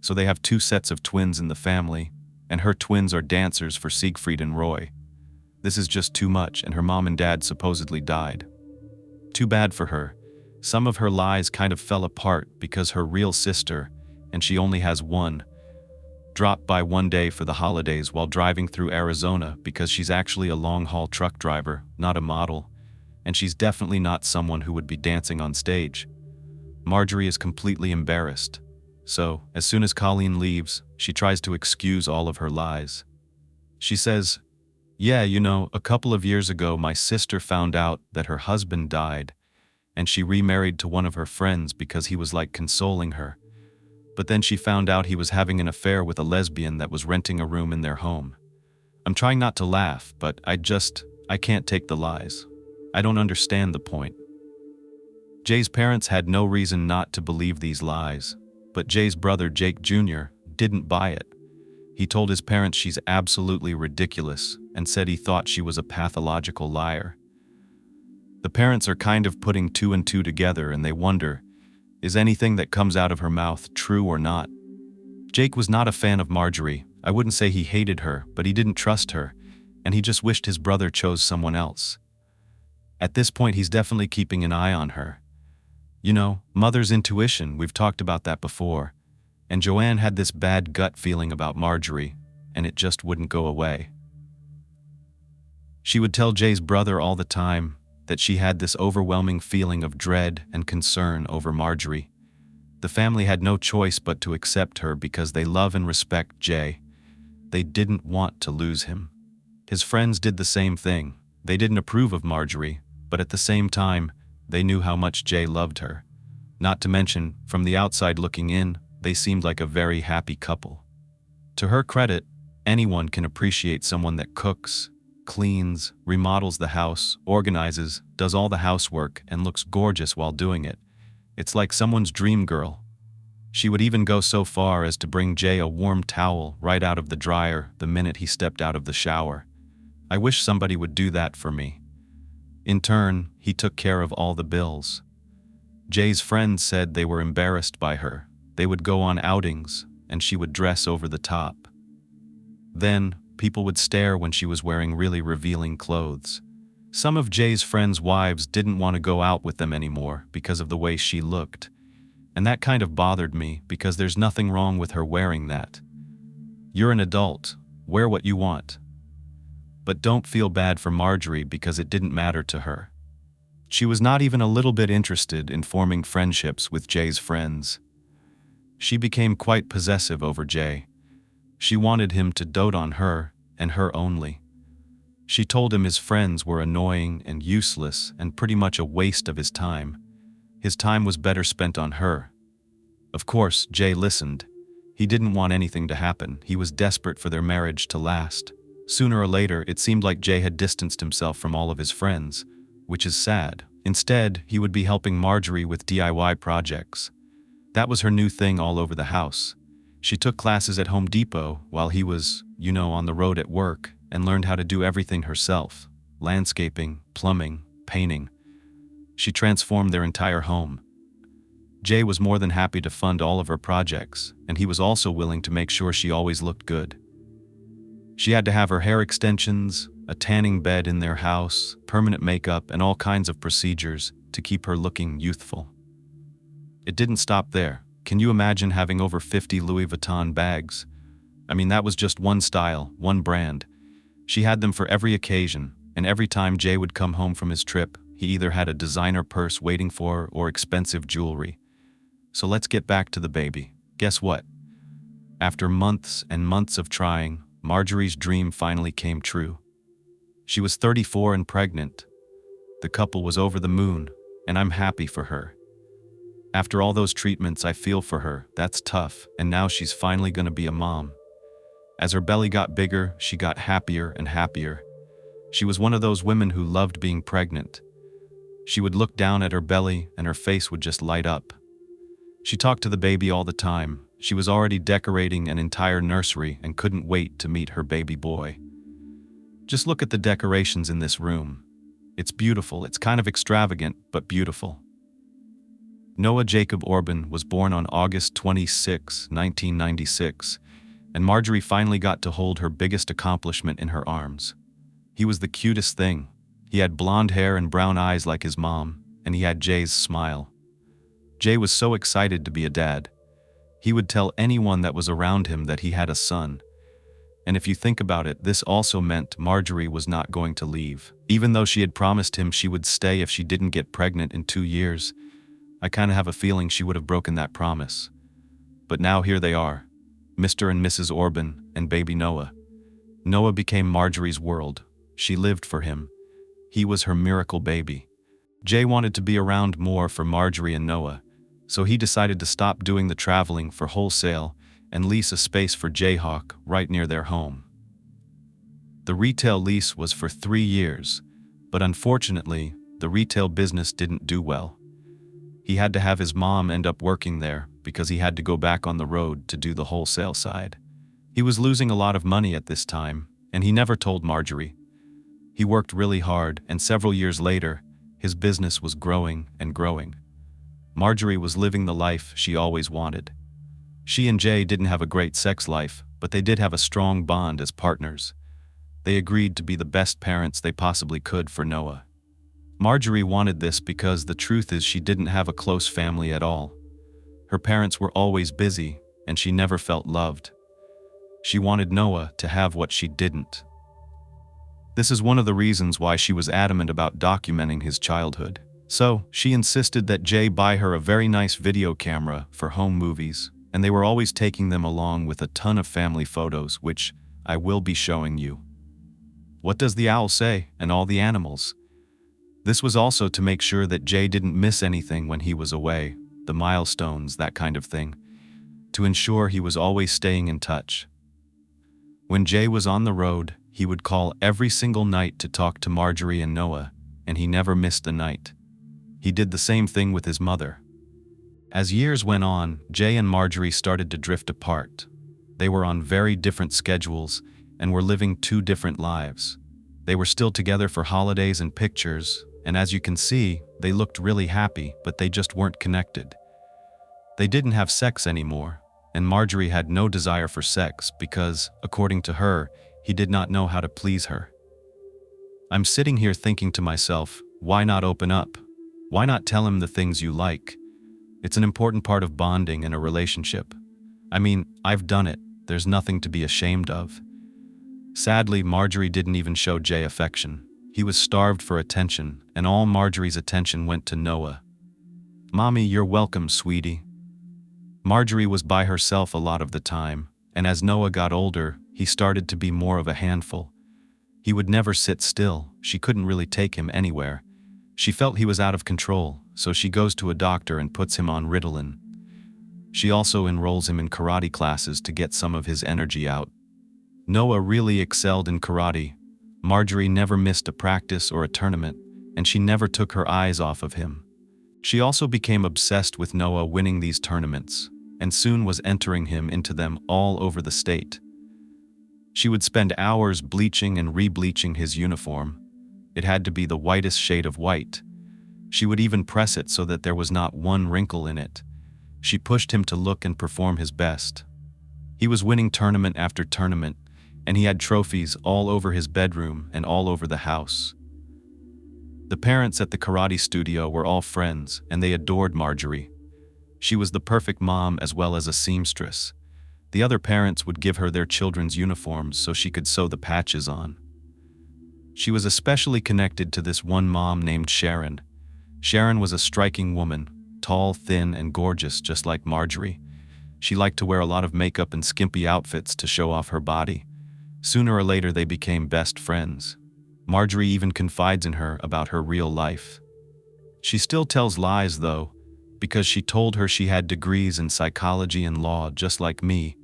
so they have 2 sets of twins in the family, and her twins are dancers for Siegfried and Roy. This is just too much, and her mom and dad supposedly died. Too bad for her. Some of her lies kind of fell apart because her real sister, and she only has one, dropped by one day for the holidays while driving through Arizona because she's actually a long-haul truck driver, not a model, and she's definitely not someone who would be dancing on stage. Marjorie is completely embarrassed. So, as soon as Colleen leaves, she tries to excuse all of her lies. She says, "Yeah, a couple of years ago my sister found out that her husband died, and she remarried to one of her friends because he was like consoling her. But then she found out he was having an affair with a lesbian that was renting a room in their home." I'm trying not to laugh, but I can't take the lies. I don't understand the point. Jay's parents had no reason not to believe these lies, but Jay's brother Jake Jr. didn't buy it. He told his parents she's absolutely ridiculous and said he thought she was a pathological liar. The parents are kind of putting two and two together, and they wonder, is anything that comes out of her mouth true or not? Jake was not a fan of Marjorie. I wouldn't say he hated her, but he didn't trust her, and he just wished his brother chose someone else. At this point, he's definitely keeping an eye on her. Mother's intuition, we've talked about that before, and Joanne had this bad gut feeling about Marjorie, and it just wouldn't go away. She would tell Jay's brother all the time that she had this overwhelming feeling of dread and concern over Marjorie. The family had no choice but to accept her because they love and respect Jay. They didn't want to lose him. His friends did the same thing. They didn't approve of Marjorie, but at the same time, they knew how much Jay loved her. Not to mention, from the outside looking in, they seemed like a very happy couple. To her credit, anyone can appreciate someone that cooks, cleans, remodels the house, organizes, does all the housework, and looks gorgeous while doing it. It's like someone's dream girl. She would even go so far as to bring Jay a warm towel right out of the dryer the minute he stepped out of the shower. I wish somebody would do that for me. In turn, he took care of all the bills. Jay's friends said they were embarrassed by her. They would go on outings, and she would dress over the top. Then, people would stare when she was wearing really revealing clothes. Some of Jay's friends' wives didn't want to go out with them anymore because of the way she looked. And that kind of bothered me because there's nothing wrong with her wearing that. You're an adult. Wear what you want. But don't feel bad for Marjorie because it didn't matter to her. She was not even a little bit interested in forming friendships with Jay's friends. She became quite possessive over Jay. She wanted him to dote on her, and her only. She told him his friends were annoying and useless and pretty much a waste of his time. His time was better spent on her. Of course, Jay listened. He didn't want anything to happen. He was desperate for their marriage to last. Sooner or later, it seemed like Jay had distanced himself from all of his friends, which is sad. Instead, he would be helping Marjorie with DIY projects. That was her new thing all over the house. She took classes at Home Depot while he was, on the road at work, and learned how to do everything herself: landscaping, plumbing, painting. She transformed their entire home. Jay was more than happy to fund all of her projects, and he was also willing to make sure she always looked good. She had to have her hair extensions, a tanning bed in their house, permanent makeup, and all kinds of procedures to keep her looking youthful. It didn't stop there. Can you imagine having over 50 Louis Vuitton bags? That was just one style, one brand. She had them for every occasion, and every time Jay would come home from his trip, he either had a designer purse waiting for her or expensive jewelry. So let's get back to the baby. Guess what? After months and months of trying, Marjorie's dream finally came true. She was 34 and pregnant. The couple was over the moon, and I'm happy for her. After all those treatments, I feel for her. That's tough, and now she's finally going to be a mom. As her belly got bigger, she got happier and happier. She was one of those women who loved being pregnant. She would look down at her belly, and her face would just light up. She talked to the baby all the time. She was already decorating an entire nursery and couldn't wait to meet her baby boy. Just look at the decorations in this room. It's beautiful. It's kind of extravagant, but beautiful. Noah Jacob Orbin was born on August 26, 1996, and Marjorie finally got to hold her biggest accomplishment in her arms. He was the cutest thing. He had blonde hair and brown eyes like his mom, and he had Jay's smile. Jay was so excited to be a dad. He would tell anyone that was around him that he had a son. And if you think about it, this also meant Marjorie was not going to leave. Even though she had promised him she would stay if she didn't get pregnant in 2 years, I kind of have a feeling she would have broken that promise. But now here they are, Mr. and Mrs. Orbin and baby Noah. Noah became Marjorie's world. She lived for him. He was her miracle baby. Jay wanted to be around more for Marjorie and Noah, so he decided to stop doing the traveling for wholesale and lease a space for Jayhawk right near their home. The retail lease was for 3 years, but unfortunately, the retail business didn't do well. He had to have his mom end up working there because he had to go back on the road to do the wholesale side. He was losing a lot of money at this time, and he never told Marjorie. He worked really hard, and several years later, his business was growing and growing. Marjorie was living the life she always wanted. She and Jay didn't have a great sex life, but they did have a strong bond as partners. They agreed to be the best parents they possibly could for Noah. Marjorie wanted this because the truth is she didn't have a close family at all. Her parents were always busy, and she never felt loved. She wanted Noah to have what she didn't. This is one of the reasons why she was adamant about documenting his childhood. So, she insisted that Jay buy her a very nice video camera for home movies, and they were always taking them along with a ton of family photos, which I will be showing you. What does the owl say, and all the animals? This was also to make sure that Jay didn't miss anything when he was away, the milestones, that kind of thing, to ensure he was always staying in touch. When Jay was on the road, he would call every single night to talk to Marjorie and Noah, and he never missed a night. He did the same thing with his mother. As years went on, Jay and Marjorie started to drift apart. They were on very different schedules and were living 2 different lives. They were still together for holidays and pictures, and as you can see, they looked really happy, but they just weren't connected. They didn't have sex anymore, and Marjorie had no desire for sex because, according to her, he did not know how to please her. I'm sitting here thinking to myself, why not open up? Why not tell him the things you like? It's an important part of bonding in a relationship. I mean, I've done it. There's nothing to be ashamed of. Sadly, Marjorie didn't even show Jay affection. He was starved for attention, and all Marjorie's attention went to Noah. "Mommy, you're welcome, sweetie." Marjorie was by herself a lot of the time, and as Noah got older, he started to be more of a handful. He would never sit still. She couldn't really take him anywhere. She felt he was out of control, so she goes to a doctor and puts him on Ritalin. She also enrolls him in karate classes to get some of his energy out. Noah really excelled in karate. Marjorie never missed a practice or a tournament, and she never took her eyes off of him. She also became obsessed with Noah winning these tournaments, and soon was entering him into them all over the state. She would spend hours bleaching and re-bleaching his uniform. It had to be the whitest shade of white. She would even press it so that there was not one wrinkle in it. She pushed him to look and perform his best. He was winning tournament after tournament, and he had trophies all over his bedroom and all over the house. The parents at the karate studio were all friends, and they adored Marjorie. She was the perfect mom as well as a seamstress. The other parents would give her their children's uniforms so she could sew the patches on. She was especially connected to this one mom named Sharon. Sharon was a striking woman, tall, thin, and gorgeous, just like Marjorie. She liked to wear a lot of makeup and skimpy outfits to show off her body. Sooner or later, they became best friends. Marjorie even confides in her about her real life. She still tells lies, though, because she told her she had degrees in psychology and law, just like me.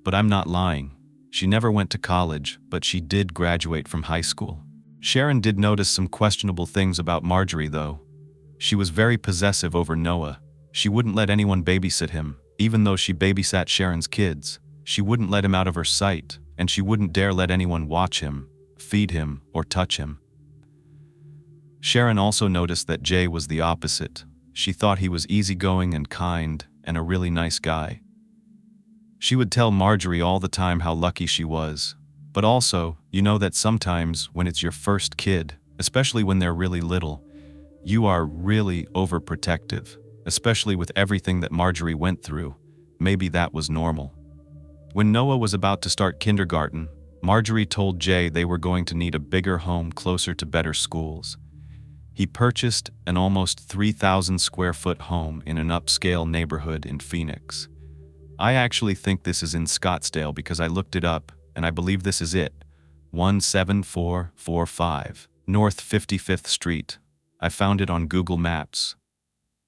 But I'm not lying. She never went to college, but she did graduate from high school. Sharon did notice some questionable things about Marjorie, though. She was very possessive over Noah. She wouldn't let anyone babysit him, even though she babysat Sharon's kids. She wouldn't let him out of her sight, and she wouldn't dare let anyone watch him, feed him, or touch him. Sharon also noticed that Jay was the opposite. She thought he was easygoing and kind, and a really nice guy. She would tell Marjorie all the time how lucky she was, But also, you know that sometimes when it's your first kid, especially when they're really little, you are really overprotective, especially with everything that Marjorie went through. Maybe that was normal. When Noah was about to start kindergarten, Marjorie told Jay they were going to need a bigger home closer to better schools. He purchased an almost 3,000 square foot home in an upscale neighborhood in Phoenix. I actually think this is in Scottsdale because I looked it up, and I believe this is it. 17445 North 55th Street. I found it on Google Maps.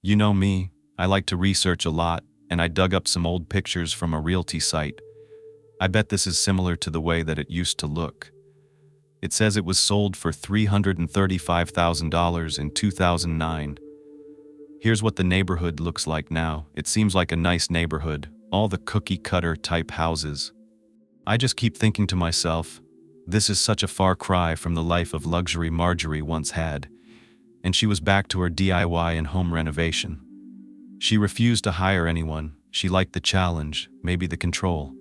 You know me, I like to research a lot, and I dug up some old pictures from a realty site. I bet this is similar to the way that it used to look. It says it was sold for $335,000 in 2009. Here's what the neighborhood looks like now. It seems like a nice neighborhood, all the cookie-cutter type houses. I just keep thinking to myself, this is such a far cry from the life of luxury Marjorie once had, and she was back to her DIY and home renovation. She refused to hire anyone. She liked the challenge, maybe the control.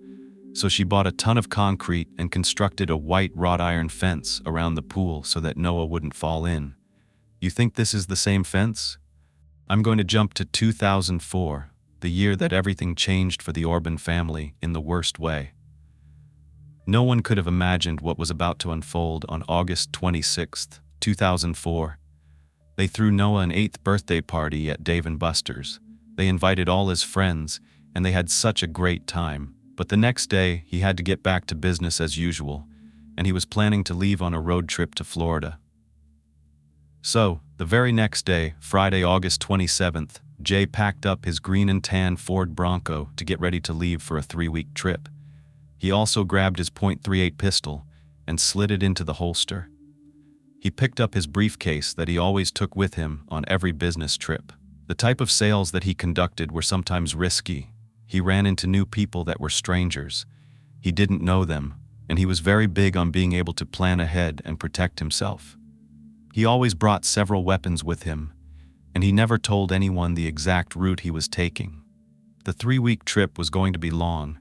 So she bought a ton of concrete and constructed a white wrought iron fence around the pool so that Noah wouldn't fall in. You think this is the same fence? I'm going to jump to 2004, the year that everything changed for the Orbin family in the worst way. No one could have imagined what was about to unfold on August 26, 2004. They threw Noah an 8th birthday party at Dave & Buster's. They invited all his friends, and they had such a great time. But the next day, he had to get back to business as usual, and he was planning to leave on a road trip to Florida. So, the very next day, Friday, August 27th, Jay packed up his green and tan Ford Bronco to get ready to leave for a 3-week trip. He also grabbed his .38 pistol and slid it into the holster. He picked up his briefcase that he always took with him on every business trip. The type of sales that he conducted were sometimes risky. He ran into new people that were strangers. He didn't know them, and he was very big on being able to plan ahead and protect himself. He always brought several weapons with him, and he never told anyone the exact route he was taking. The 3-week trip was going to be long.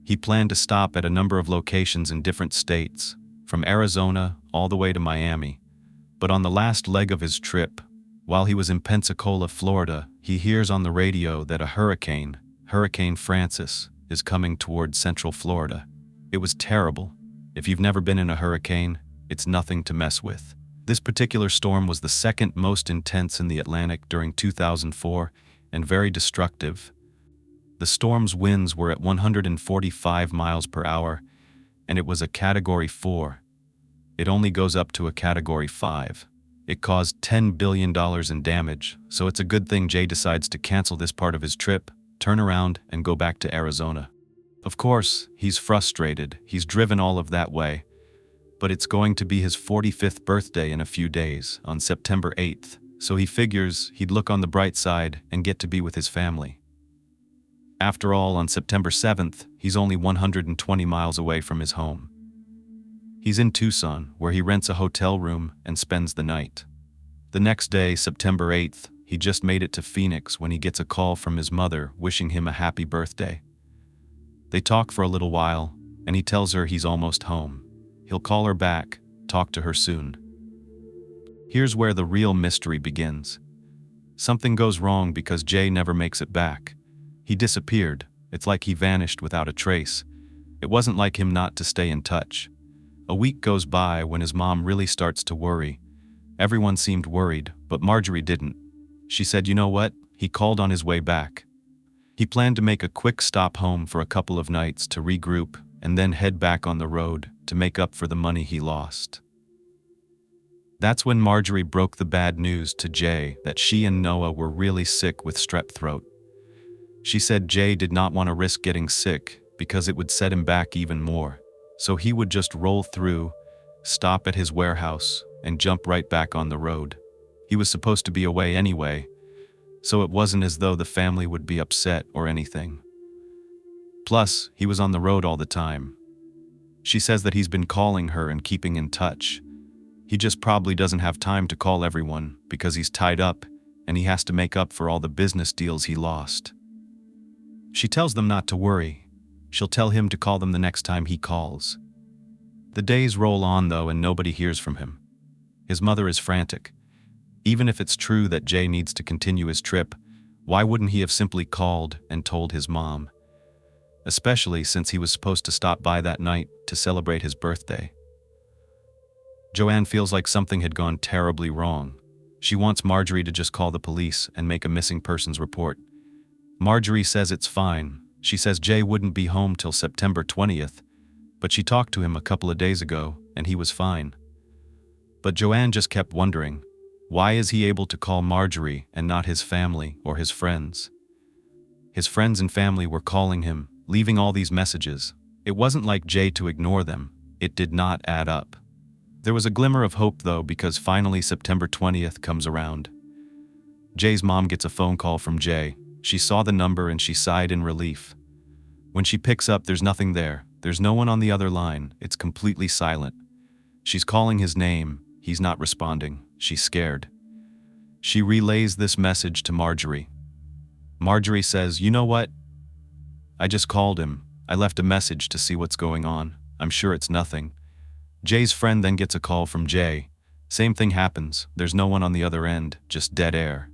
He planned to stop at a number of locations in different states, from Arizona all the way to Miami. But on the last leg of his trip, while he was in Pensacola, Florida, he hears on the radio that a hurricane, Hurricane Francis, is coming toward Central Florida. It was terrible. If you've never been in a hurricane, it's nothing to mess with. This particular storm was the second most intense in the Atlantic during 2004 and very destructive. The storm's winds were at 145 miles per hour, and it was a Category 4. It only goes up to a Category 5. It caused $10 billion in damage, so it's a good thing Jay decides to cancel this part of his trip, turn around, and go back to Arizona. Of course, he's frustrated. He's driven all of that way. But it's going to be his 45th birthday in a few days, on September 8th, so he figures he'd look on the bright side and get to be with his family. After all, on September 7th, he's only 120 miles away from his home. He's in Tucson, where he rents a hotel room and spends the night. The next day, September 8th, he just made it to Phoenix when he gets a call from his mother wishing him a happy birthday. They talk for a little while, and he tells her he's almost home. He'll call her back, talk to her soon. Here's where the real mystery begins. Something goes wrong because Jay never makes it back. He disappeared. It's like he vanished without a trace. It wasn't like him not to stay in touch. A week goes by when his mom really starts to worry. Everyone seemed worried, but Marjorie didn't. She said, you know what? He called on his way back. He planned to make a quick stop home for a couple of nights to regroup and then head back on the road to make up for the money he lost. That's when Marjorie broke the bad news to Jay that she and Noah were really sick with strep throat. She said Jay did not want to risk getting sick because it would set him back even more, so he would just roll through, stop at his warehouse, and jump right back on the road. He was supposed to be away anyway, so it wasn't as though the family would be upset or anything. Plus, he was on the road all the time. She says that he's been calling her and keeping in touch. He just probably doesn't have time to call everyone because he's tied up and he has to make up for all the business deals he lost. She tells them not to worry. She'll tell him to call them the next time he calls. The days roll on though and nobody hears from him. His mother is frantic. Even if it's true that Jay needs to continue his trip, why wouldn't he have simply called and told his mom? Especially since he was supposed to stop by that night to celebrate his birthday. Joanne feels like something had gone terribly wrong. She wants Marjorie to just call the police and make a missing persons report. Marjorie says it's fine. She says Jay wouldn't be home till September 20th, but she talked to him a couple of days ago and he was fine. But Joanne just kept wondering, why is he able to call Marjorie and not his family or his friends? His friends and family were calling him, leaving all these messages. It wasn't like Jay to ignore them. It did not add up. There was a glimmer of hope though, because finally September 20th comes around. Jay's mom gets a phone call from Jay. She saw the number and she sighed in relief. When she picks up, there's nothing there. There's no one on the other line. It's completely silent. She's calling his name. He's not responding. She's scared. She relays this message to Marjorie. Marjorie says, "You know what? I just called him. I left a message to see what's going on. I'm sure it's nothing." Jay's friend then gets a call from Jay. Same thing happens. There's no one on the other end, just dead air.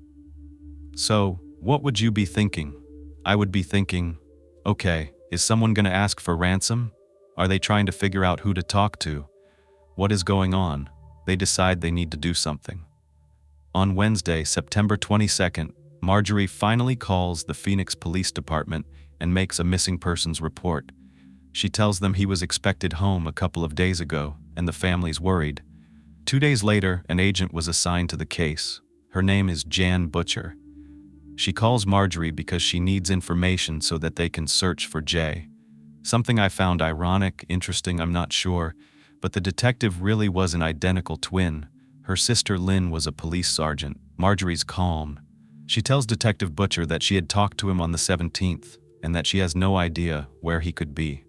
So, what would you be thinking? I would be thinking, okay, is someone gonna ask for ransom? Are they trying to figure out who to talk to? What is going on? They decide they need to do something. On Wednesday, September 22nd, Marjorie finally calls the Phoenix Police Department and makes a missing persons report. She tells them he was expected home a couple of days ago, and the family's worried. 2 days later, an agent was assigned to the case. Her name is Jan Butcher. She calls Marjorie because she needs information so that they can search for Jay. Something I found ironic, interesting, I'm not sure, but the detective really was an identical twin. Her sister Lynn was a police sergeant. Marjorie's calm. She tells Detective Butcher that she had talked to him on the 17th and that she has no idea where he could be.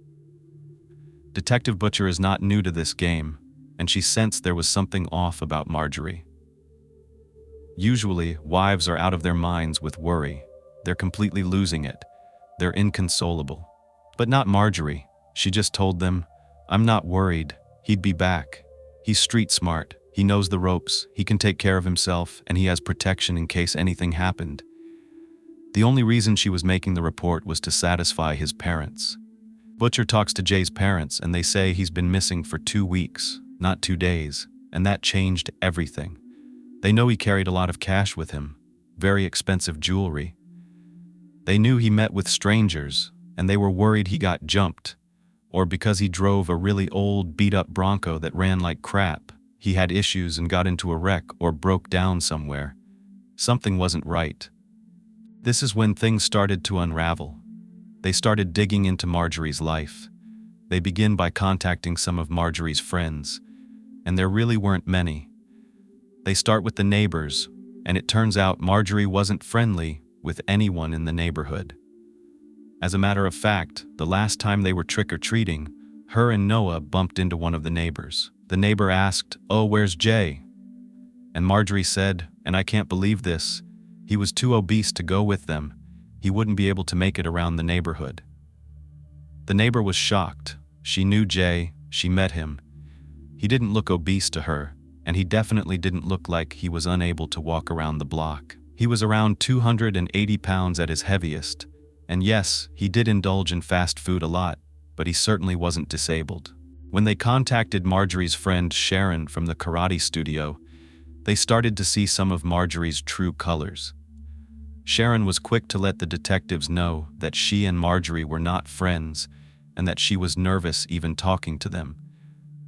Detective Butcher is not new to this game, and she sensed there was something off about Marjorie. Usually, wives are out of their minds with worry. They're completely losing it. They're inconsolable. But not Marjorie. She just told them, "I'm not worried. He'd be back. He's street smart. He knows the ropes. He can take care of himself, and he has protection in case anything happened." The only reason she was making the report was to satisfy his parents. Butcher talks to Jay's parents, and they say he's been missing for 2 weeks, not 2 days, and that changed everything. They know he carried a lot of cash with him, very expensive jewelry. They knew he met with strangers, and they were worried he got jumped, or because he drove a really old, beat-up Bronco that ran like crap, he had issues and got into a wreck or broke down somewhere. Something wasn't right. This is when things started to unravel. They started digging into Marjorie's life. They begin by contacting some of Marjorie's friends, and there really weren't many. They start with the neighbors, and it turns out Marjorie wasn't friendly with anyone in the neighborhood. As a matter of fact, the last time they were trick-or-treating, her and Noah bumped into one of the neighbors. The neighbor asked, "Oh, where's Jay?" And Marjorie said, "And I can't believe this, he was too obese to go with them. He wouldn't be able to make it around the neighborhood." The neighbor was shocked. She knew Jay, she met him. He didn't look obese to her, and he definitely didn't look like he was unable to walk around the block. He was around 280 pounds at his heaviest, and yes, he did indulge in fast food a lot, but he certainly wasn't disabled. When they contacted Marjorie's friend Sharon from the karate studio, they started to see some of Marjorie's true colors. Sharon was quick to let the detectives know that she and Marjorie were not friends and that she was nervous even talking to them.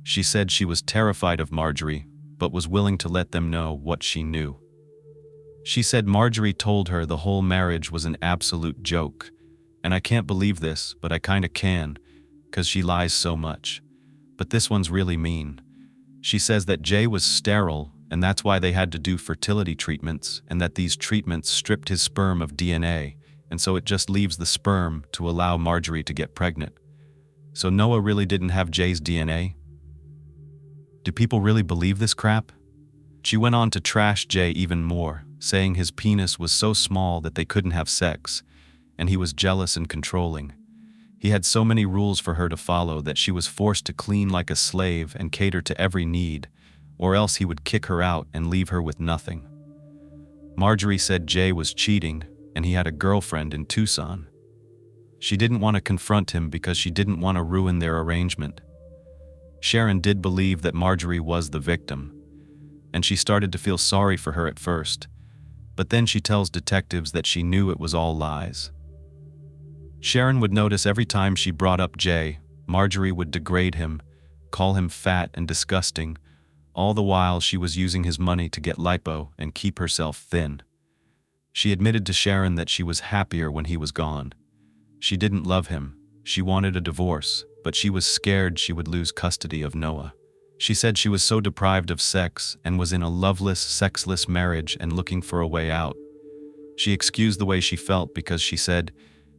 She said she was terrified of Marjorie, but was willing to let them know what she knew. She said Marjorie told her the whole marriage was an absolute joke, and I can't believe this, but I kinda can, 'cause she lies so much. But this one's really mean. She says that Jay was sterile, and that's why they had to do fertility treatments, and that these treatments stripped his sperm of DNA, and so it just leaves the sperm to allow Marjorie to get pregnant. So Noah really didn't have Jay's DNA? Do people really believe this crap? She went on to trash Jay even more, saying his penis was so small that they couldn't have sex, and he was jealous and controlling. He had so many rules for her to follow that she was forced to clean like a slave and cater to every need, or else he would kick her out and leave her with nothing. Marjorie said Jay was cheating and he had a girlfriend in Tucson. She didn't want to confront him because she didn't want to ruin their arrangement. Sharon did believe that Marjorie was the victim, and she started to feel sorry for her at first, but then she tells detectives that she knew it was all lies. Sharon would notice every time she brought up Jay, Marjorie would degrade him, call him fat and disgusting, all the while she was using his money to get lipo and keep herself thin. She admitted to Sharon that she was happier when he was gone. She didn't love him, she wanted a divorce, but she was scared she would lose custody of Noah. She said she was so deprived of sex and was in a loveless, sexless marriage and looking for a way out. She excused the way she felt because she said,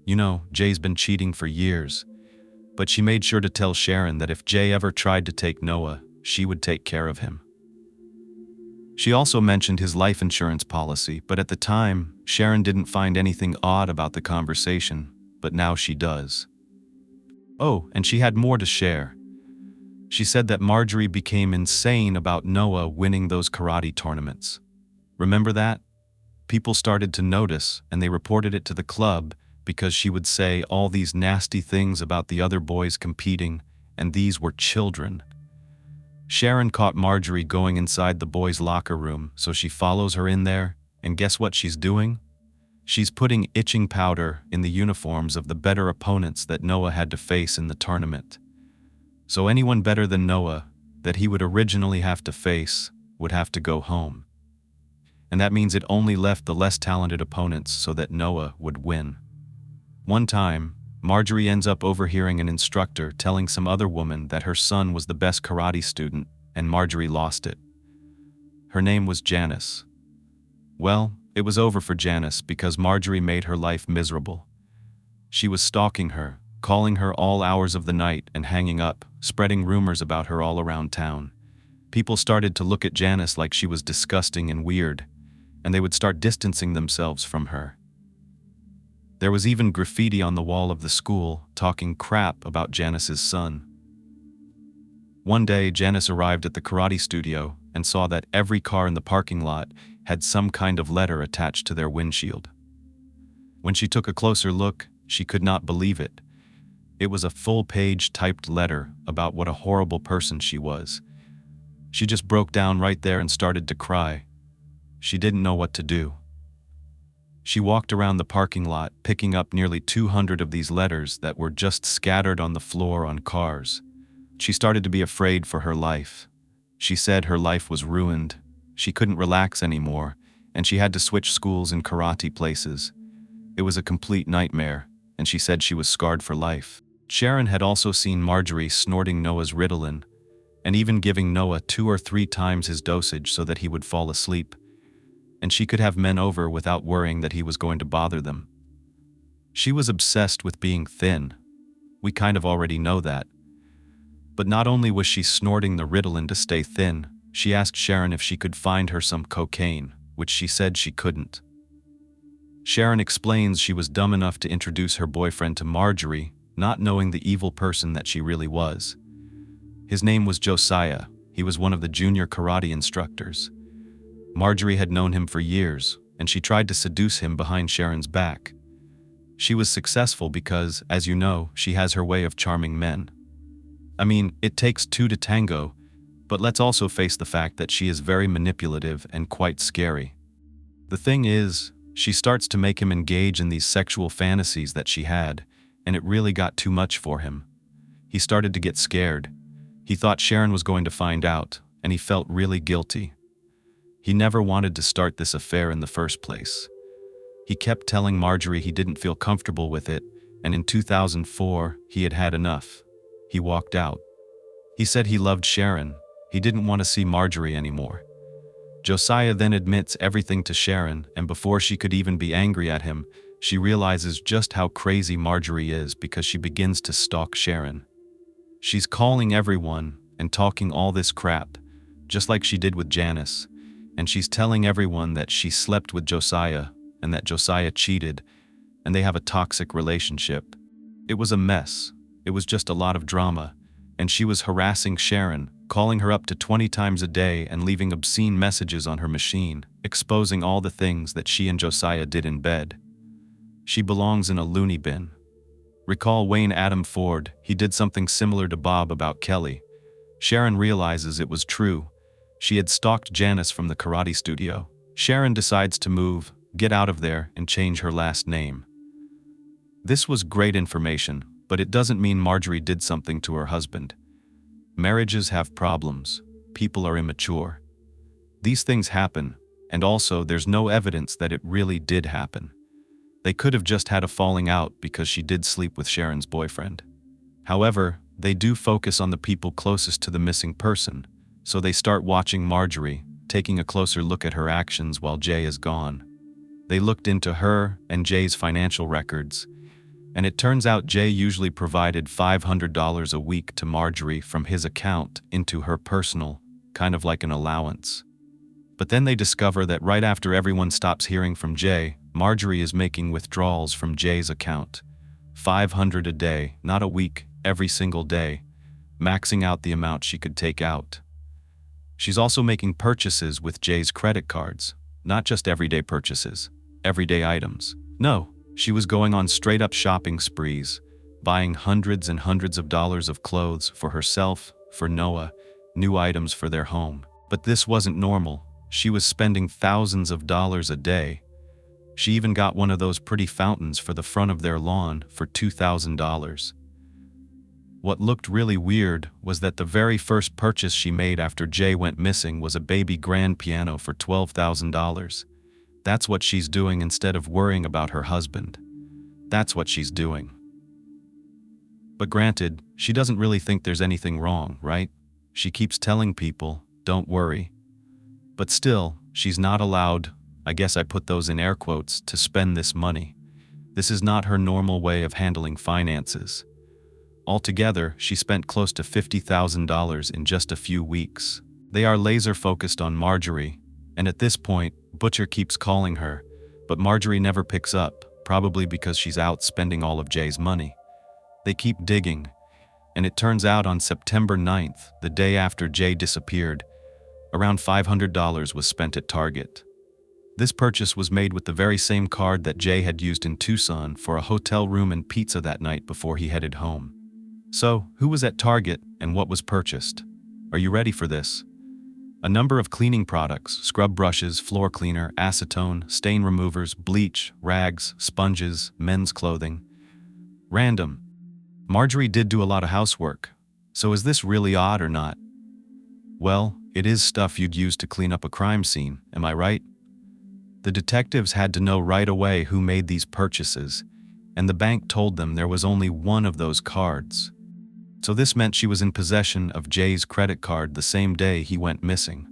"You know, Jay's been cheating for years." But she made sure to tell Sharon that if Jay ever tried to take Noah, she would take care of him. She also mentioned his life insurance policy, but at the time, Sharon didn't find anything odd about the conversation, but now she does. Oh, and she had more to share. She said that Marjorie became insane about Noah winning those karate tournaments. Remember that? People started to notice, and they reported it to the club because she would say all these nasty things about the other boys competing, and these were children. Sharon caught Marjorie going inside the boys' locker room, so she follows her in there, and guess what she's doing? She's putting itching powder in the uniforms of the better opponents that Noah had to face in the tournament. So anyone better than Noah, that he would originally have to face, would have to go home. And that means it only left the less talented opponents so that Noah would win. One time, Marjorie ends up overhearing an instructor telling some other woman that her son was the best karate student, and Marjorie lost it. Her name was Janice. Well, it was over for Janice because Marjorie made her life miserable. She was stalking her, calling her all hours of the night and hanging up, spreading rumors about her all around town. People started to look at Janice like she was disgusting and weird, and they would start distancing themselves from her. There was even graffiti on the wall of the school talking crap about Janice's son. One day, Janice arrived at the karate studio and saw that every car in the parking lot had some kind of letter attached to their windshield. When she took a closer look, she could not believe it. It was a full-page typed letter about what a horrible person she was. She just broke down right there and started to cry. She didn't know what to do. She walked around the parking lot, picking up nearly 200 of these letters that were just scattered on the floor on cars. She started to be afraid for her life. She said her life was ruined. She couldn't relax anymore, and she had to switch schools and karate places. It was a complete nightmare, and she said she was scarred for life. Sharon had also seen Marjorie snorting Noah's Ritalin, and even giving Noah 2 or 3 times his dosage so that he would fall asleep, and she could have men over without worrying that he was going to bother them. She was obsessed with being thin. We kind of already know that. But not only was she snorting the Ritalin to stay thin, she asked Sharon if she could find her some cocaine, which she said she couldn't. Sharon explains she was dumb enough to introduce her boyfriend to Marjorie, not knowing the evil person that she really was. His name was Josiah. He was one of the junior karate instructors. Marjorie had known him for years, and she tried to seduce him behind Sharon's back. She was successful because, as you know, she has her way of charming men. I mean, it takes 2 to tango, but let's also face the fact that she is very manipulative and quite scary. The thing is, she starts to make him engage in these sexual fantasies that she had, and it really got too much for him. He started to get scared. He thought Sharon was going to find out, and he felt really guilty. He never wanted to start this affair in the first place. He kept telling Marjorie he didn't feel comfortable with it, and in 2004, he had had enough. He walked out. He said he loved Sharon. He didn't want to see Marjorie anymore. Josiah then admits everything to Sharon, and before she could even be angry at him, she realizes just how crazy Marjorie is because she begins to stalk Sharon. She's calling everyone and talking all this crap, just like she did with Janice, and she's telling everyone that she slept with Josiah and that Josiah cheated, and they have a toxic relationship. It was a mess. It was just a lot of drama, and she was harassing Sharon, calling her up to 20 times a day and leaving obscene messages on her machine, exposing all the things that she and Josiah did in bed. She belongs in a loony bin. Recall Wayne Adam Ford, he did something similar to Bob about Kelly. Sharon realizes it was true. She had stalked Janice from the karate studio. Sharon decides to move, get out of there, and change her last name. This was great information, but it doesn't mean Marjorie did something to her husband. Marriages have problems. People are immature. These things happen, and also there's no evidence that it really did happen. They could have just had a falling out because she did sleep with Sharon's boyfriend. However, they do focus on the people closest to the missing person, so they start watching Marjorie, taking a closer look at her actions while Jay is gone. They looked into her and Jay's financial records, and it turns out Jay usually provided $500 a week to Marjorie from his account into her personal, kind of like an allowance. But then they discover that right after everyone stops hearing from Jay, Marjorie is making withdrawals from Jay's account. $500 a day, not a week, every single day, maxing out the amount she could take out. She's also making purchases with Jay's credit cards, not just everyday purchases, everyday items. No, she was going on straight-up shopping sprees, buying hundreds and hundreds of dollars of clothes for herself, for Noah, new items for their home. But this wasn't normal. She was spending thousands of dollars a day. She even got one of those pretty fountains for the front of their lawn for $2,000. What looked really weird was that the very first purchase she made after Jay went missing was a baby grand piano for $12,000. That's what she's doing instead of worrying about her husband. That's what she's doing. But granted, she doesn't really think there's anything wrong, right? She keeps telling people, don't worry. But still, she's not allowed, I guess I put those in air quotes, to spend this money. This is not her normal way of handling finances. Altogether, she spent close to $50,000 in just a few weeks. They are laser focused on Marjorie, and at this point, Butcher keeps calling her, but Marjorie never picks up, probably because she's out spending all of Jay's money. They keep digging, and it turns out on September 9th, the day after Jay disappeared, around $500 was spent at Target. This purchase was made with the very same card that Jay had used in Tucson for a hotel room and pizza that night before he headed home. So, who was at Target and what was purchased? Are you ready for this? A number of cleaning products, scrub brushes, floor cleaner, acetone, stain removers, bleach, rags, sponges, men's clothing. Random. Marjorie did do a lot of housework. So is this really odd or not? Well, it is stuff you'd use to clean up a crime scene, am I right? The detectives had to know right away who made these purchases, and the bank told them there was only one of those cards. So this meant she was in possession of Jay's credit card the same day he went missing.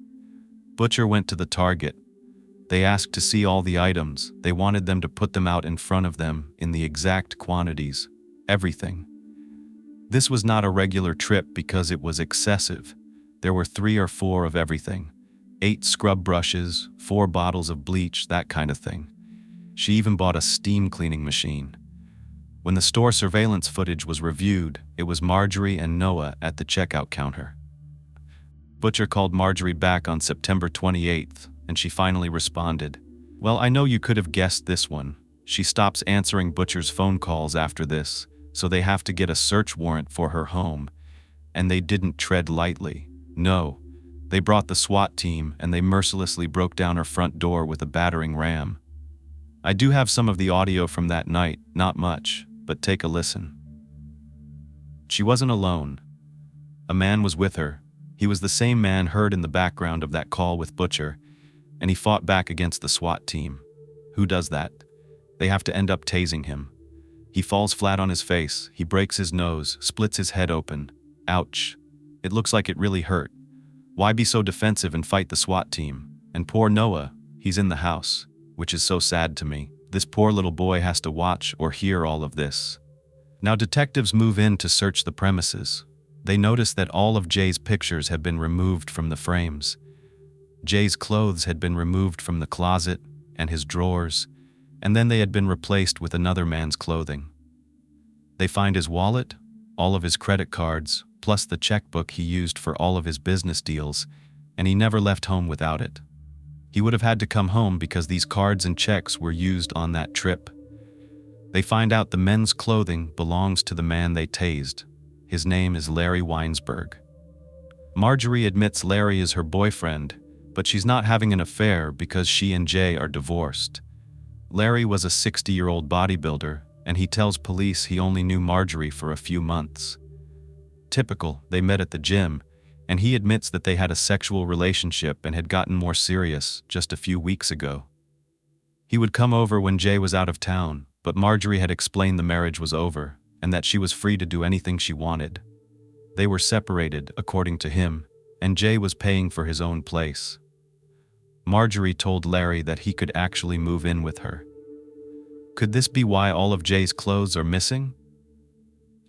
Butcher went to the Target. They asked to see all the items. They wanted them to put them out in front of them in the exact quantities. Everything. This was not a regular trip because it was excessive. There were 3 or 4 of everything. 8 scrub brushes, 4 bottles of bleach, that kind of thing. She even bought a steam cleaning machine. When the store surveillance footage was reviewed, it was Marjorie and Noah at the checkout counter. Butcher called Marjorie back on September 28th, and she finally responded. Well, I know you could have guessed this one. She stops answering Butcher's phone calls after this, so they have to get a search warrant for her home. And they didn't tread lightly. No. They brought the SWAT team, and they mercilessly broke down her front door with a battering ram. I do have some of the audio from that night, not much, but take a listen. She wasn't alone. A man was with her. He was the same man heard in the background of that call with Butcher, and he fought back against the SWAT team. Who does that? They have to end up tasing him. He falls flat on his face, he breaks his nose, splits his head open. Ouch. It looks like it really hurt. Why be so defensive and fight the SWAT team? And poor Noah, he's in the house, which is so sad to me. This poor little boy has to watch or hear all of this. Now detectives move in to search the premises. They notice that all of Jay's pictures have been removed from the frames. Jay's clothes had been removed from the closet and his drawers, and then they had been replaced with another man's clothing. They find his wallet, all of his credit cards, plus the checkbook he used for all of his business deals, and he never left home without it. He would have had to come home because these cards and checks were used on that trip. They find out the men's clothing belongs to the man they tased. His name is Larry Weinsberg. Marjorie admits Larry is her boyfriend, but she's not having an affair because she and Jay are divorced. Larry was a 60-year-old bodybuilder, and he tells police he only knew Marjorie for a few months. Typical, they met at the gym, and he admits that they had a sexual relationship and had gotten more serious just a few weeks ago. He would come over when Jay was out of town, but Marjorie had explained the marriage was over and that she was free to do anything she wanted. They were separated, according to him, and Jay was paying for his own place. Marjorie told Larry that he could actually move in with her. Could this be why all of Jay's clothes are missing?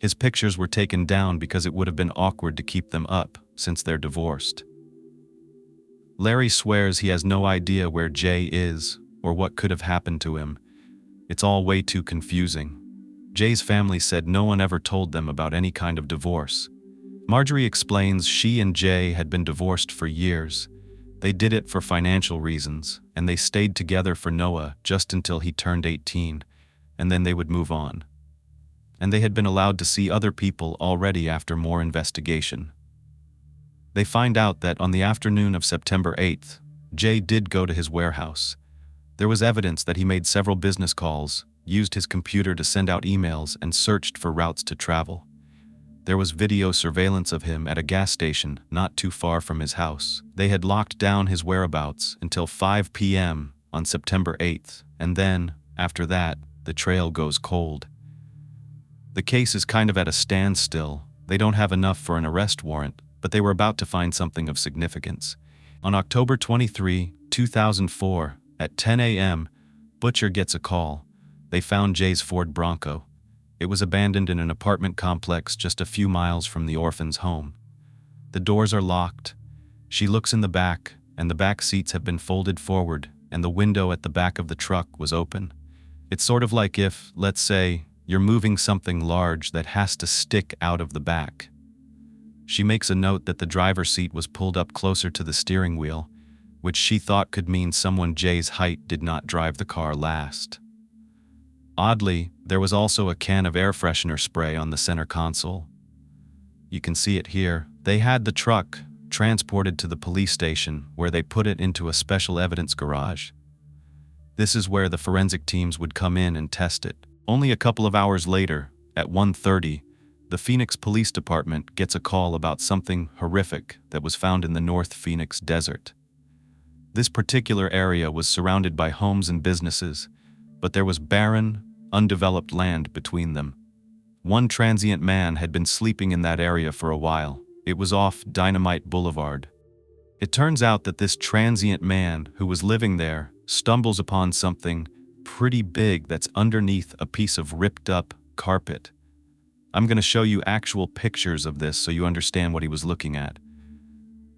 His pictures were taken down because it would have been awkward to keep them up since they're divorced. Larry swears he has no idea where Jay is or what could have happened to him. It's all way too confusing. Jay's family said no one ever told them about any kind of divorce. Marjorie explains she and Jay had been divorced for years. They did it for financial reasons, and they stayed together for Noah just until he turned 18, and then they would move on. And they had been allowed to see other people already after more investigation. They find out that on the afternoon of September 8th, Jay did go to his warehouse. There was evidence that he made several business calls, used his computer to send out emails, and searched for routes to travel. There was video surveillance of him at a gas station not too far from his house. They had locked down his whereabouts until 5 p.m. on September 8th, and then, after that, the trail goes cold. The case is kind of at a standstill. They don't have enough for an arrest warrant, but they were about to find something of significance. On October 23, 2004, at 10 a.m., Butcher gets a call. They found Jay's Ford Bronco. It was abandoned in an apartment complex just a few miles from the orphan's home. The doors are locked. She looks in the back, and the back seats have been folded forward, and the window at the back of the truck was open. It's sort of like if, let's say, you're moving something large that has to stick out of the back. She makes a note that the driver's seat was pulled up closer to the steering wheel, which she thought could mean someone Jay's height did not drive the car last. Oddly, there was also a can of air freshener spray on the center console. You can see it here. They had the truck transported to the police station where they put it into a special evidence garage. This is where the forensic teams would come in and test it. Only a couple of hours later, at 1:30, the Phoenix Police Department gets a call about something horrific that was found in the North Phoenix desert. This particular area was surrounded by homes and businesses, but there was barren, undeveloped land between them. One transient man had been sleeping in that area for a while. It was off Dynamite Boulevard. It turns out that this transient man who was living there stumbles upon something pretty big that's underneath a piece of ripped-up carpet. I'm going to show you actual pictures of this so you understand what he was looking at.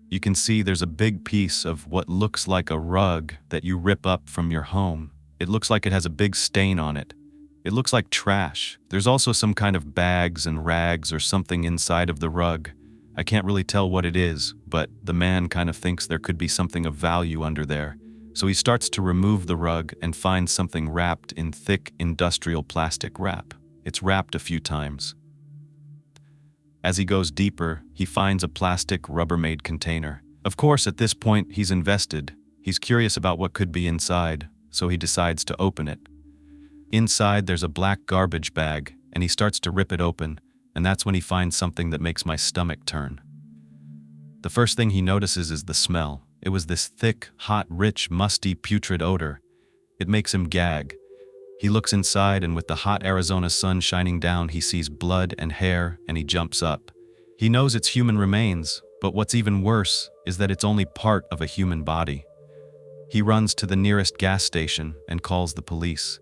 You can see there's a big piece of what looks like a rug that you rip up from your home. It looks like it has a big stain on it. It looks like trash. There's also some kind of bags and rags or something inside of the rug. I can't really tell what it is, but the man kind of thinks there could be something of value under there. So he starts to remove the rug and finds something wrapped in thick industrial plastic wrap. It's wrapped a few times. As he goes deeper, he finds a plastic Rubbermaid container. Of course, at this point, he's invested. He's curious about what could be inside, so he decides to open it. Inside, there's a black garbage bag, and he starts to rip it open, and that's when he finds something that makes my stomach turn. The first thing he notices is the smell. It was this thick, hot, rich, musty, putrid odor. It makes him gag. He looks inside, and with the hot Arizona sun shining down, he sees blood and hair, and he jumps up. He knows it's human remains, but what's even worse is that it's only part of a human body. He runs to the nearest gas station and calls the police.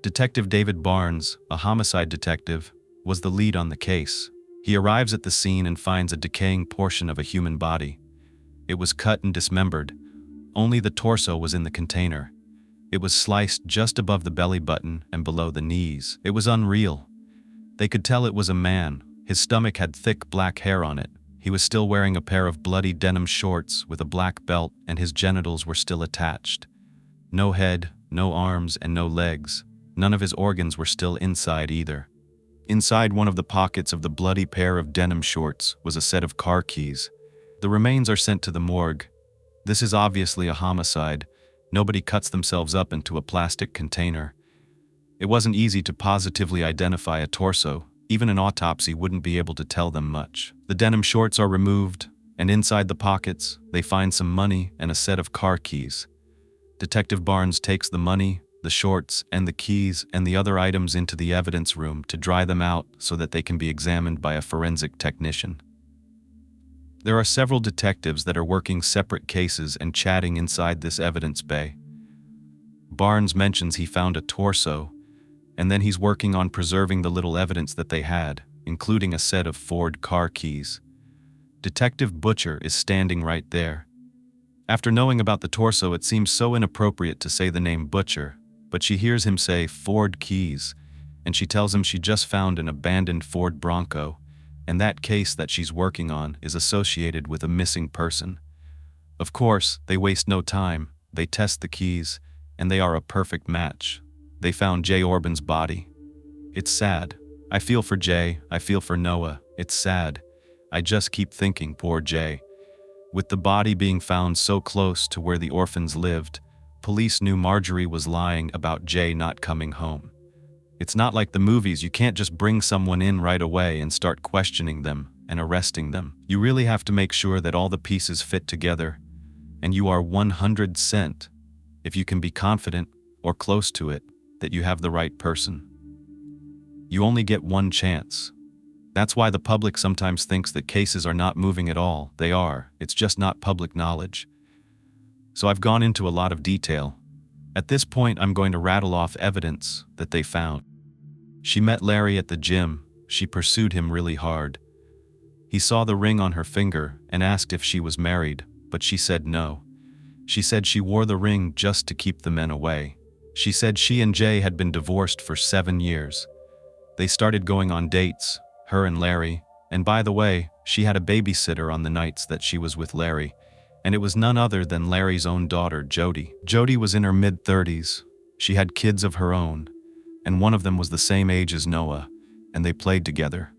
Detective David Barnes, a homicide detective, was the lead on the case. He arrives at the scene and finds a decaying portion of a human body. It was cut and dismembered. Only the torso was in the container. It was sliced just above the belly button and below the knees. It was unreal. They could tell it was a man. His stomach had thick black hair on it. He was still wearing a pair of bloody denim shorts with a black belt, and his genitals were still attached. No head, no arms, and no legs. None of his organs were still inside either. Inside one of the pockets of the bloody pair of denim shorts was a set of car keys. The remains are sent to the morgue. This is obviously a homicide. Nobody cuts themselves up into a plastic container. It wasn't easy to positively identify a torso. Even an autopsy wouldn't be able to tell them much. The denim shorts are removed, and inside the pockets, they find some money and a set of car keys. Detective Barnes takes the money, the shorts, and the keys and the other items into the evidence room to dry them out so that they can be examined by a forensic technician. There are several detectives that are working separate cases and chatting inside this evidence bay. Barnes mentions he found a torso, and then he's working on preserving the little evidence that they had, including a set of Ford car keys. Detective Butcher is standing right there. After knowing about the torso, it seems so inappropriate to say the name Butcher, but she hears him say Ford keys, and she tells him she just found an abandoned Ford Bronco, and that case that she's working on is associated with a missing person. Of course, they waste no time. They test the keys, and they are a perfect match. They found Jay Orbins' body. It's sad. I feel for Jay. I feel for Noah. It's sad. I just keep thinking, poor Jay. With the body being found so close to where the orphans lived, police knew Marjorie was lying about Jay not coming home. It's not like the movies. You can't just bring someone in right away and start questioning them and arresting them. You really have to make sure that all the pieces fit together, and you are 100%, if you can be confident or close to it, that you have the right person. You only get one chance. That's why the public sometimes thinks that cases are not moving at all. They are. It's just not public knowledge. So I've gone into a lot of detail. At this point, I'm going to rattle off evidence that they found. She met Larry at the gym. She pursued him really hard. He saw the ring on her finger and asked if she was married, but she said no. She said she wore the ring just to keep the men away. She said she and Jay had been divorced for 7 years. They started going on dates, her and Larry, and by the way, she had a babysitter on the nights that she was with Larry, and it was none other than Larry's own daughter, Jody. Jody was in her mid-30s. She had kids of her own, and one of them was the same age as Noah, and they played together.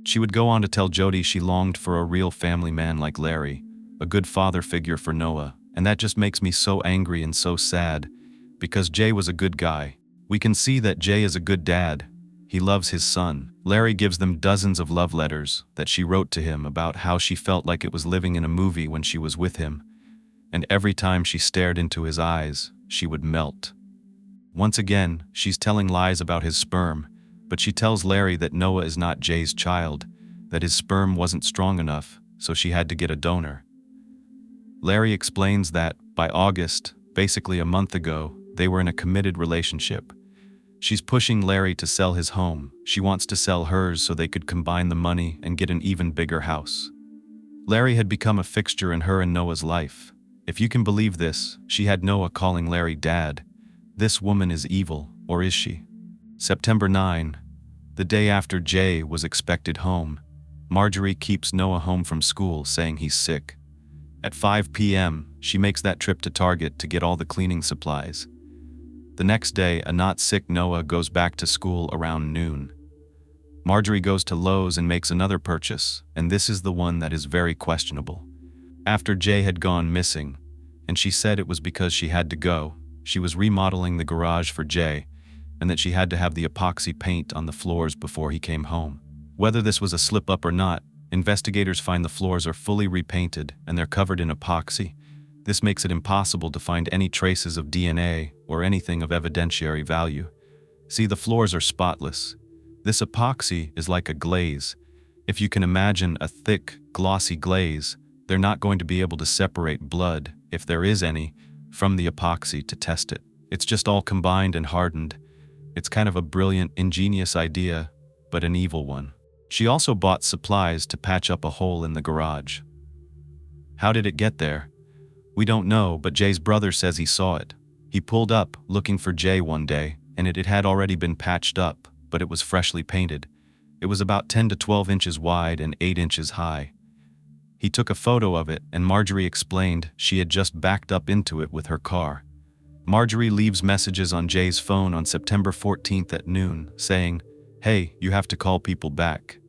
She would go on to tell Jody she longed for a real family man like Larry, a good father figure for Noah, and that just makes me so angry and so sad, because Jay was a good guy. We can see that Jay is a good dad. He loves his son. Larry gives them dozens of love letters that she wrote to him about how she felt like it was living in a movie when she was with him, and every time she stared into his eyes, she would melt. Once again, she's telling lies about his sperm, but she tells Larry that Noah is not Jay's child, that his sperm wasn't strong enough, so she had to get a donor. Larry explains that, by August, basically a month ago, they were in a committed relationship. She's pushing Larry to sell his home. She wants to sell hers so they could combine the money and get an even bigger house. Larry had become a fixture in her and Noah's life. If you can believe this, she had Noah calling Larry dad. This woman is evil, or is she? September 9, the day after Jay was expected home, Marjorie keeps Noah home from school saying he's sick. At 5 p.m., she makes that trip to Target to get all the cleaning supplies. The next day, a not sick Noah goes back to school around noon. Marjorie goes to Lowe's and makes another purchase, and this is the one that is very questionable. After Jay had gone missing, and she said it was because she had to go, she was remodeling the garage for Jay, and that she had to have the epoxy paint on the floors before he came home. Whether this was a slip-up or not, investigators find the floors are fully repainted and they're covered in epoxy. This makes it impossible to find any traces of DNA or anything of evidentiary value. See, the floors are spotless. This epoxy is like a glaze. If you can imagine a thick, glossy glaze, they're not going to be able to separate blood, if there is any, from the epoxy to test it. It's just all combined and hardened. It's kind of a brilliant, ingenious idea, but an evil one. She also bought supplies to patch up a hole in the garage. How did it get there? We don't know, but Jay's brother says he saw it. He pulled up, looking for Jay one day, and it had already been patched up. but it was freshly painted. It was about 10 to 12 inches wide and 8 inches high. He took a photo of it, and Marjorie explained she had just backed up into it with her car. Marjorie leaves messages on Jay's phone on September 14th at noon, saying, "Hey, you have to call people back."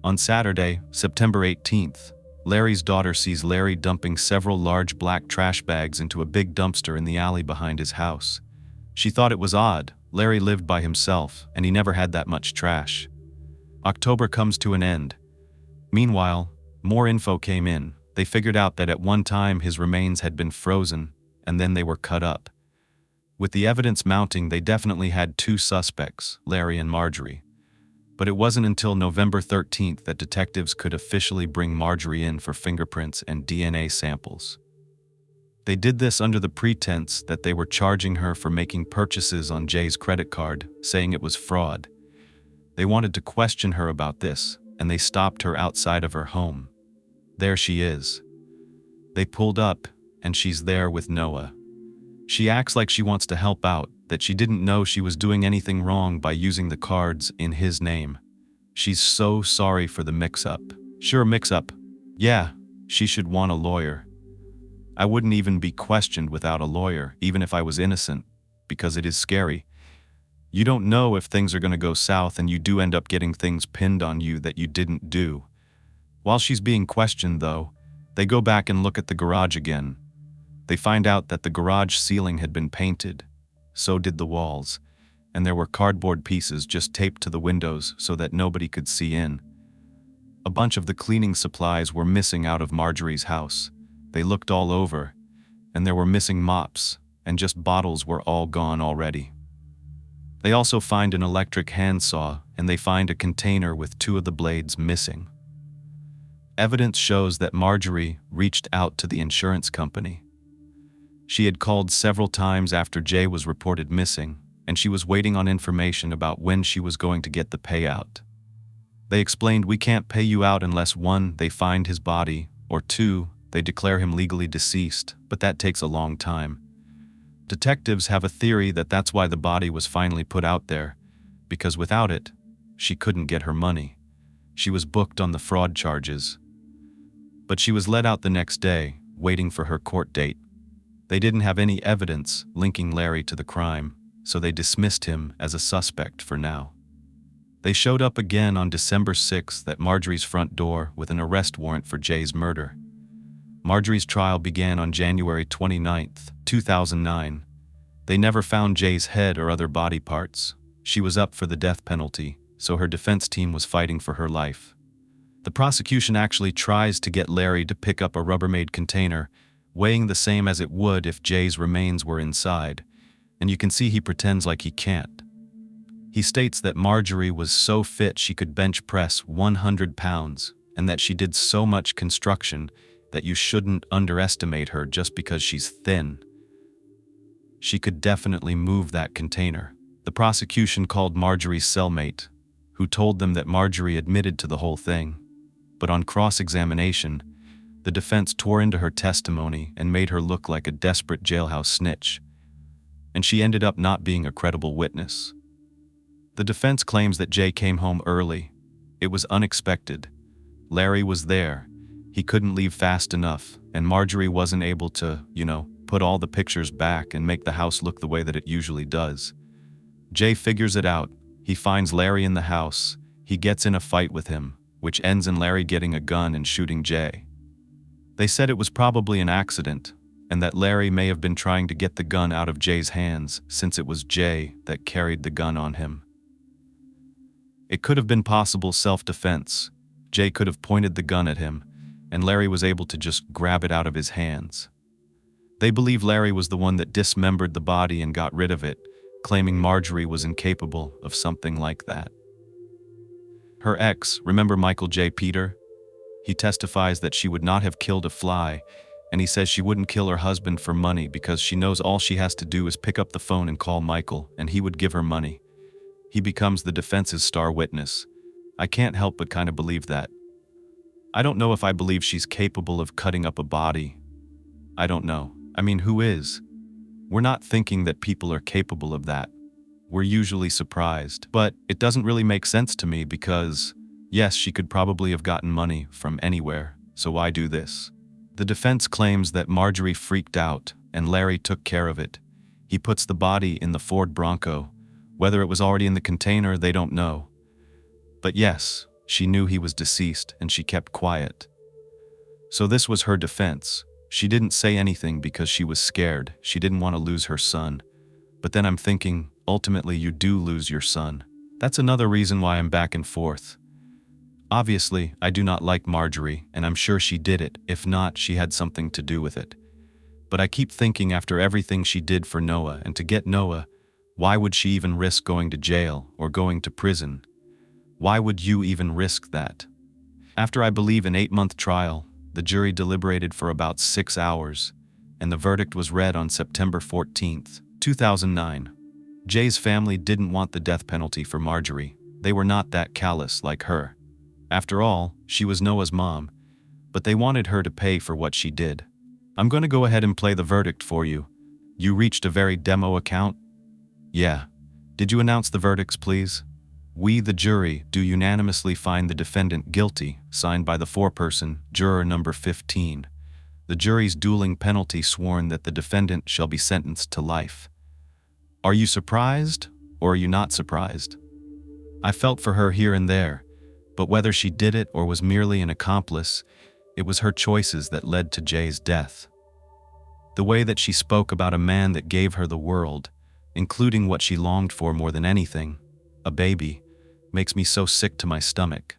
On Saturday, September 18th, Larry's daughter sees Larry dumping several large black trash bags into a big dumpster in the alley behind his house. She thought it was odd. Larry lived by himself, and he never had that much trash. October comes to an end. Meanwhile, more info came in. They figured out that at one time his remains had been frozen, and then they were cut up. With the evidence mounting, they definitely had two suspects, Larry and Marjorie. But it wasn't until November 13th that detectives could officially bring Marjorie in for fingerprints and DNA samples. They did this under the pretense that they were charging her for making purchases on Jay's credit card, saying it was fraud. They wanted to question her about this, and they stopped her outside of her home. There she is. They pulled up, and she's there with Noah. She acts like she wants to help out, that she didn't know she was doing anything wrong by using the cards in his name. She's so sorry for the mix-up. Sure, mix-up. Yeah, she should want a lawyer. I wouldn't even be questioned without a lawyer, even if I was innocent, because it is scary. You don't know if things are going to go south, and you do end up getting things pinned on you that you didn't do. While she's being questioned, though, they go back and look at the garage again. They find out that the garage ceiling had been painted. So did the walls, and there were cardboard pieces just taped to the windows so that nobody could see in. A bunch of the cleaning supplies were missing out of Marjorie's house. They looked all over, and there were missing mops, and just bottles were all gone already. They also find an electric handsaw, and they find a container with two of the blades missing. Evidence shows that Marjorie reached out to the insurance company. She had called several times after Jay was reported missing, and she was waiting on information about when she was going to get the payout. They explained, "We can't pay you out unless 1, they find his body, or 2, they declare him legally deceased, but that takes a long time." Detectives have a theory that that's why the body was finally put out there, because without it, she couldn't get her money. She was booked on the fraud charges. But she was let out the next day, waiting for her court date. They didn't have any evidence linking Larry to the crime, so they dismissed him as a suspect for now. They showed up again on December 6th at Marjorie's front door with an arrest warrant for Jay's murder. Marjorie's trial began on January 29th, 2009. They never found Jay's head or other body parts. She was up for the death penalty, so her defense team was fighting for her life. The prosecution actually tries to get Larry to pick up a Rubbermaid container, weighing the same as it would if Jay's remains were inside, and you can see he pretends like he can't. He states that Marjorie was so fit she could bench press 100 pounds, and that she did so much construction that you shouldn't underestimate her just because she's thin. She could definitely move that container. The prosecution called Marjorie's cellmate, who told them that Marjorie admitted to the whole thing. But on cross-examination, the defense tore into her testimony and made her look like a desperate jailhouse snitch, and she ended up not being a credible witness. The defense claims that Jay came home early. It was unexpected. Larry was there. He couldn't leave fast enough, and Marjorie wasn't able to, put all the pictures back and make the house look the way that it usually does. Jay figures it out. He finds Larry in the house. He gets in a fight with him, which ends in Larry getting a gun and shooting Jay. They said it was probably an accident, and that Larry may have been trying to get the gun out of Jay's hands since it was Jay that carried the gun on him. It could have been possible self-defense. Jay could have pointed the gun at him, and Larry was able to just grab it out of his hands. They believe Larry was the one that dismembered the body and got rid of it, claiming Marjorie was incapable of something like that. Her ex, remember Michael J. Peter? He testifies that she would not have killed a fly, and he says she wouldn't kill her husband for money because she knows all she has to do is pick up the phone and call Michael, and he would give her money. He becomes the defense's star witness. I can't help but kind of believe that. I don't know if I believe she's capable of cutting up a body. I don't know. I mean, who is? We're not thinking that people are capable of that. we're usually surprised. But it doesn't really make sense to me because, yes, she could probably have gotten money from anywhere, so why do this? The defense claims that Marjorie freaked out and Larry took care of it. He puts the body in the Ford Bronco. Whether it was already in the container, they don't know. But yes, she knew he was deceased and she kept quiet. So this was her defense. She didn't say anything because she was scared. She didn't want to lose her son. But then I'm thinking, ultimately you do lose your son. That's another reason why I'm back and forth. Obviously, I do not like Marjorie, and I'm sure she did it. If not, she had something to do with it. But I keep thinking after everything she did for Noah and to get Noah, why would she even risk going to jail or going to prison? Why would you even risk that? After I believe an 8-month trial, the jury deliberated for about 6 hours, and the verdict was read on September 14th, 2009. Jay's family didn't want the death penalty for Marjorie. They were not that callous like her. After all, she was Noah's mom, but they wanted her to pay for what she did. I'm going to go ahead and play the verdict for you. You reached a very demo account? Yeah. Did you announce the verdicts, please? We, the jury, do unanimously find the defendant guilty, signed by the foreperson, juror number 15. The jury's dueling penalty sworn that the defendant shall be sentenced to life. Are you surprised, or are you not surprised? I felt for her here and there, but whether she did it or was merely an accomplice, it was her choices that led to Jay's death. The way that she spoke about a man that gave her the world, including what she longed for more than anything, a baby, makes me so sick to my stomach.